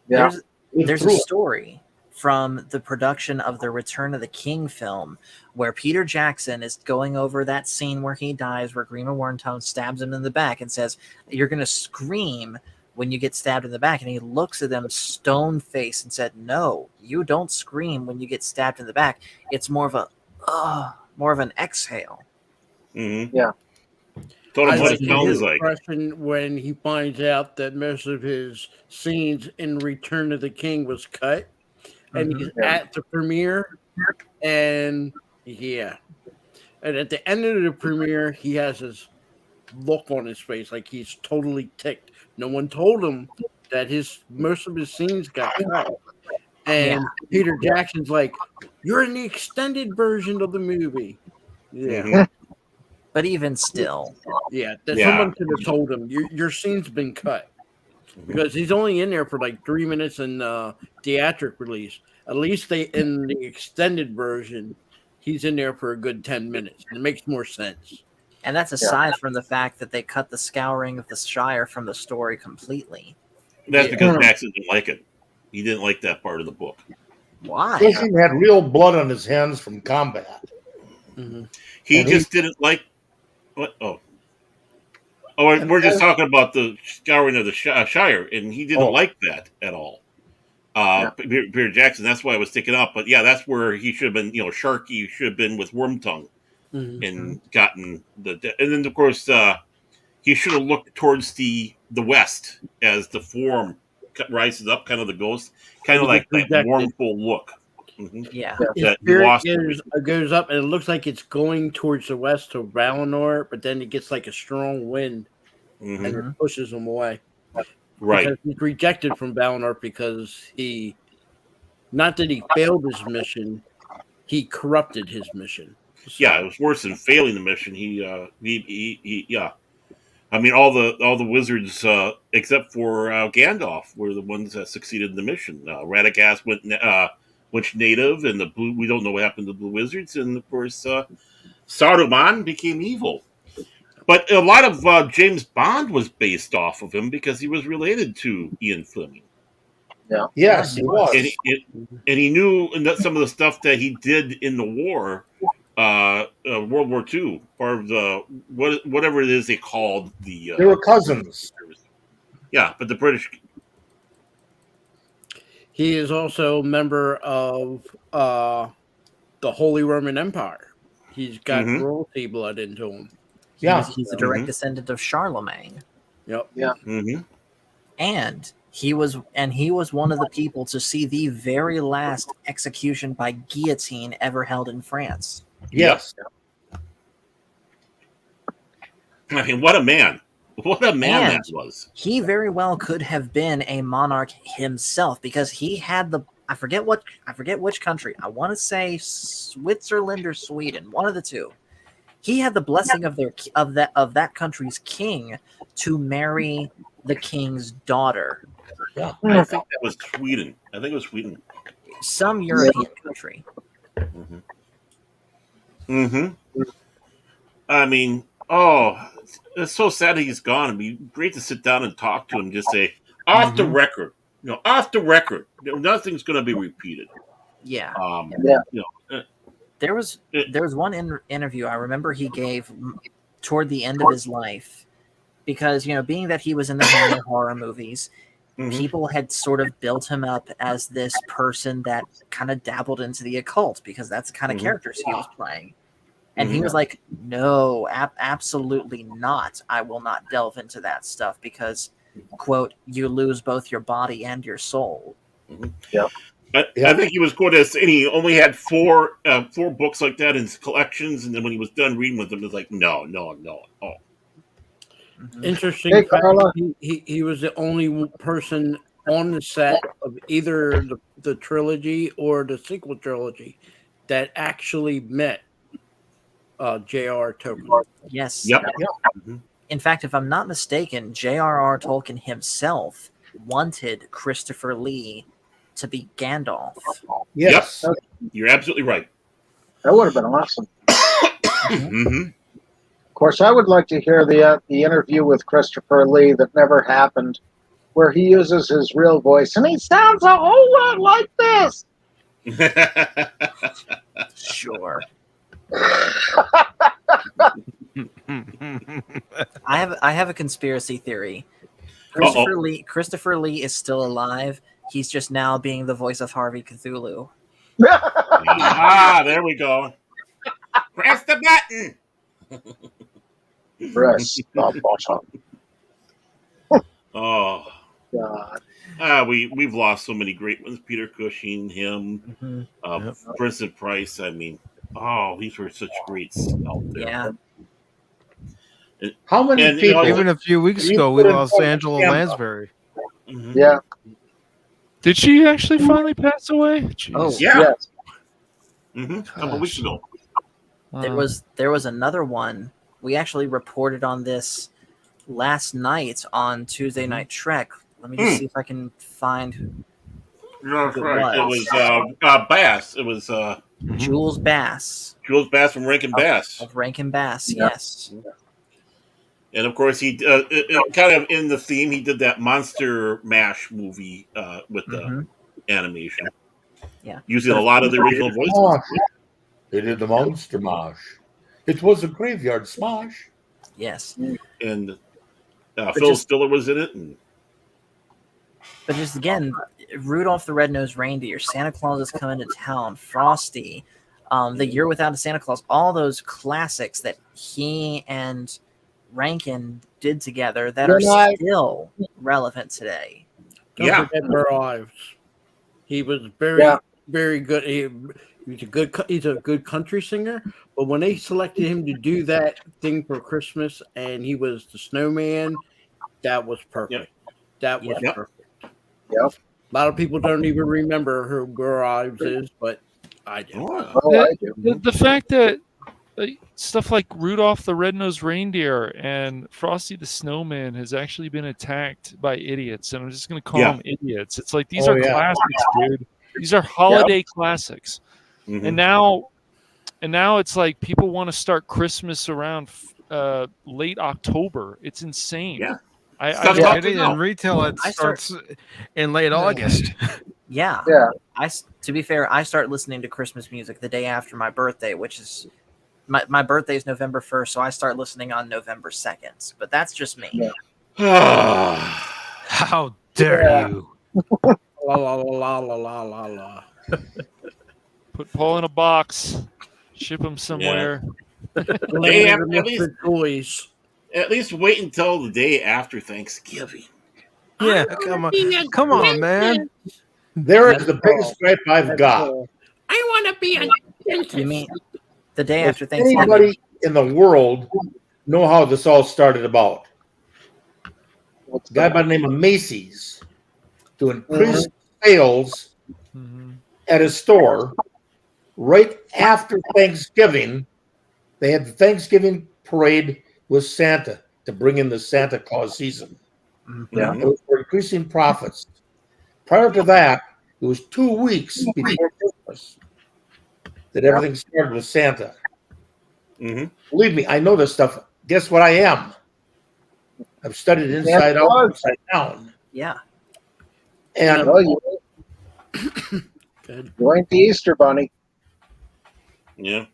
Yeah. There's a story from the production of the Return of the King film where Peter Jackson is going over that scene where he dies, where Grima Wormtongue stabs him in the back and says, "You're going to scream when you get stabbed in the back." And he looks at them stone faced and said, "No, you don't scream when you get stabbed in the back. It's more of an exhale." Yeah. Told him I what like it sounds his like. impression when he finds out that most of his scenes in Return of the King was cut, and he's at the premiere, and and at the end of the premiere, he has his look on his face like he's totally ticked. No one told him that most of his scenes got cut, and Peter Jackson's like, "You're in the extended version of the movie." But even still, someone could have told him your scene's been cut, because he's only in there for like 3 minutes in theatric release. At least in the extended version, he's in there for a good 10 minutes. It makes more sense. And that's aside from the fact that they cut the Scouring of the Shire from the story completely. That's because Jackson didn't like it. He didn't like that part of the book. Why? Jason had real blood on his hands from combat. He just didn't like what? We're just talking about the Scouring of the Shire, and he didn't like that at all. Peter Jackson. That's why I was sticking up. But yeah, that's where he should have been. Sharky should have been with Wormtongue, and gotten and then of course he should have looked towards the west as the form rises up, kind of the ghost, kind of like that mournful look. Yeah, that spirit goes up, and it looks like it's going towards the west to Valinor, but then it gets like a strong wind, and it pushes him away. Right, because he's rejected from Valinor because not that he failed his mission, he corrupted his mission. So, yeah, it was worse than failing the mission. He I mean, all the wizards except for Gandalf were the ones that succeeded in the mission. Radagast went native, and the blue. We don't know what happened to the blue wizards, and of course, Saruman became evil. But a lot of James Bond was based off of him because he was related to Ian Fleming. Yeah. Yes, he was. And he knew some of the stuff that he did in the war, World War II, or the whatever it is they called the. They were cousins. Yeah, but the British. He is also a member of the Holy Roman Empire. He's got royalty blood into him. Yeah, he's a direct descendant of Charlemagne. Yep. Yeah. And he was one of the people to see the very last execution by guillotine ever held in France. Yes. I mean, what a man! What a man that was. He very well could have been a monarch himself because he had I forget which country. I want to say Switzerland or Sweden, one of the two. He had the blessing of that country's king to marry the king's daughter. Yeah, I think that was Sweden. I think it was Sweden. Some European country. I mean, it's so sad he's gone. It'd be great to sit down and talk to him. Just say off the record, off the record. Nothing's going to be repeated. Yeah. There was one interview I remember he gave toward the end of his life because, being that he was in the Hammer horror movies, people had sort of built him up as this person that kind of dabbled into the occult because that's the kind of characters he was playing. And he was like, no, absolutely not. I will not delve into that stuff because, quote, you lose both your body and your soul. Yeah. I think he was quoted as saying he only had four books like that in his collections, and then when he was done reading with them, it was like, no. Oh. Interesting. Hey, he was the only person on the set of either the trilogy or the sequel trilogy that actually met J.R.R. Tolkien. Yes. Yep. In fact, if I'm not mistaken, J.R.R. Tolkien himself wanted Christopher Lee to be Gandalf. Yes. Yep. You're absolutely right. That would have been awesome. Of course, I would like to hear the interview with Christopher Lee that never happened, where he uses his real voice, and he sounds a whole lot like this. Sure. I have a conspiracy theory. Christopher Lee is still alive. He's just now being the voice of Harvey Cthulhu. There we go. Press the button. Press the button. Oh God. We've lost so many great ones. Peter Cushing, him, Princeton Price. I mean, these were such greats out there. Yeah. How many people? Even a few weeks ago, we lost Angela Lansbury. Yeah. Did she actually finally pass away? Jeez. Oh, yeah. A couple weeks ago. There was another one. We actually reported on this last night on Tuesday Night Trek. Let me just see if I can find. That's right. It was Bass. It was Jules Bass. Jules Bass from Rankin Bass. Of Rankin Bass, yes. And of course, he kind of in the theme. He did that Monster Mash movie with the animation. Yeah, using a lot of the original voices. They did the Monster Mash. It was a graveyard smash. Yes, and Phil Stiller was in it. But just again, Rudolph the Red-Nosed Reindeer, Santa Claus is Coming to Town, Frosty, The Year Without a Santa Claus, all those classics that he and Rankin did together that are still relevant today. Don't forget Burl Ives. He was very good. He's a good country singer. But when they selected him to do that thing for Christmas, and he was the snowman, that was perfect. That was perfect. Yep. A lot of people don't even remember who Burl Ives is, but I do. The fact that stuff like Rudolph the Red-Nosed Reindeer and Frosty the Snowman has actually been attacked by idiots, and I'm just going to call them idiots. It's like, these are classics, dude. These are holiday classics. Mm-hmm. And now it's like people want to start Christmas around late October. It's insane. Yeah. In retail, it starts in late August. Yeah. To be fair, I start listening to Christmas music the day after my birthday, which is my birthday is November 1st, so I start listening on November 2nd. But that's just me. How dare you? La la la la la la la. Put Paul in a box, ship him somewhere. At least wait until the day after Thanksgiving. Yeah, come on, man. There is the biggest gripe I've got. I want to be a dentist. You mean the day after Does Thanksgiving? anybody in the world know how this all started about? A guy by the name of Macy's, to increase sales at his store right after Thanksgiving. They had the Thanksgiving parade with Santa to bring in the Santa Claus season. Yeah. It was for increasing profits. Prior to that, it was 2 weeks before Christmas that everything started with Santa. Believe me, I know this stuff. Guess what I am? I've studied inside out, upside down. Yeah. And you ain't the Easter Bunny. Yeah.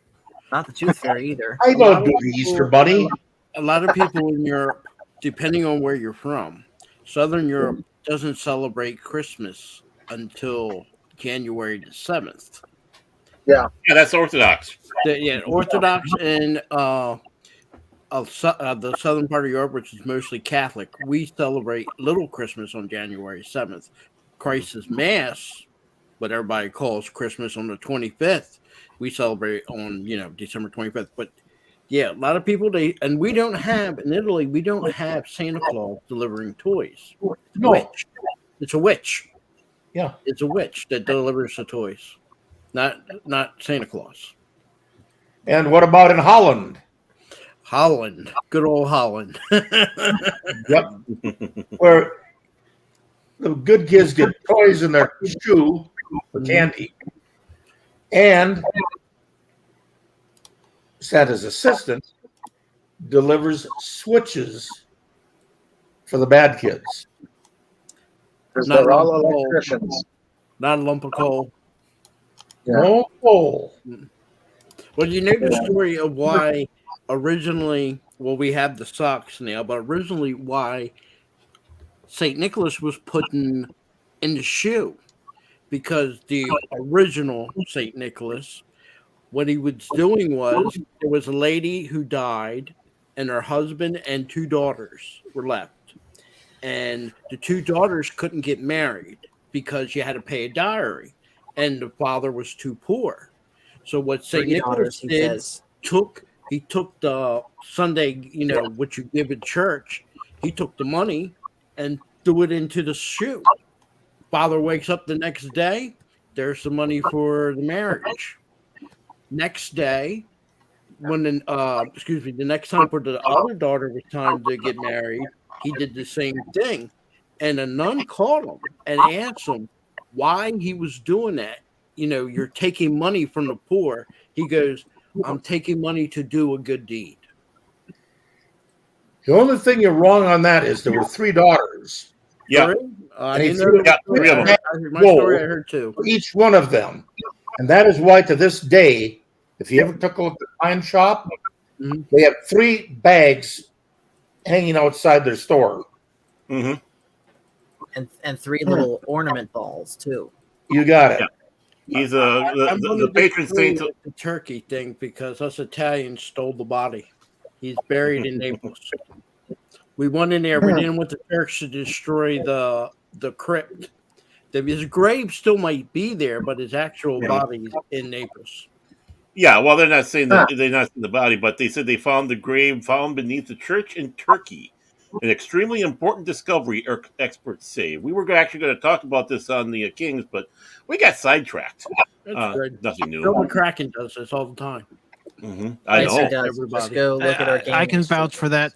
Not the Tooth Fairy either. I don't do the Easter Bunny. A lot of people in Europe, depending on where you're from, Southern Europe doesn't celebrate Christmas until January the 7th. Yeah, that's Orthodox. Orthodox and the southern part of Europe, which is mostly Catholic, we celebrate Little Christmas on January 7th. Christ's Mass, what everybody calls Christmas, on the 25th. We celebrate on December 25th. But yeah, a lot of people in Italy, we don't have Santa Claus delivering toys. No. It's a witch. Yeah. It's a witch that delivers the toys. Not Santa Claus. And what about in Holland? Holland. Good old Holland. Yep. Where the good kids get toys in their shoe for candy. And Santa's assistant delivers switches for the bad kids. Because they're all electricians. Not a lump of coal. No coal. Well, you know the story of why originally, we have the socks now, but originally why St. Nicholas was put in the shoe. Because the original St. Nicholas, what he was doing was, there was a lady who died, and her husband and 2 daughters were left. And the 2 daughters couldn't get married because you had to pay a dowry, and the father was too poor. So what St. Nicholas did, he took the Sunday, what you give at church, he took the money and threw it into the shoe. Father wakes up the next day, there's the money for the marriage. Next day, when the next time for the other daughter was time to get married, he did the same thing. And a nun called him and asked him why he was doing that. you're taking money from the poor. He goes, I'm taking money to do a good deed. The only thing you're wrong on that is there were 3 daughters. Yeah. I And he didn't threw know that was 3 true. of them. I heard my story. I heard 2. For each one of them. And that is why to this day, if you ever took a look at the pine shop, they have 3 bags hanging outside their store. Mm-hmm. And 3 little ornament balls too. You got it. Yeah. He's I'm the patron saint. The turkey thing because us Italians stole the body. He's buried in Naples. We went in there. We didn't want the Turks to destroy the crypt. His grave still might be there, but his actual body is in Naples. Yeah, well, they're not saying that they're not seeing the body, but they said they found the grave found beneath the church in Turkey. An extremely important discovery, experts say. We were actually going to talk about this on the Kings, but we got sidetracked. That's good. Nothing new. Bill McCracken does this all the time. Mm-hmm. I know. Just go look at our I can vouch for that.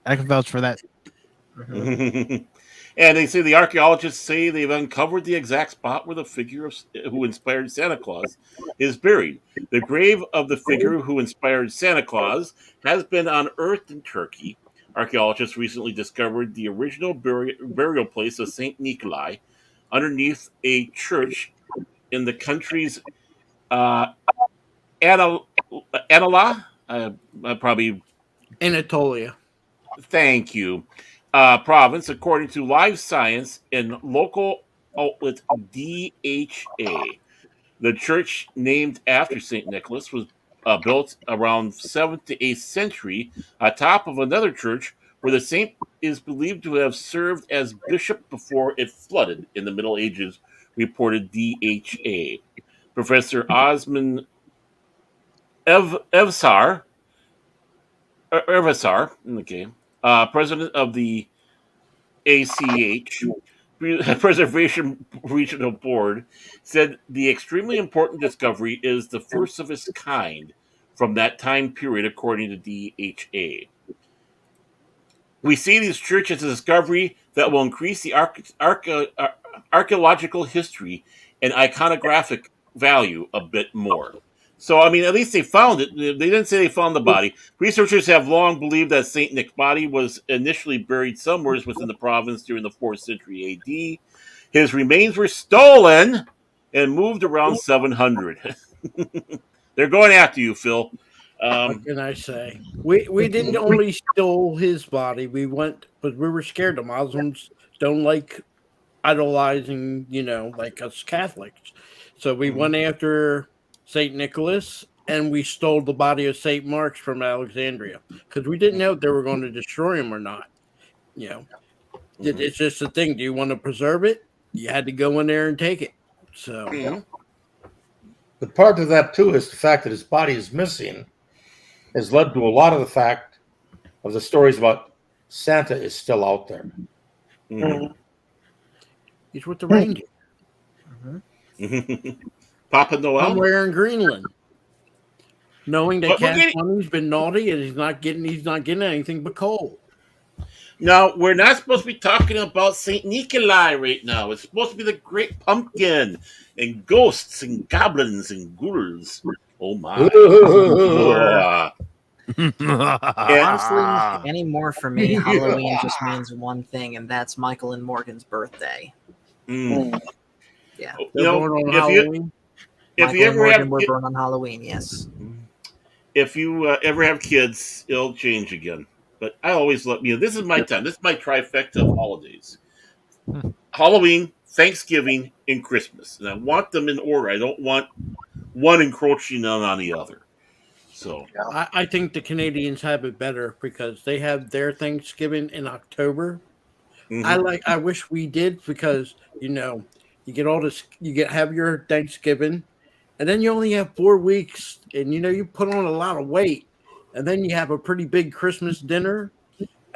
I can vouch for that. And they say the archaeologists say they've uncovered the exact spot where the figure who inspired Santa Claus is buried. The grave of the figure who inspired Santa Claus has been unearthed in Turkey. Archaeologists recently discovered the original burial place of Saint Nikolai underneath a church in the country's Anala. Probably Anatolia. Thank you. Province, according to Live Science and local outlet DHA. The church, named after St. Nicholas, was built around 7th to 8th century atop of another church where the saint is believed to have served as bishop before it flooded in the Middle Ages, reported DHA. Professor Osman Evsar, okay, president of the ACH Preservation Regional Board, said the extremely important discovery is the first of its kind from that time period, according to DHA. We see these churches as a discovery that will increase the archaeological history and iconographic value a bit more. So, I mean, at least they found it. They didn't say they found the body. Researchers have long believed that St. Nick's body was initially buried somewhere within the province during the 4th century AD. His remains were stolen and moved around 700. They're going after you, Phil. What can I say? We didn't only steal his body. We went, but we were scared. The Muslims don't like idolizing, like us Catholics. So we went after St. Nicholas, and we stole the body of St. Mark's from Alexandria because we didn't know if they were going to destroy him or not. It's just a thing. Do you want to preserve it? You had to go in there and take it. So, But part of that too is the fact that his body is missing has led to a lot of the fact of the stories about Santa is still out there. He's with the reindeer. Papa Noel somewhere in Greenland, knowing that Cash Money's been naughty and he's not getting anything but coal. No, we're not supposed to be talking about Saint Nikolai right now. It's supposed to be the Great Pumpkin and ghosts and goblins and ghouls. Oh my! Honestly, anymore for me, Halloween just means one thing, and that's Michael and Morgan's birthday. Yeah, if you ever have, we're born on Halloween. Yes. If you ever have kids, it'll change again. But I always let this is my time. This is my trifecta of holidays: Halloween, Thanksgiving, and Christmas. And I want them in order. I don't want one encroaching on the other. So I think the Canadians have it better because they have their Thanksgiving in October. I wish we did because you get all this, have your Thanksgiving, and then you only have 4 weeks, and you put on a lot of weight, and then you have a pretty big Christmas dinner,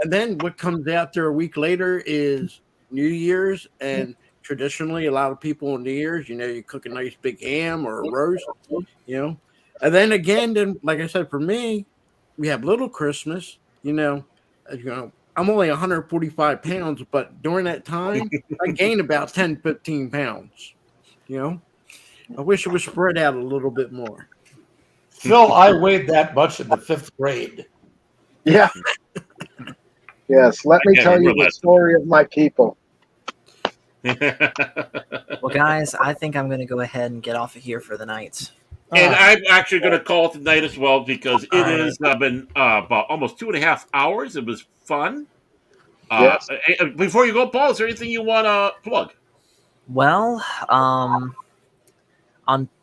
and then what comes after a week later is New Year's, and traditionally a lot of people on New Year's, you cook a nice big ham or a roast, and then again, like I said, for me, we have Little Christmas, I'm only 145 pounds, but during that time, I gained about 10, 15 pounds, I wish it was spread out a little bit more. Phil, I weighed that much in the 5th grade. Yeah. Yes, let me tell you the story of my people. Well, guys, I think I'm going to go ahead and get off of here for the night. And I'm actually going to call it tonight as well because it has been about almost 2.5 hours. It was fun. Yes. Before you go, Paul, is there anything you want to plug? Well, on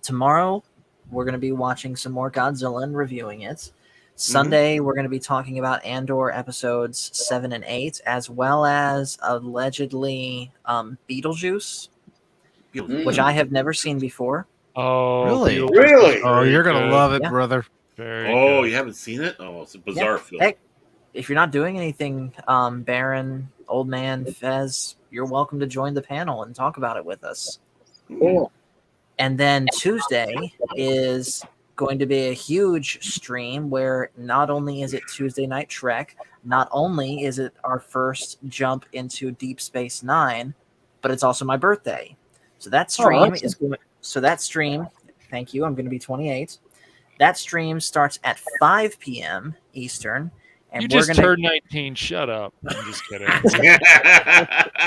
tomorrow, we're going to be watching some more Godzilla and reviewing it. Sunday, we're going to be talking about Andor episodes 7 and 8, as well as allegedly Beetlejuice, which I have never seen before. Oh, Really? Beetlejuice Really? is Oh, very you're gonna good. love it, Yeah. brother. Very Oh, good. you haven't seen it? Oh, it's a bizarre film. Heck, if you're not doing anything, Baron, Old Man, Fez, you're welcome to join the panel and talk about it with us. Cool. And then Tuesday is going to be a huge stream where not only is it Tuesday Night Trek, not only is it our first jump into Deep Space Nine, but it's also my birthday. So that stream is going. So that stream, thank you. I'm going to be 28. That stream starts at 5 p.m. Eastern, and You we're just going to. turned 19. Shut up. I'm just kidding.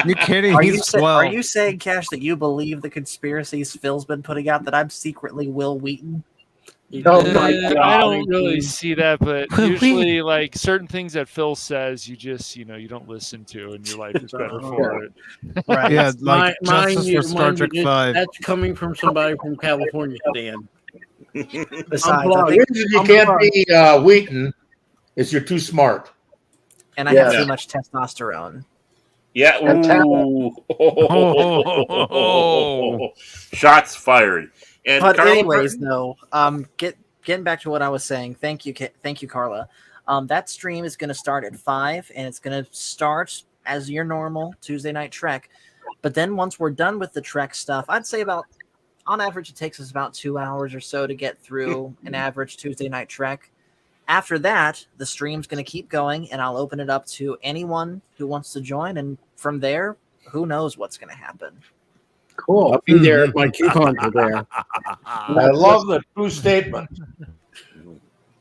You kidding? Are He's you, 12. are you saying, Cash, that you believe the conspiracies Phil's been putting out that I'm secretly Will Wheaton? Oh my I God. don't really see that, but usually, like certain things that Phil says, you just you don't listen to, and your life is better for it. Right. Yeah, like Mind Justice you- for Star mind you, Trek 5. That's coming from somebody from California, Stan. Besides, I The think, reason you can't be Wheaton is you're too smart. and I have Yeah. too much testosterone. Yeah. And Ooh. Shots fired. And But Carla anyways, Burton? though, getting back to what I was saying. Thank you, Carla. That stream is going to start at 5, and it's going to start as your normal Tuesday Night Trek. But then once we're done with the Trek stuff, I'd say on average, it takes us about 2 hours or so to get through an average Tuesday Night Trek. After that, the stream's going to keep going, and I'll open it up to anyone who wants to join. And from there, who knows what's going to happen. Cool. I'll be there if my coupons are there. I love the true statement.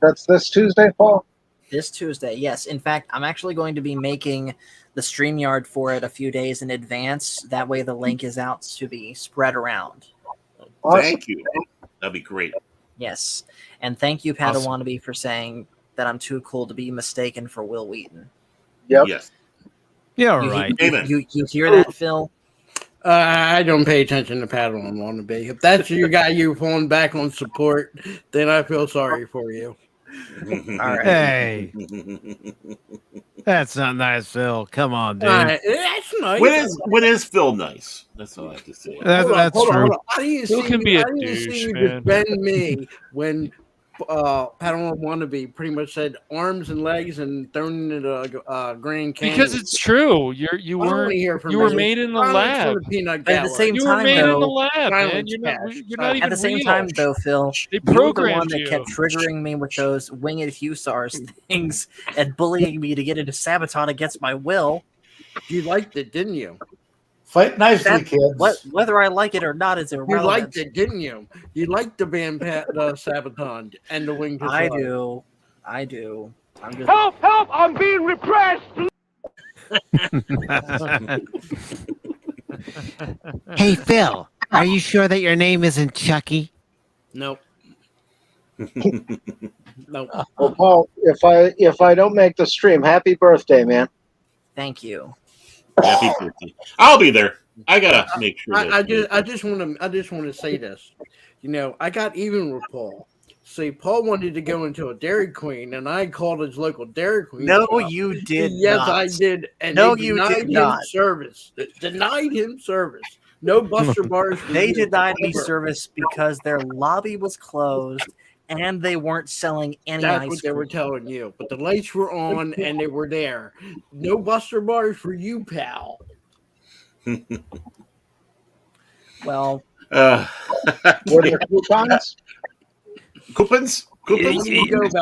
That's this Tuesday, Paul? This Tuesday, yes. In fact, I'm actually going to be making the StreamYard for it a few days in advance. That way the link is out to be spread around. Awesome. Thank you. That'd be great. Yes. And thank you, Awesome. Padawannabe, for saying that I'm too cool to be mistaken for Will Wheaton. Yep. Yes. Yeah, all You, right. Amen. you hear that, Phil? I don't pay attention to Paddle on Wannabe. If that's your guy you're falling back on support, then I feel sorry for you. All right. Hey, that's not nice, Phil. Come on, dude. That's nice. When is Phil nice? That's all I have to say. That's true. How do you Phil see can me, be a how do you douche, see you man. defend me when Paddle on Wannabe pretty much said arms and legs and thrown into a Grand Canyon? Because it's true. You I wanna weren't. hear from You were you. made in the Silence lab. for the peanut But at the gallery. same You were time, made in the though, lab, man. Silence, You're not. Cash. You're not even at the same real. time, though, Phil, They you were the programmed one that you. kept triggering me with those winged Hussars things and bullying me to get into Sabaton against my will. You liked it, didn't you? Fight nicely, That- kids. Whether I like it or not is You irrelevant. liked it, didn't you? You liked the band Sabaton and the Winged I Hussar. do. I do. I'm just. Help! Help! I'm being repressed! Hey, Phil, are you sure that your name isn't Chucky? Nope. Nope. Well, Paul, if I don't make the stream, happy birthday, man. Thank you. Happy birthday. I'll be there. I gotta make sure. I just want to say this. You know, I got even with Paul. See, Paul wanted to go into a Dairy Queen, and I called his local Dairy Queen. No, shop. you did Yes, not. I did. And No, they you denied did him not. service. Denied him service. No Buster Bars. for They you. denied me Ever. service because their lobby was closed and they weren't selling any That's ice what they cream. were telling you. But the lights were on, and they were there. No Buster Bars for you, pal. Well, Were there coupons? Coupons? Coupons?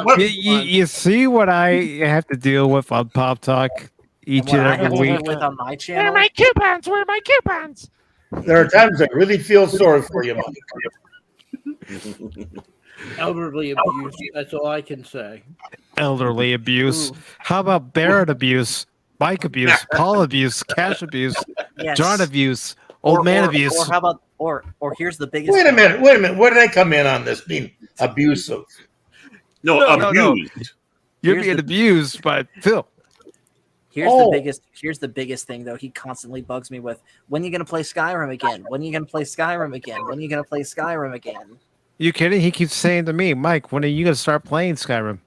What? You see what I have to deal with on Pop Talk each what and I have every to deal week? with on my Where are channel. my coupons? Where are my coupons? There are times I really feel sorry for you, Mike. Elderly abuse. That's all I can say. Elderly abuse. How about Barrett abuse, Mike abuse, Paul abuse, Cash abuse, Yes. John abuse, old man abuse? Or how about or here's the biggest. Wait a minute. Where did I come in on this being abusive? No, abused. You're being abused by Phil. Here's the biggest thing though. He constantly bugs me with, when are you gonna play Skyrim again? When are you gonna play Skyrim again? When are you gonna play Skyrim again? You kidding? He keeps saying to me, Mike, when are you gonna start playing Skyrim?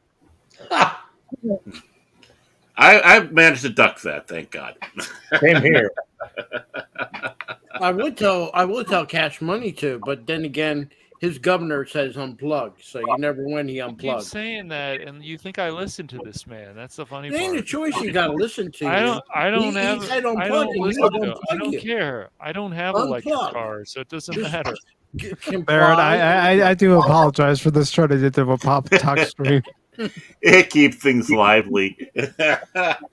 I've managed to duck that, thank God. Same here. I would tell Cash Money to, but then again, his governor says unplug, so you never win. He You keep unplugged. saying that, and you think I listen to this man. That's the funny It ain't part. a choice you got to listen to. I don't He said unplug, I don't and listen you to it. I unplug don't you. care. I don't have electric Unplug. cars, so it doesn't matter. Barrett, I do apologize for this turning into a pop talk stream. It keeps things lively.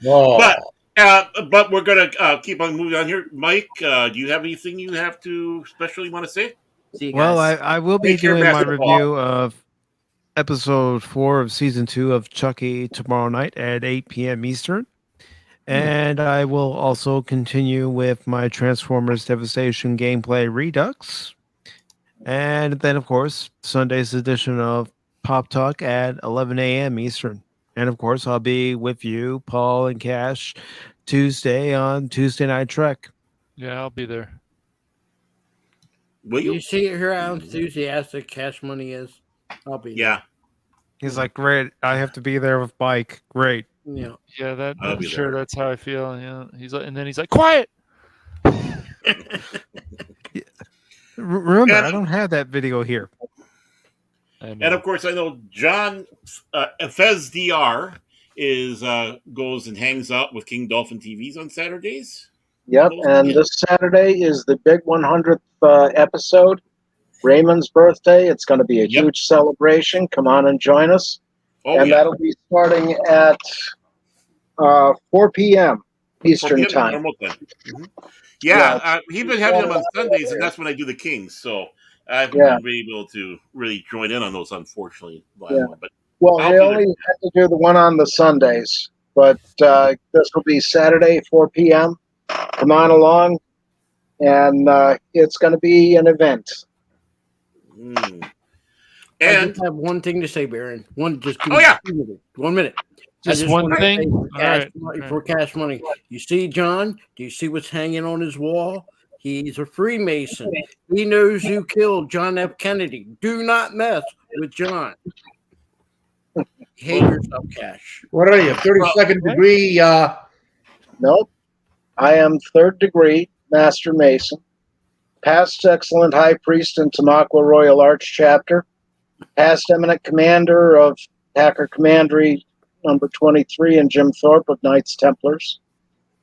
Oh. But we're gonna keep on moving on here. Mike, do you have anything you have to especially want to say? Well, I will be Take care, doing my Master Paul. review of episode 4 of season 2 of Chucky tomorrow night at 8 p.m. Eastern. And I will also continue with my Transformers Devastation gameplay Redux. And then, of course, Sunday's edition of Pop Talk at 11 a.m. Eastern. And, of course, I'll be with you, Paul and Cash, Tuesday on Tuesday Night Trek. Yeah, I'll be there. Will you see here how enthusiastic Cash Money is? I'll be there. He's like, great, I have to be there with Mike. Great. Yeah. Yeah, I'll be I'm sure there. that's how I feel. Yeah, and then he's like, quiet. Remember, I don't have that video here. And of course, I know John Fez Dr. is goes and hangs out with King Dolphin TVs on Saturdays. Yep, and this Saturday is the big 100th episode, Raymond's birthday. It's going to be a huge celebration. Come on and join us. That'll be starting at 4 p.m. Eastern 4 p.m. time. Normal time. Mm-hmm. Yeah, he's been having them on Sundays, and that's when I do the Kings. So I haven't been able to really join in on those, unfortunately. But Well, they only have to do the one on the Sundays, but this will be Saturday, 4 p.m. Come on along, and it's going to be an event. And I just have one thing to say, Baron. Just give me 1 minute. Just one thing? For Cash Money. You see John? Do you see what's hanging on his wall? He's a Freemason. He knows who killed John F. Kennedy. Do not mess with John. Behave yourself, Cash. What are you, 32nd degree? Nope. I am 3rd degree Master Mason, past Excellent High Priest in Tamaqua Royal Arch Chapter, past Eminent Commander of Hacker Commandery number 23 and Jim Thorpe of Knights Templars.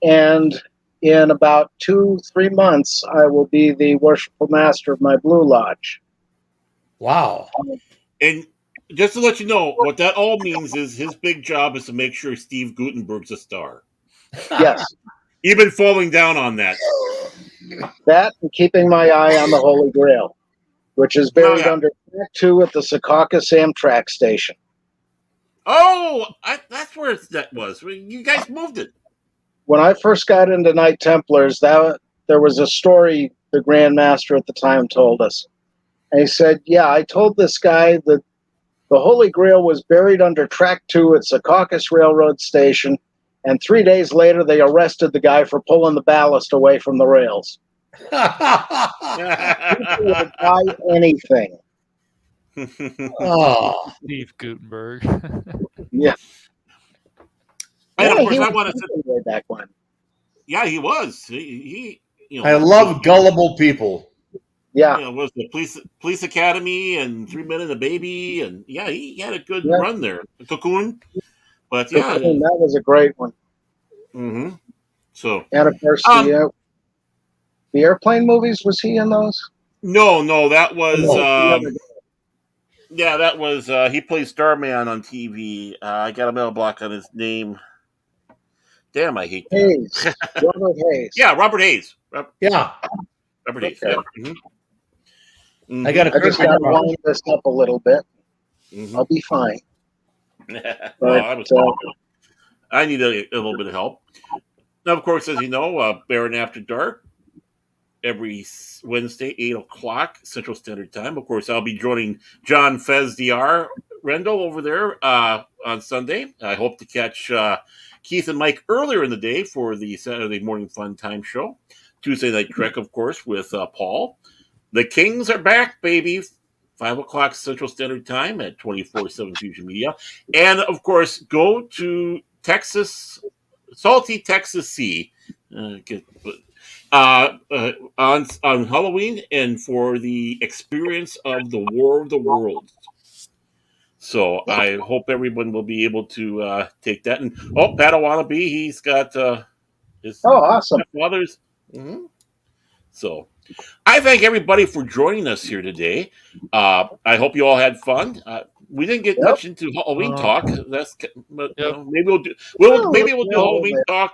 And in about 2-3 months, I will be the Worshipful Master of my Blue Lodge. Wow. And just to let you know, what that all means is his big job is to make sure Steve Gutenberg's a star. Yes. You've been falling down on that. That and keeping my eye on the Holy Grail, which is buried under track 2 at the Secaucus Amtrak station. Oh, that's where that was. You guys moved it. When I first got into Knight Templars, there was a story the Grand Master at the time told us. And he said, yeah, I told this guy that the Holy Grail was buried under track 2 at Secaucus Railroad Station, and 3 days later they arrested the guy for pulling the ballast away from the rails. People would buy anything. Oh, Steve Gutenberg. Yeah. And of course, he I was want to say, way back when. Yeah, he was. He I love gullible people. Yeah. Was the police academy and 3 Men and a Baby, and he had a good run there. Cocoon, but Cocoon, that was a great one. Mm-hmm. So, and of course the airplane movies, was he in those? No, that was that was he plays Starman on TV. I got a mail block on his name. Damn, I hate that. Hayes. Robert Hayes. Yeah, Robert Hayes. Yeah. Robert Hayes. Okay. Yeah. Mm-hmm. I got a I just got to wind this up a little bit. I'll be fine. Well, I need a little bit of help. Now, of course, as you know, Baron After Dark, every Wednesday, 8 o'clock Central Standard Time. Of course, I'll be joining John Fez DR Rendell over there on Sunday. I hope to catch Keith and Mike earlier in the day for the Saturday Morning Fun Time show. Tuesday Night Trek, of course, with Paul. The Kings are back, baby. 5 o'clock Central Standard Time at 24/7 Fusion Media. And, of course, go to Texas, Salty Texas Sea on Halloween and for the experience of the War of the Worlds. So I hope everyone will be able to take that. And Pat Wannabe, he's got his awesome father's. Mm-hmm. So I thank everybody for joining us here today. I hope you all had fun. We didn't get much into Halloween talk. That's but, you know, maybe we'll do Halloween talk.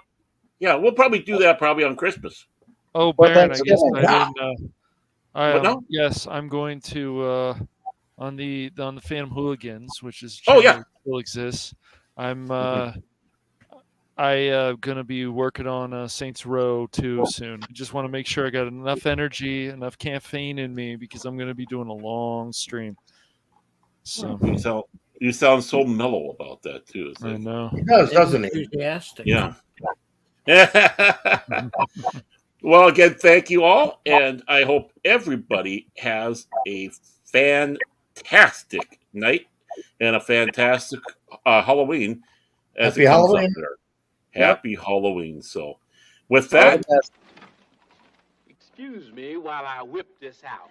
Yeah, we'll probably do that on Christmas. Oh, Baron, I guess I didn't. Yes, I'm going to on the Phantom Hooligans, which is channel that still exists. I'm gonna be working on Saints Row 2 soon. I just want to make sure I got enough energy, enough caffeine in me because I'm gonna be doing a long stream. So you sound so mellow about that too. I know. He does, doesn't he? Enthusiastic. Yeah. Well, again, thank you all, and I hope everybody has a fantastic night and a fantastic Halloween. As Happy Halloween. Happy Halloween. So, with that, Excuse me while I whip this out.